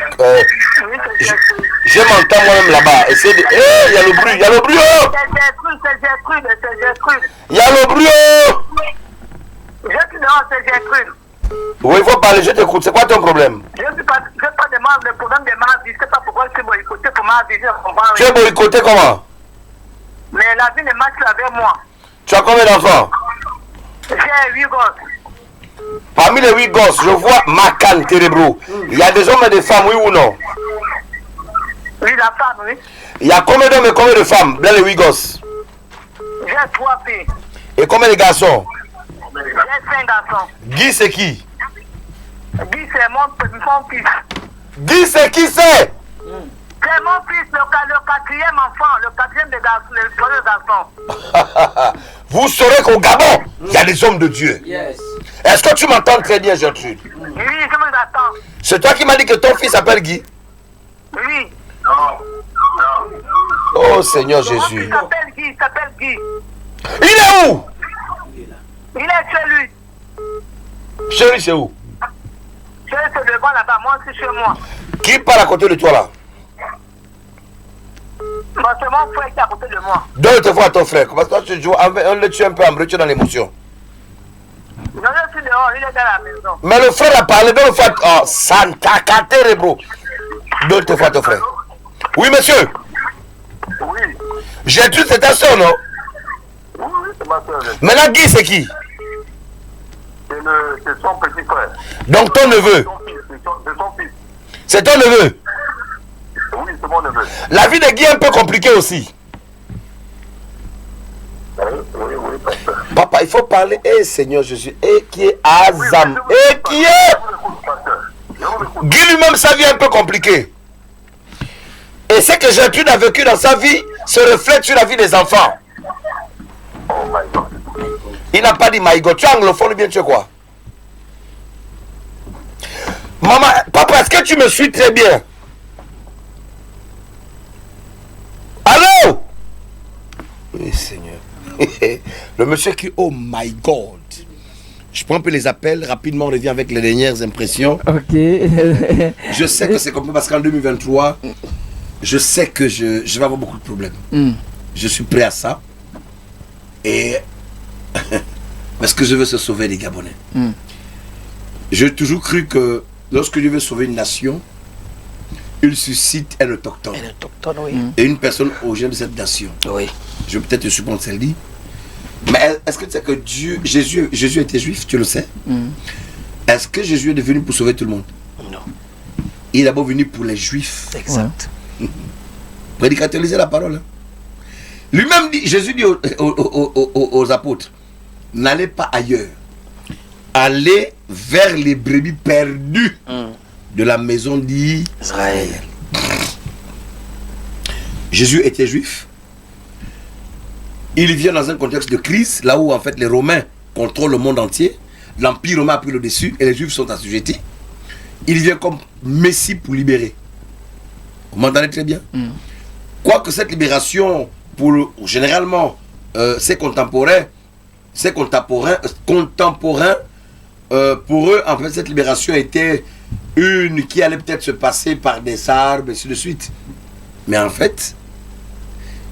Je m'entends moi-même là-bas. Essayez de... il y a le bruit, il y a le bruit. Il y a le bruit. Je suis dehors, c'est Gertrude. Oui, il faut parler, je t'écoute. C'est quoi ton problème? Je ne sais pas le problème de ma vie. Je ne sais pas pourquoi je suis boycotté pour ma vie. Tu es boycotté comment? Mais la vie ne marche avec moi. Tu as combien d'enfants? J'ai 8 gosses. Parmi les 8 gosses, je vois Macan, Térébrou. Il y a des hommes et des femmes, oui ou non? Oui, la femme, oui. Il y a combien d'hommes et combien de femmes dans les 8 gosses? J'ai 3 filles. Et combien de garçons? J'ai 5 garçons. Guy, c'est qui? Guy, c'est mon fils. Guy, c'est qui c'est? C'est mon fils, le 4e enfant, le 4e des garçons, le 3e garçon. Vous saurez qu'au Gabon, il y a des hommes de Dieu. Yes. Est-ce que tu m'entends très bien, Gertrude? Oui, je vous attends. C'est toi qui m'as dit que ton fils s'appelle Guy? Oui. Oh Seigneur Jésus. Il s'appelle Guy. Il est où? Il est chez lui. Chez lui, c'est où? Chez lui, c'est devant là-bas, moi c'est chez moi. Qui parle à côté de toi là? C'est mon frère qui est à côté de moi. Donne te voir à ton frère. Parce que tu joues, on le tue un peu, on tu dans l'émotion. Non, je suis dehors, il est dans la maison. Mais le frère a parlé, donne le voir. Oh, Santa Caterebo. Donne te voir à ton frère. Oui, monsieur. Oui. Gertrude, c'est ta soeur, non? Oui, c'est ma soeur. Maintenant, Guy, c'est qui? C'est son petit frère. Donc ton neveu? C'est son fils. C'est ton neveu? Oui, c'est mon neveu. La vie de Guy est un peu compliquée aussi. Oui, pasteur. Papa, il faut parler. Eh Seigneur Jésus. Et qui est Azam. Et qui est... Guy lui-même, sa vie est un peu compliquée. Et ce que Gertrude a vécu dans sa vie se reflète sur la vie des enfants. Oh my God. Il n'a pas dit my God. Tu es anglophone ou bien tu es quoi? Maman, papa, est-ce que tu me suis très bien? Allô? Oui, Seigneur. Le monsieur qui, oh my God. Je prends un peu les appels, rapidement on revient avec les dernières impressions. Ok. Je sais que c'est comme parce qu'en 2023, je sais que je vais avoir beaucoup de problèmes. Je suis prêt à ça. Et parce que je veux se sauver les Gabonais. J'ai toujours cru que lorsque Dieu veut sauver une nation, il suscite un autochtone. Un autochtone, oui. Et une personne au sein de cette nation. Oui. Je vais peut-être te supporter celle-là. Mais est-ce que tu sais que Jésus était juif, tu le sais? Est-ce que Jésus est venu pour sauver tout le monde? Non. Il est d'abord venu pour les juifs. Exact. Prédicateur, lisez la parole. Hein. Lui-même dit, Jésus dit aux apôtres, n'allez pas ailleurs. aller vers les brebis perdues de la maison d'Israël. Jésus était juif. Il vient dans un contexte de crise, là où en fait les Romains contrôlent le monde entier. L'Empire romain a pris le dessus et les Juifs sont assujettis. Il vient comme Messie pour libérer. Vous m'entendez très bien? Quoique cette libération, généralement, ses contemporains, pour eux, en fait, cette libération était une qui allait peut-être se passer par des armes, et ainsi de suite. Mais en fait,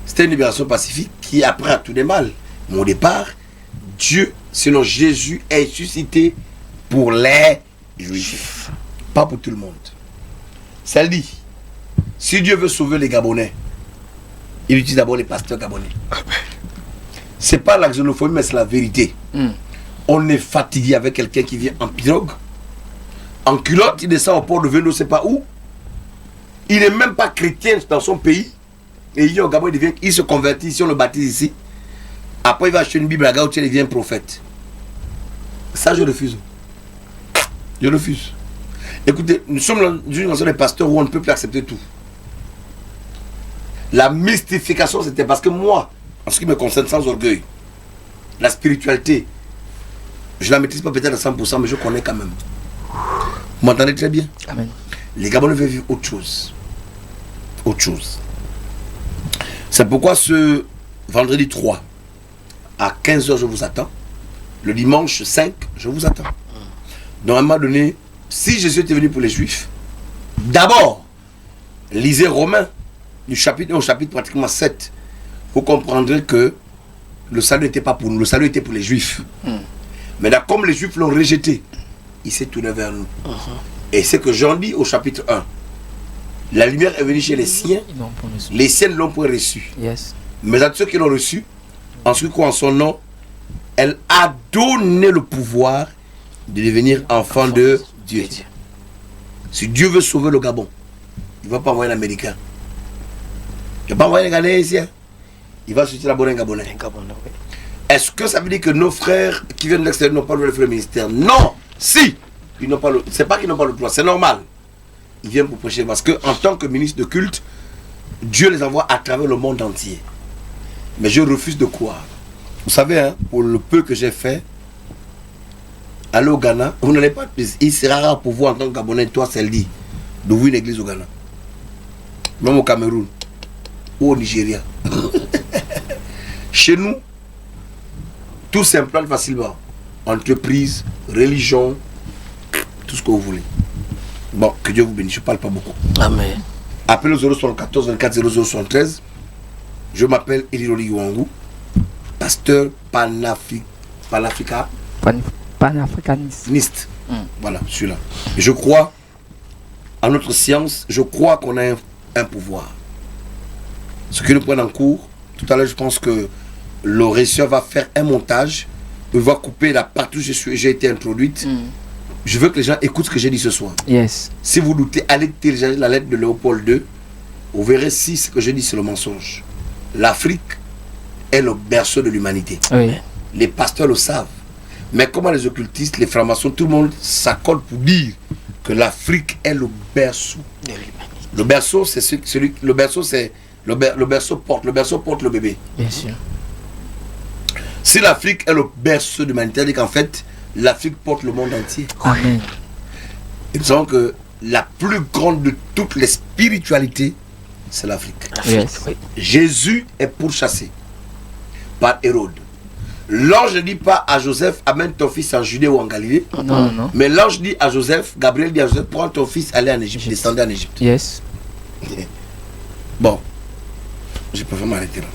c'était une libération pacifique qui, après, a tout des mal. Mais au départ, Dieu, selon Jésus, est suscité pour les Juifs, pas pour tout le monde. Ça dit, si Dieu veut sauver les Gabonais, il utilise d'abord les pasteurs gabonais. C'est pas la xénophobie, mais c'est la vérité. On est fatigué avec quelqu'un qui vient en pirogue, en culotte, il descend au port de Veno, c'est pas où. Il n'est même pas chrétien dans son pays. Et il vient au Gabon, il se convertit, si on le baptise ici. Après, il va acheter une Bible à Gauthier, il devient prophète. Ça, je refuse. Je refuse. Écoutez, nous sommes dans une génération des pasteurs où on ne peut plus accepter tout. La mystification, c'était parce que moi, en ce qui me concerne, sans orgueil, la spiritualité, je ne la maîtrise pas peut-être à 100%, mais je connais quand même. Vous m'entendez très bien? Amen. Les Gabonais veulent vivre autre chose. Autre chose. C'est pourquoi ce vendredi 3, à 15h, je vous attends. Le dimanche 5, je vous attends. Donc, à un moment donné, si Jésus était venu pour les Juifs, d'abord, lisez Romains, du chapitre 1 au chapitre pratiquement 7. Vous comprendrez que le salut n'était pas pour nous, le salut était pour les Juifs. Maintenant, comme les Juifs l'ont rejeté, il s'est tourné vers nous. Et c'est que Jean dit au chapitre 1, la lumière est venue chez les siens, les siens ne l'ont pas reçu. Mais à ceux qui l'ont reçu, en ce qui croit en son nom, elle a donné le pouvoir de devenir enfant de Dieu. Si Dieu veut sauver le Gabon, il ne va pas envoyer un Américain. Il ne va pas envoyer un Ghanéen ici. Il va sortir d'abord un Gabonais. Est-ce que ça veut dire que nos frères qui viennent de l'extérieur n'ont pas le le ministère? Non. Si. Ils n'ont pas le. C'est pas qu'ils n'ont pas le droit, c'est normal. Ils viennent pour prêcher parce qu'en tant que ministre de culte, Dieu les envoie à travers le monde entier. Mais je refuse de croire. Vous savez, hein, pour le peu que j'ai fait, aller au Ghana, vous n'allez pas. Il sera rare pour vous en tant que Gabonais, toi, c'est le dit, d'ouvrir une église au Ghana. Même au Cameroun ou au Nigeria. Chez nous, tout s'implante facilement. Entreprise, religion, tout ce que vous voulez. Bon, que Dieu vous bénisse. Je ne parle pas beaucoup. Amen. Appelez au 074 24 0073. Je m'appelle Eliroli Iwangu, pasteur panafricaniste. Voilà, celui-là. Et je crois en notre science, je crois qu'on a un pouvoir. Ce que nous prenons en cours, tout à l'heure, je pense que le régisseur va faire un montage. Il va couper la partie où j'ai été introduite. Je veux que les gens écoutent ce que j'ai dit ce soir. Si vous doutez, allez télécharger la lettre de Léopold II. Vous verrez si ce que j'ai dit c'est le mensonge. L'Afrique est le berceau de l'humanité. Les pasteurs le savent. Mais comment les occultistes, les francs-maçons, tout le monde s'accorde pour dire que l'Afrique est le berceau. Le berceau, c'est celui. Le berceau, c'est. Le berceau porte le bébé. Bien sûr. Si l'Afrique est le berceau de l'humanité, c'est-à-dire qu'en fait, l'Afrique porte le monde entier. Amen. Et nous savons que la plus grande de toutes les spiritualités, c'est l'Afrique. Jésus est pourchassé par Hérode. L'ange ne dit pas à Joseph, amène ton fils en Judée ou en Galilée. Non. Mais l'ange dit à Joseph, Gabriel dit à Joseph, prends ton fils, allez en Égypte, descendez en Égypte. Bon, je peux vraiment m'arrêter là.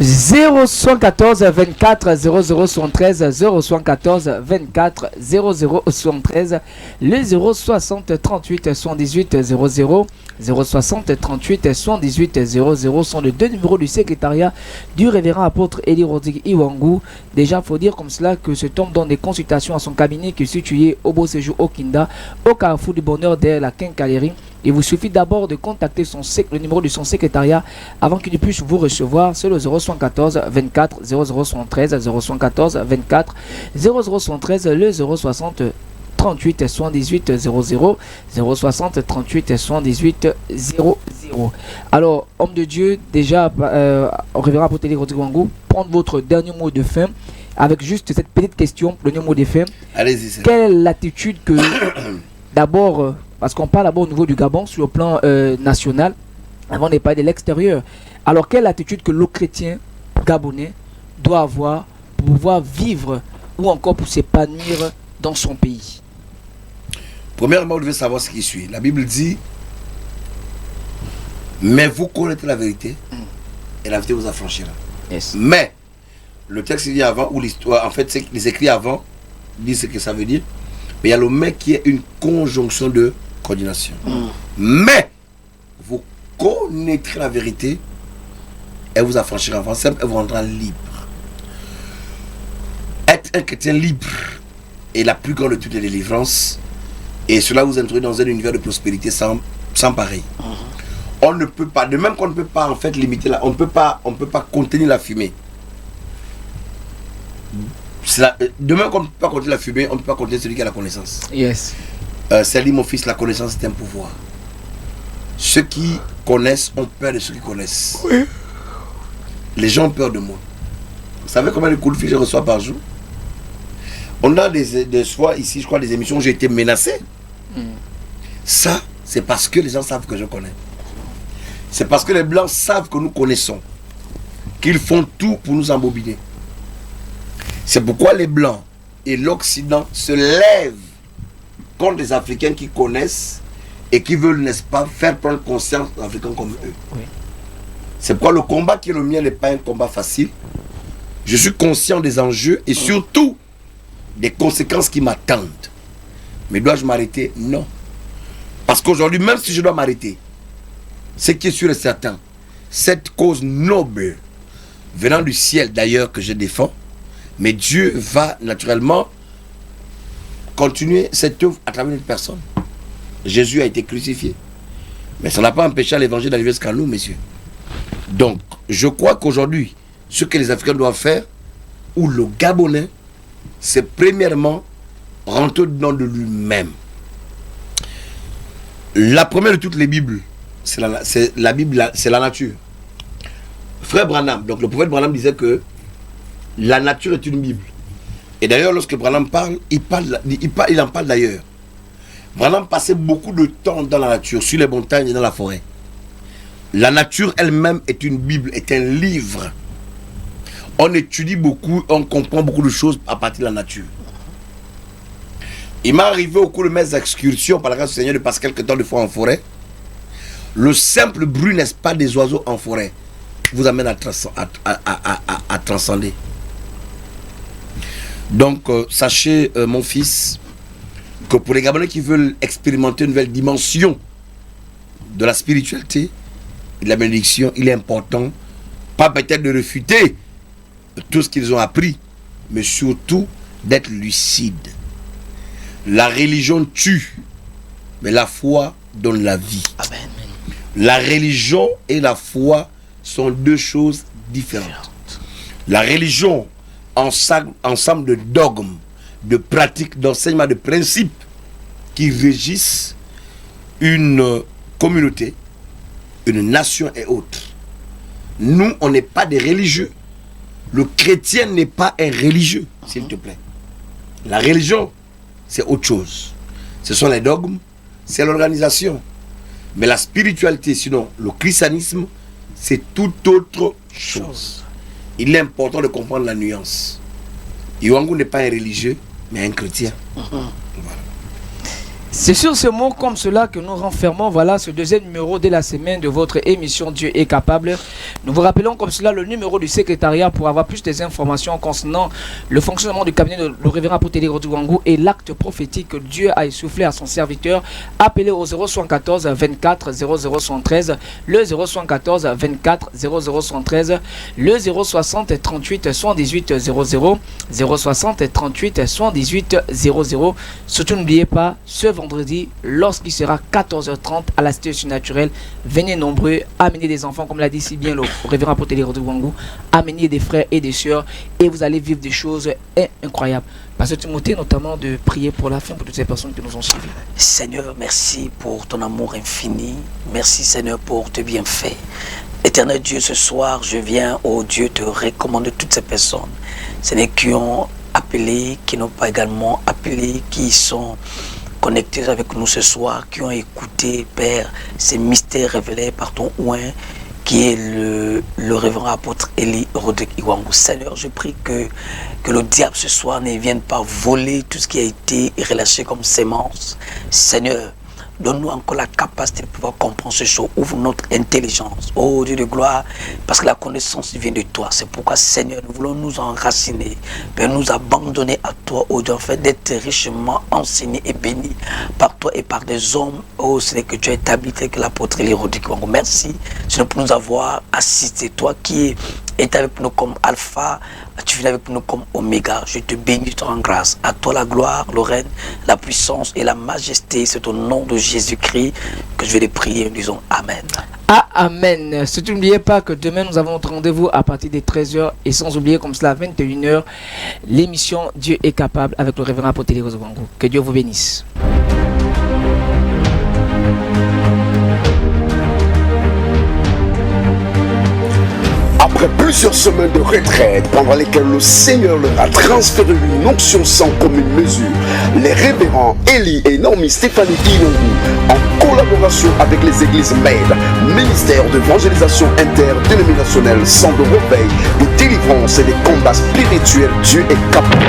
0114 24 0073 0114 24 0073 le 060 38 78 00 060 38 78 00 sont les deux numéros du secrétariat du révérend apôtre Eliroli Iwangu. Déjà, il faut dire comme cela que cet homme donne des consultations à son cabinet qui est situé au Beau Séjour au Kinda, au carrefour du bonheur derrière la quincaillerie. Il vous suffit d'abord de contacter le numéro de son secrétariat avant qu'il puisse vous recevoir. C'est le 0114 24 0073, 0114 24 0073, le 060 38 78 00, 060 38 78 00. Alors, homme de Dieu, déjà, révérend apôtre Rodrigue Wangou, prendre votre dernier mot de fin avec juste cette petite question, le dernier mot de fin. Allez-y. Quelle est l'attitude que, d'abord, parce qu'on parle d'abord au niveau du Gabon sur le plan national, avant de parler de l'extérieur. Alors, quelle attitude que le chrétien gabonais doit avoir pour pouvoir vivre ou encore pour s'épanouir dans son pays? Premièrement, vous devez savoir ce qui suit. La Bible dit, mais vous connaîtrez la vérité et la vérité vous affranchira. Yes. Mais, le texte dit avant, ou l'histoire, en fait, les écrits avant disent ce que ça veut dire, mais il y a le mais qui est une conjonction de coordination. Mais, vous connaîtrez la vérité, elle vous affranchira. En simple, elle vous rendra libre. Être un chrétien libre est la plus grande de toutes les délivrances. Et cela vous introduit dans un univers de prospérité sans pareil. On ne peut pas, de même qu'on ne peut pas en fait limiter on ne peut pas contenir la fumée. De même qu'on ne peut pas contenir la fumée, on ne peut pas contenir celui qui a la connaissance. Yes. C'est dit, mon fils, la connaissance est un pouvoir. Ceux qui connaissent ont peur de ceux qui connaissent. Oui. Les gens ont peur de moi. Vous savez combien de coups de fil je reçois par jour? On a des fois ici, je crois, des émissions où j'ai été menacé. Ça, c'est parce que les gens savent que je connais. C'est parce que les Blancs savent que nous connaissons. Qu'ils font tout pour nous embobiner. C'est pourquoi les Blancs et l'Occident se lèvent contre les Africains qui connaissent et qui veulent, n'est-ce pas, faire prendre conscience aux Africains comme eux. Oui. C'est pourquoi le combat qui est le mien n'est pas un combat facile. Je suis conscient des enjeux et surtout des conséquences qui m'attendent. Mais dois-je m'arrêter? Non. Parce qu'aujourd'hui, même si je dois m'arrêter, ce qui est sûr et certain, cette cause noble, venant du ciel d'ailleurs que je défends, mais Dieu va naturellement continuer cette œuvre à travers une personne. Jésus a été crucifié. Mais ça n'a pas empêché l'évangile d'arriver jusqu'à nous, messieurs. Donc, je crois qu'aujourd'hui, ce que les Africains doivent faire, ou le Gabonais, c'est premièrement rentrer dedans de lui-même. La première de toutes les Bibles, c'est la Bible, c'est la nature. Frère Branham, donc le prophète Branham disait que la nature est une Bible. Et d'ailleurs, lorsque Branham parle, il en parle d'ailleurs. Branham passait beaucoup de temps dans la nature, sur les montagnes et dans la forêt. La nature elle-même est une Bible, est un livre. On étudie beaucoup, on comprend beaucoup de choses à partir de la nature. Il m'est arrivé au cours de mes excursions par la grâce du Seigneur de passer quelques temps de fois en forêt. Le simple bruit, n'est-ce pas, des oiseaux en forêt vous amène à transcender. Donc, sachez, mon fils, que pour les Gabonais qui veulent expérimenter une nouvelle dimension de la spiritualité et de la bénédiction, il est important, pas peut-être de refuter tout ce qu'ils ont appris, mais surtout d'être lucide. La religion tue, mais la foi donne la vie. Amen. La religion et la foi sont deux choses différentes. La religion, ensemble de dogmes, de pratiques, d'enseignements, de principes qui régissent une communauté, une nation et autres. Nous, on n'est pas des religieux. Le chrétien n'est pas un religieux, s'il te plaît. La religion, c'est autre chose. Ce sont les dogmes, c'est l'organisation. Mais la spiritualité, sinon le christianisme, c'est tout autre chose. Il est important de comprendre la nuance. Iwangu n'est pas un religieux, mais un chrétien. Voilà. C'est sur ce mot comme cela que nous renfermons ce deuxième numéro de la semaine de votre émission Dieu est capable. Nous vous rappelons comme cela le numéro du secrétariat pour avoir plus d'informations concernant le fonctionnement du cabinet de le révérend apôtre Rodrigue Wangou et l'acte prophétique que Dieu a essoufflé à son serviteur. Appelez au 074 24 0013, le 074 24 0013, le 060 38 78 00, 060 38 78 00. Surtout n'oubliez pas, ce vendredi lorsqu'il sera 14h30 à la Cité surnaturelle. Venez nombreux, amenez des enfants, comme l'a dit si bien le révérend apôtre Eli Rodrigue Wangou, amenez des frères et des sœurs et vous allez vivre des choses incroyables. Parce que Timothée, notamment, de prier pour la fin pour toutes ces personnes qui nous ont suivis. Seigneur, merci pour ton amour infini. Merci, Seigneur, pour tes bienfaits. Éternel Dieu, ce soir, je viens, oh Dieu, te recommander toutes ces personnes. Seigneur, qui ont appelé, qui n'ont pas également appelé, qui sont connectés avec nous ce soir, qui ont écouté, Père, ces mystères révélés par ton oint, qui est le révérend apôtre Eli Rodrigue Iwangou. Seigneur, je prie que le diable ce soir ne vienne pas voler tout ce qui a été relâché comme sémence. Seigneur, donne-nous encore la capacité de pouvoir comprendre ce choses. Ouvre notre intelligence. Oh Dieu de gloire, parce que la connaissance vient de toi. C'est pourquoi, Seigneur, nous voulons nous enraciner, Père, nous abandonner à toi, oh Dieu, en fait, d'être richement enseigné et béni par toi et par des hommes. Oh Seigneur, que tu as établi tel que l'apôtre Eli Rodrigue Wangou. Merci, Seigneur, pour nous avoir assisté. Toi qui es avec nous comme Alpha, tu viens avec nous comme Oméga. Je te bénis, je te rends grâce. À toi la gloire, le règne, la puissance et la majesté. C'est au nom de Jésus-Christ que je vais les prier. Nous disons Amen. Ah, Amen. Surtout n'oubliez pas que demain nous avons notre rendez-vous à partir des 13h et sans oublier comme cela à 21h l'émission Dieu est capable avec le révérend apôtre Eli Rodrigue Wangou. Que Dieu vous bénisse. Après plusieurs semaines de retraite pendant lesquelles le Seigneur leur a transféré une onction sans commune mesure, les révérends Eli et Naomi Stéphanie Ilongu, en collaboration avec les églises MED, ministère d'évangélisation interdénominationnelle, centre de réveil, de délivrance et des combats spirituels, Dieu est capable,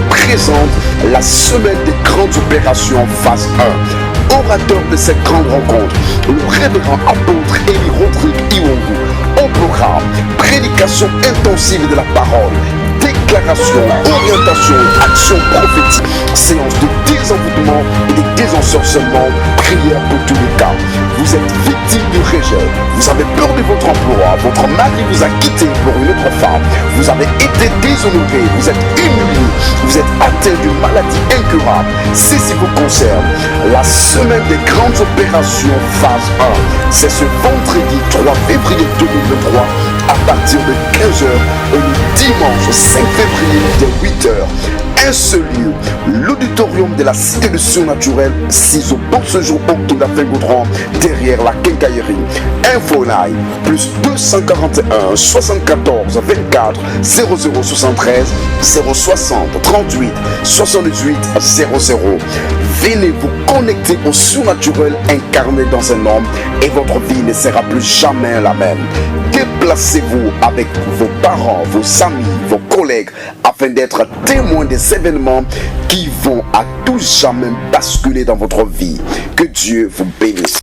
présente la semaine des grandes opérations phase 1. Orateur de cette grande rencontre, le révérend apôtre Eli Rodrigue Iwangou. Au programme, prédication intensive de la parole, déclaration, orientation, action prophétique, séance de désenvoûtement et de désensorcellement, prière pour tous les cas. Vous êtes victime du rejet, vous avez peur de votre emploi, votre mari vous a quitté pour une autre femme, vous avez été déshonoré, vous êtes humilié, vous êtes atteint d'une maladie incurable. Ceci vous concerne. La semaine des grandes opérations phase 1, c'est ce vendredi 3 février 2023 à partir de 15h et le dimanche 5 février dès 8h. Un seul lieu, l'auditorium de la Cité du Surnaturel, 6 au bon séjour Octodafin Goudron, derrière la quincaillerie. Info line, plus 241 74 24 0073 060 38 78 00. Venez vous connecter au surnaturel incarné dans un homme et votre vie ne sera plus jamais la même. Déplacez-vous avec vos parents, vos amis, vos collègues afin d'être témoins des événements qui vont à tout jamais basculer dans votre vie. Que Dieu vous bénisse.